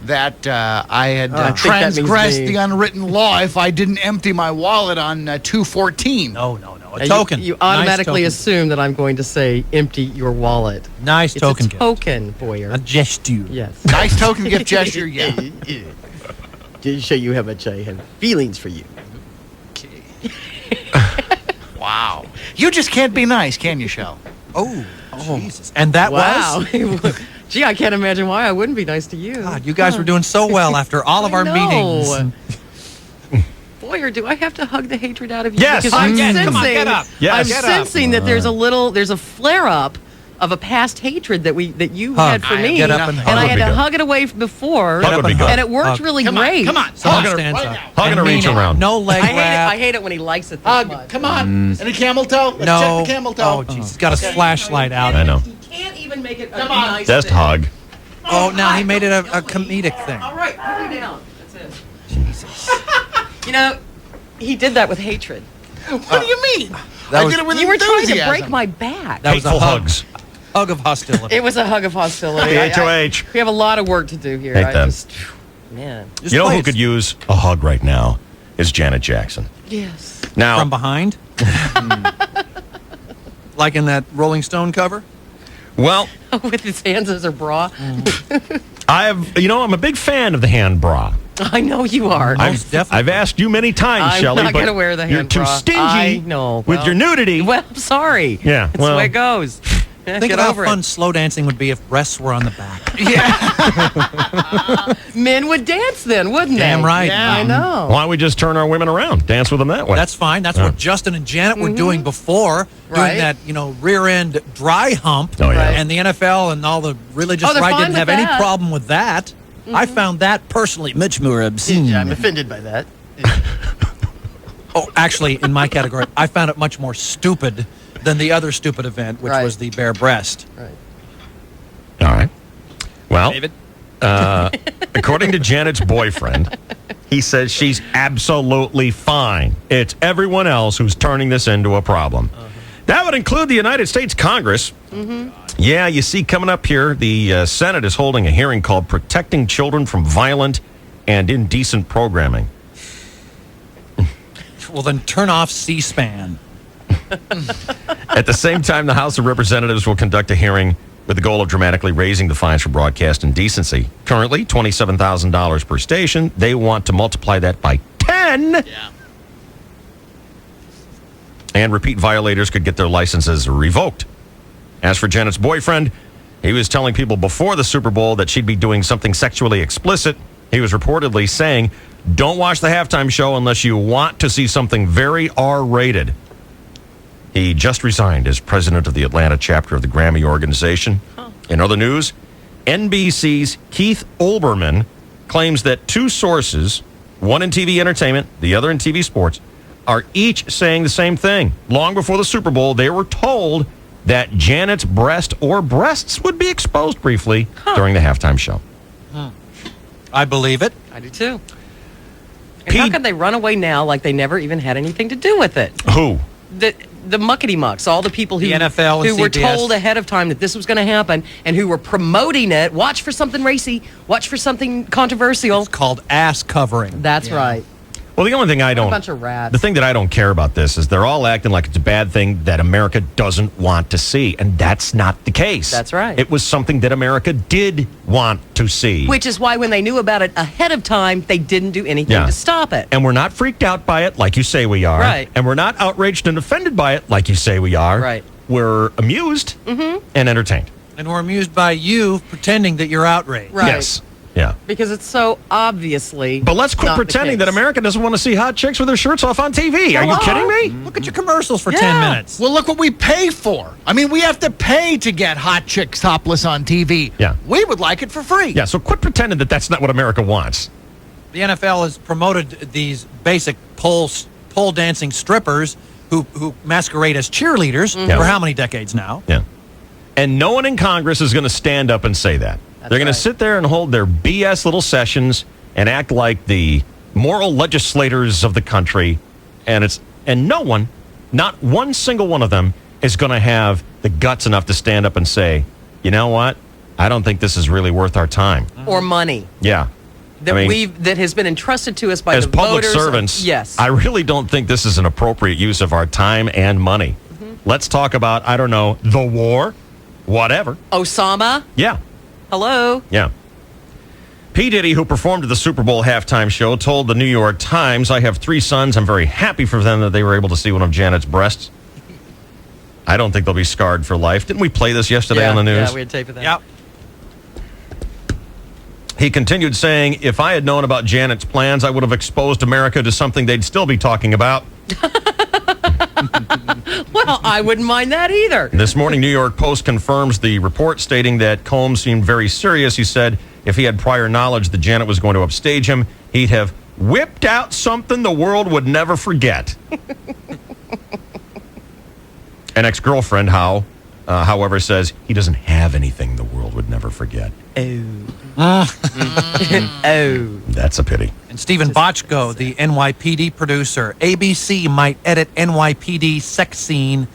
that I had I think that means transgressed me. the unwritten law if I didn't empty my wallet on 2/14. No. A token. You automatically Nice assume that I'm going to say empty your wallet. token. Nice It's token a gift. token, Boyer. A gesture. Yes. Nice token gift gesture, yeah. To show you how much I have feelings for you. Wow. You just can't be nice, can you, Shell? Oh, Jesus. And that Wow. was? Gee, I can't imagine why I wouldn't be nice to you. God, you guys were doing so well after all of our meetings. Boyer, do I have to hug the hatred out of you? Yes. Because I'm Yes, sensing, come on, get up. Yes. I'm Get up. sensing that there's a flare up of a past hatred that you Hug. had for me, Get up and hug. I Hug had would to be hug it away before, Hug would be good. and it worked Hug. really Come great. on, come on. Someone Hug. stands Right up. now. Hug and a reach around. No leg wrap. I hate it when he likes it this Hug. much. Come on. And a camel toe? Let's No. check the camel toe. Oh, jeez. He's got a flashlight out. I know. He can't even make it a Come on. nice Just thing. hug. Oh, now he made it a comedic thing. All right, put me down. That's it. Jesus. You know, he did that with hatred. What do you mean? That I was- did it with You were trying to enthusiasm. break my back. That was a Hateful hug. hugs. Hug of hostility. It was a hug of hostility. HOH. We have a lot of work to do here. Hate I that. just, man. Just You know play who it could use a hug right now is Janet Jackson. Yes. Now, from behind? Like in that Rolling Stone cover? Well, With his hands as her bra. I'm a big fan of the hand bra. I know you are. I've asked you many times, I'm Shelley, not but going to wear the hand you're too bra. stingy I know. with your nudity. Well, I'm sorry. Yeah, That's the way it goes. Think Get of how over fun it. slow dancing would be if breasts were on the back. Men would dance then, wouldn't they? Damn right. Yeah, I know. Why don't we just turn our women around, dance with them that way? That's fine. That's what Justin and Janet were doing before, Right. doing that, rear end dry hump. Oh, yeah. And the NFL and all the religious they're right fine didn't have with any that. problem with that. I found that personally much more obscene. I'm offended by that. Oh, actually, in my category, I found it much more stupid than the other stupid event, which Right. was the bare breast. Right. All right. Well, David? according to Janet's boyfriend, he says she's absolutely fine. It's everyone else who's turning this into a problem. That would include the United States Congress. Yeah, you see, coming up here, the Senate is holding a hearing called Protecting Children from Violent and Indecent Programming. Well, then turn off C-SPAN. At the same time, the House of Representatives will conduct a hearing with the goal of dramatically raising the fines for broadcast indecency. Currently, $27,000 per station. They want to multiply that by 10. Yeah. And repeat violators could get their licenses revoked. As for Janet's boyfriend, he was telling people before the Super Bowl that she'd be doing something sexually explicit. He was reportedly saying, don't watch the halftime show unless you want to see something very R-rated. He just resigned as president of the Atlanta chapter of the Grammy organization. In other news, NBC's Keith Olbermann claims that two sources, one in TV entertainment, the other in TV sports, are each saying the same thing. Long before the Super Bowl, they were told that Janet's breast or breasts would be exposed briefly during the halftime show. I believe it. I do too. And how can they run away now like they never even had anything to do with it? Who? The muckety mucks, all the people who The NFL and who were CBS. told ahead of time that this was going to happen and who were promoting it. Watch for something racy. Watch for something controversial. It's called ass covering. That's right. Well, the only thing I don't... a bunch of rats. The thing that I don't care about this is they're all acting like it's a bad thing that America doesn't want to see, and that's not the case. That's right. It was something that America did want to see. Which is why when they knew about it ahead of time, they didn't do anything to stop it. And we're not freaked out by it like you say we are. Right. And we're not outraged and offended by it like you say we are. Right. We're amused and entertained. And we're amused by you pretending that you're outraged. Right. Yes. Yeah. Because it's so obviously. But let's quit not the pretending that case. America doesn't want to see hot chicks with their shirts off on TV. Are you kidding me? Look at your commercials for Yeah. 10 minutes. Well, look what we pay for. I mean, we have to pay to get hot chicks topless on TV. Yeah. We would like it for free. Yeah, so quit pretending that that's not what America wants. The NFL has promoted these basic pole dancing strippers who masquerade as cheerleaders for how many decades now? Yeah. And no one in Congress is going to stand up and say that. They're going to sit there and hold their BS little sessions and act like the moral legislators of the country. And no one, not one single one of them, is going to have the guts enough to stand up and say, you know what? I don't think this is really worth our time. Or money Yeah. that that has been entrusted to us by as the public voters. servants, Yes. I really don't think this is an appropriate use of our time and money. Let's talk about, I don't know, the war, whatever. Osama. Yeah. Hello. Yeah. P. Diddy, who performed at the Super Bowl halftime show, told the New York Times, I have 3 sons. I'm very happy for them that they were able to see one of Janet's breasts. I don't think they'll be scarred for life. Didn't we play this yesterday on the news? Yeah, we had tape of that. Yep. He continued saying, if I had known about Janet's plans, I would have exposed America to something they'd still be talking about. Well, I wouldn't mind that either. This morning, New York Post confirms the report stating that Combs seemed very serious. He said if he had prior knowledge that Janet was going to upstage him, he'd have whipped out something the world would never forget. An ex-girlfriend, however, says he doesn't have anything the world would never forget. Oh. That's a pity. And Stephen Bochco, the NYPD producer, ABC might edit NYPD sex scene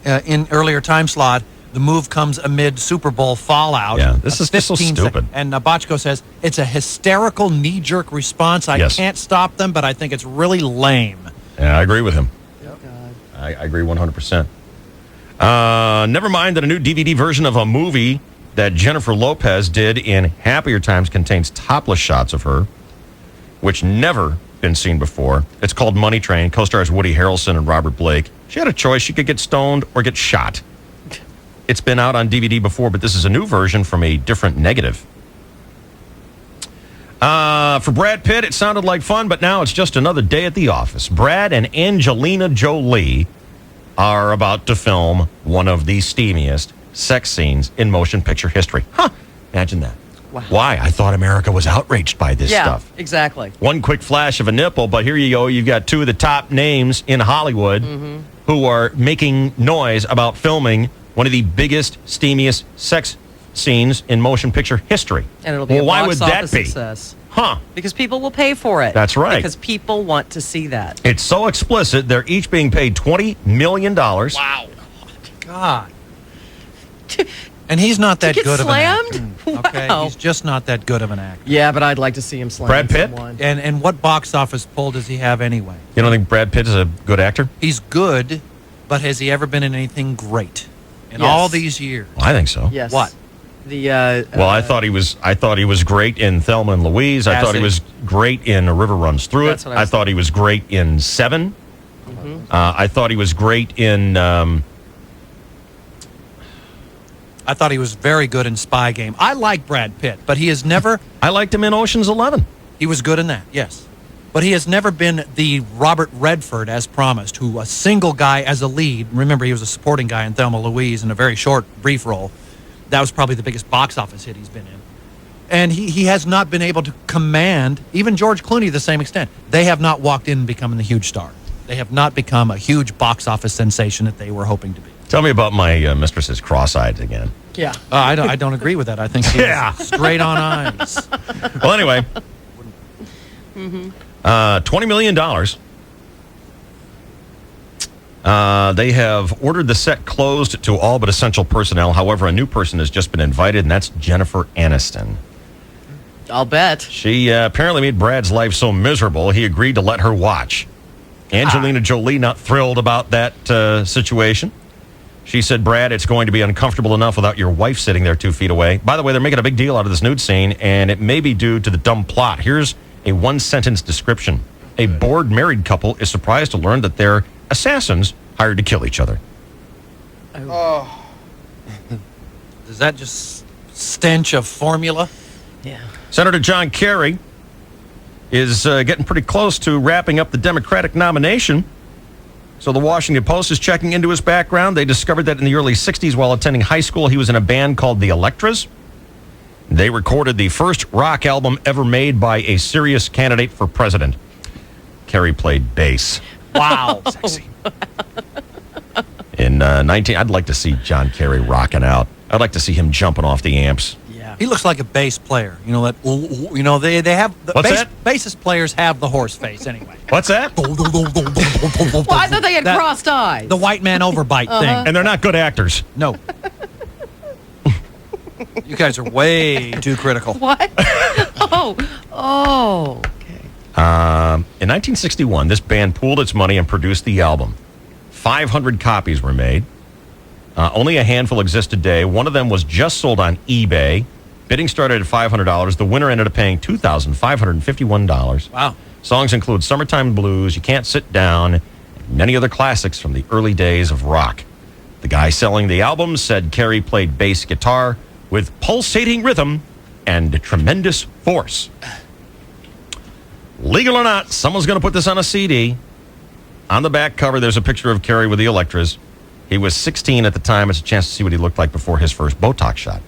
in earlier time slot. The move comes amid Super Bowl fallout. Yeah, this is just so 15 stupid. And Bochco says, it's a hysterical knee-jerk response. I Yes. can't stop them, but I think it's really lame. Yeah, I agree with him. I agree 100%. Never mind that a new DVD version of a movie that Jennifer Lopez did in Happier Times contains topless shots of her, which never been seen before. It's called Money Train, co-stars Woody Harrelson and Robert Blake. She had a choice. She could get stoned or get shot. It's been out on DVD before, but this is a new version from a different negative. For Brad Pitt, it sounded like fun, but now it's just another day at the office. Brad and Angelina Jolie are about to film one of the steamiest sex scenes in motion picture history. Huh. Imagine that. Wow. Why? I thought America was outraged by this stuff. Yeah, exactly. One quick flash of a nipple, but here you go. You've got two of the top names in Hollywood who are making noise about filming one of the biggest, steamiest sex scenes in motion picture history. And it'll be a why box would office that be? success. Huh. Because people will pay for it. That's right. Because people want to see that. It's so explicit, they're each being paid $20 million. Wow. God. And he's not that get good slammed? of an actor. Okay, Wow. he's just not that good of an actor. Yeah, but I'd like to see him slam Brad Pitt? someone. And what box office pull does he have anyway? You don't think Brad Pitt is a good actor? He's good, but has he ever been in anything great in Yes. all these years? I think so. Yes. What? The Well, I thought he was great in Thelma and Louise. I Has thought he he? was great in A River Runs Through That's It. what I was thought he was great in Seven. I thought he was great in. I thought he was very good in Spy Game. I like Brad Pitt, but he has never. I liked him in Ocean's 11. He was good in that, yes. But he has never been the Robert Redford as promised, who a single guy as a lead. Remember, he was a supporting guy in Thelma Louise in a very short, brief role. That was probably the biggest box office hit he's been in. And he has not been able to command, even George Clooney to the same extent. They have not walked in becoming the huge star. They have not become a huge box office sensation that they were hoping to be. Tell me about my mistress's cross-eyed again. Yeah. I don't agree with that. I think he has straight on eyes. Well, anyway, $20 million. They have ordered the set closed to all but essential personnel. However, a new person has just been invited, and that's Jennifer Aniston. I'll bet. She apparently made Brad's life so miserable, he agreed to let her watch. Angelina Jolie not thrilled about that situation. She said, Brad, it's going to be uncomfortable enough without your wife sitting there 2 feet away. By the way, they're making a big deal out of this nude scene, and it may be due to the dumb plot. Here's a one-sentence description. A bored married couple is surprised to learn that they're assassins hired to kill each other. Oh. Is that just stench of formula? Yeah. Senator John Kerry is getting pretty close to wrapping up the Democratic nomination. So the Washington Post is checking into his background. They discovered that in the early 60s while attending high school, he was in a band called the Electras. They recorded the first rock album ever made by a serious candidate for president. Kerry played bass. Wow. Sexy. In I'd like to see John Kerry rocking out. I'd like to see him jumping off the amps. Yeah. He looks like a bass player. You know that. You know they have. What's that? Bassist players have the horse face anyway. What's that? Well, I thought they had That- crossed eyes. The white man overbite thing. And they're not good actors. No. You guys are way too critical. What? Oh. Okay. In 1961, this band pooled its money and produced the album. 500 copies were made. Only a handful exist today. One of them was just sold on eBay. Bidding started at $500. The winner ended up paying $2,551. Wow. Songs include Summertime Blues, You Can't Sit Down, and many other classics from the early days of rock. The guy selling the album said Kerry played bass guitar with pulsating rhythm and tremendous force. Legal or not, someone's going to put this on a CD. On the back cover, there's a picture of Kerry with the Electras. He was 16 at the time. It's a chance to see what he looked like before his first Botox shot.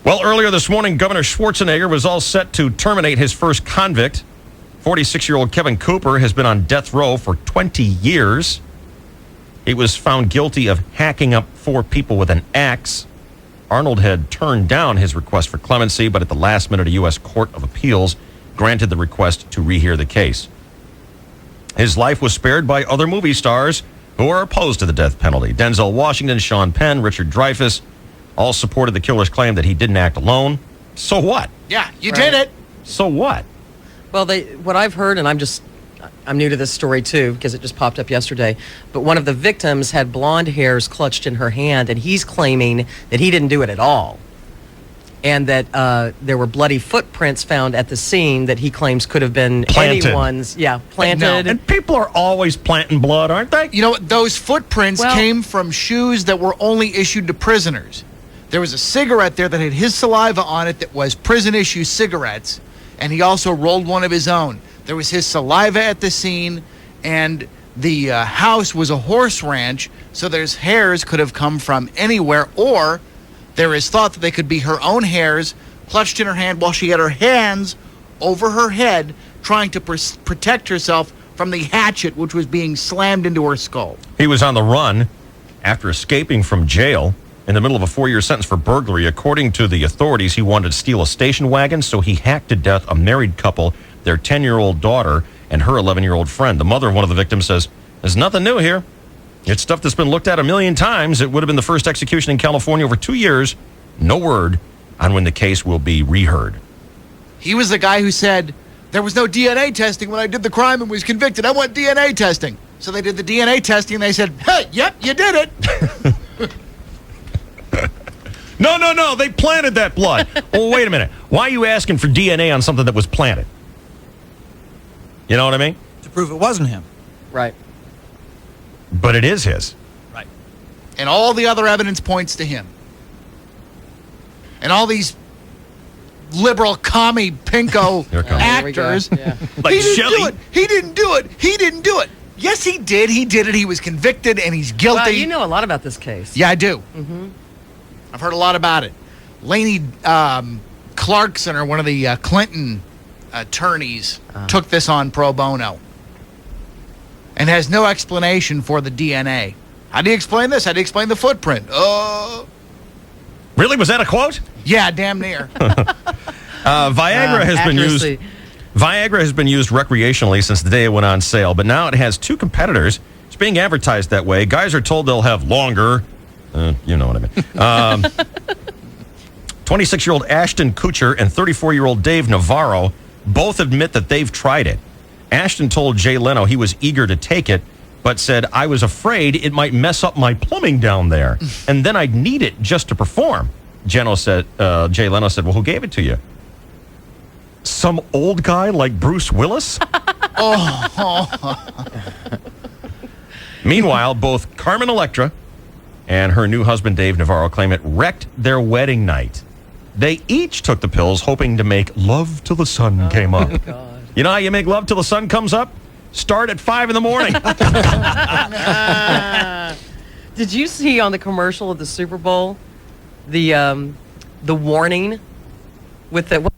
Well, earlier this morning, Governor Schwarzenegger was all set to terminate his first convict. 46-year-old Kevin Cooper has been on death row for 20 years. He was found guilty of hacking up 4 people with an axe. Arnold had turned down his request for clemency, but at the last minute, a U.S. Court of Appeals granted the request to rehear the case. His life was spared by other movie stars who are opposed to the death penalty. Denzel Washington, Sean Penn, Richard Dreyfuss all supported the killer's claim that he didn't act alone. So what? Yeah, you did it. So what? Well, what I've heard, and I'm new to this story too because it just popped up yesterday. But one of the victims had blonde hairs clutched in her hand, and he's claiming that he didn't do it at all. And that there were bloody footprints found at the scene that he claims could have been Planted. anyone's. Yeah, planted. And people are always planting blood, aren't they? You know what? Those footprints Well- came from shoes that were only issued to prisoners. There was a cigarette there that had his saliva on it that was prison-issue cigarettes, and he also rolled one of his own. There was his saliva at the scene, and the house was a horse ranch, so there's hairs could have come from anywhere, or there is thought that they could be her own hairs clutched in her hand while she had her hands over her head trying to protect herself from the hatchet which was being slammed into her skull. He was on the run after escaping from jail in the middle of a 4-year sentence for burglary. According to the authorities, he wanted to steal a station wagon, so he hacked to death a married couple, their 10-year-old daughter, and her 11-year-old friend. The mother of one of the victims says, "There's nothing new here. It's stuff that's been looked at a million times. It would have been the first execution in California over 2 years. No word on when the case will be reheard." He was the guy who said, there was no DNA testing when I did the crime and was convicted. I want DNA testing. So they did the DNA testing and they said, hey, yep, you did it. No, they planted that blood. Well, wait a minute. Why are you asking for DNA on something that was planted? You know what I mean? To prove it wasn't him. Right. But it is his. Right. And all the other evidence points to him. And all these liberal commie pinko actors. Yeah. Like he didn't Shelley. do it. He didn't do it. He didn't do it. Yes, he did. He did it. He was convicted and he's guilty. Well, you know a lot about this case. Yeah, I do. Mm-hmm. I've heard a lot about it. Lainey Clarkson, or one of the Clinton attorneys, took this on pro bono and has no explanation for the DNA. How do you explain this? How do you explain the footprint? Really? Was that a quote? Yeah, damn near. Viagra has been used. accuracy. Viagra has been used recreationally since the day it went on sale, but now it has 2 competitors. It's being advertised that way. Guys are told they'll have longer. You know what I mean. 26-year-old Ashton Kutcher and 34-year-old Dave Navarro both admit that they've tried it. Ashton told Jay Leno he was eager to take it, but said, "I was afraid it might mess up my plumbing down there, and then I'd need it just to perform." Jay Leno said, "Well, who gave it to you? Some old guy like Bruce Willis?" Meanwhile, both Carmen Electra and her new husband, Dave Navarro, claim it wrecked their wedding night. They each took the pills hoping to make love till the sun came up. God. You know how you make love till the sun comes up? Start at 5 in the morning. Did you see on the commercial of the Super Bowl the warning with the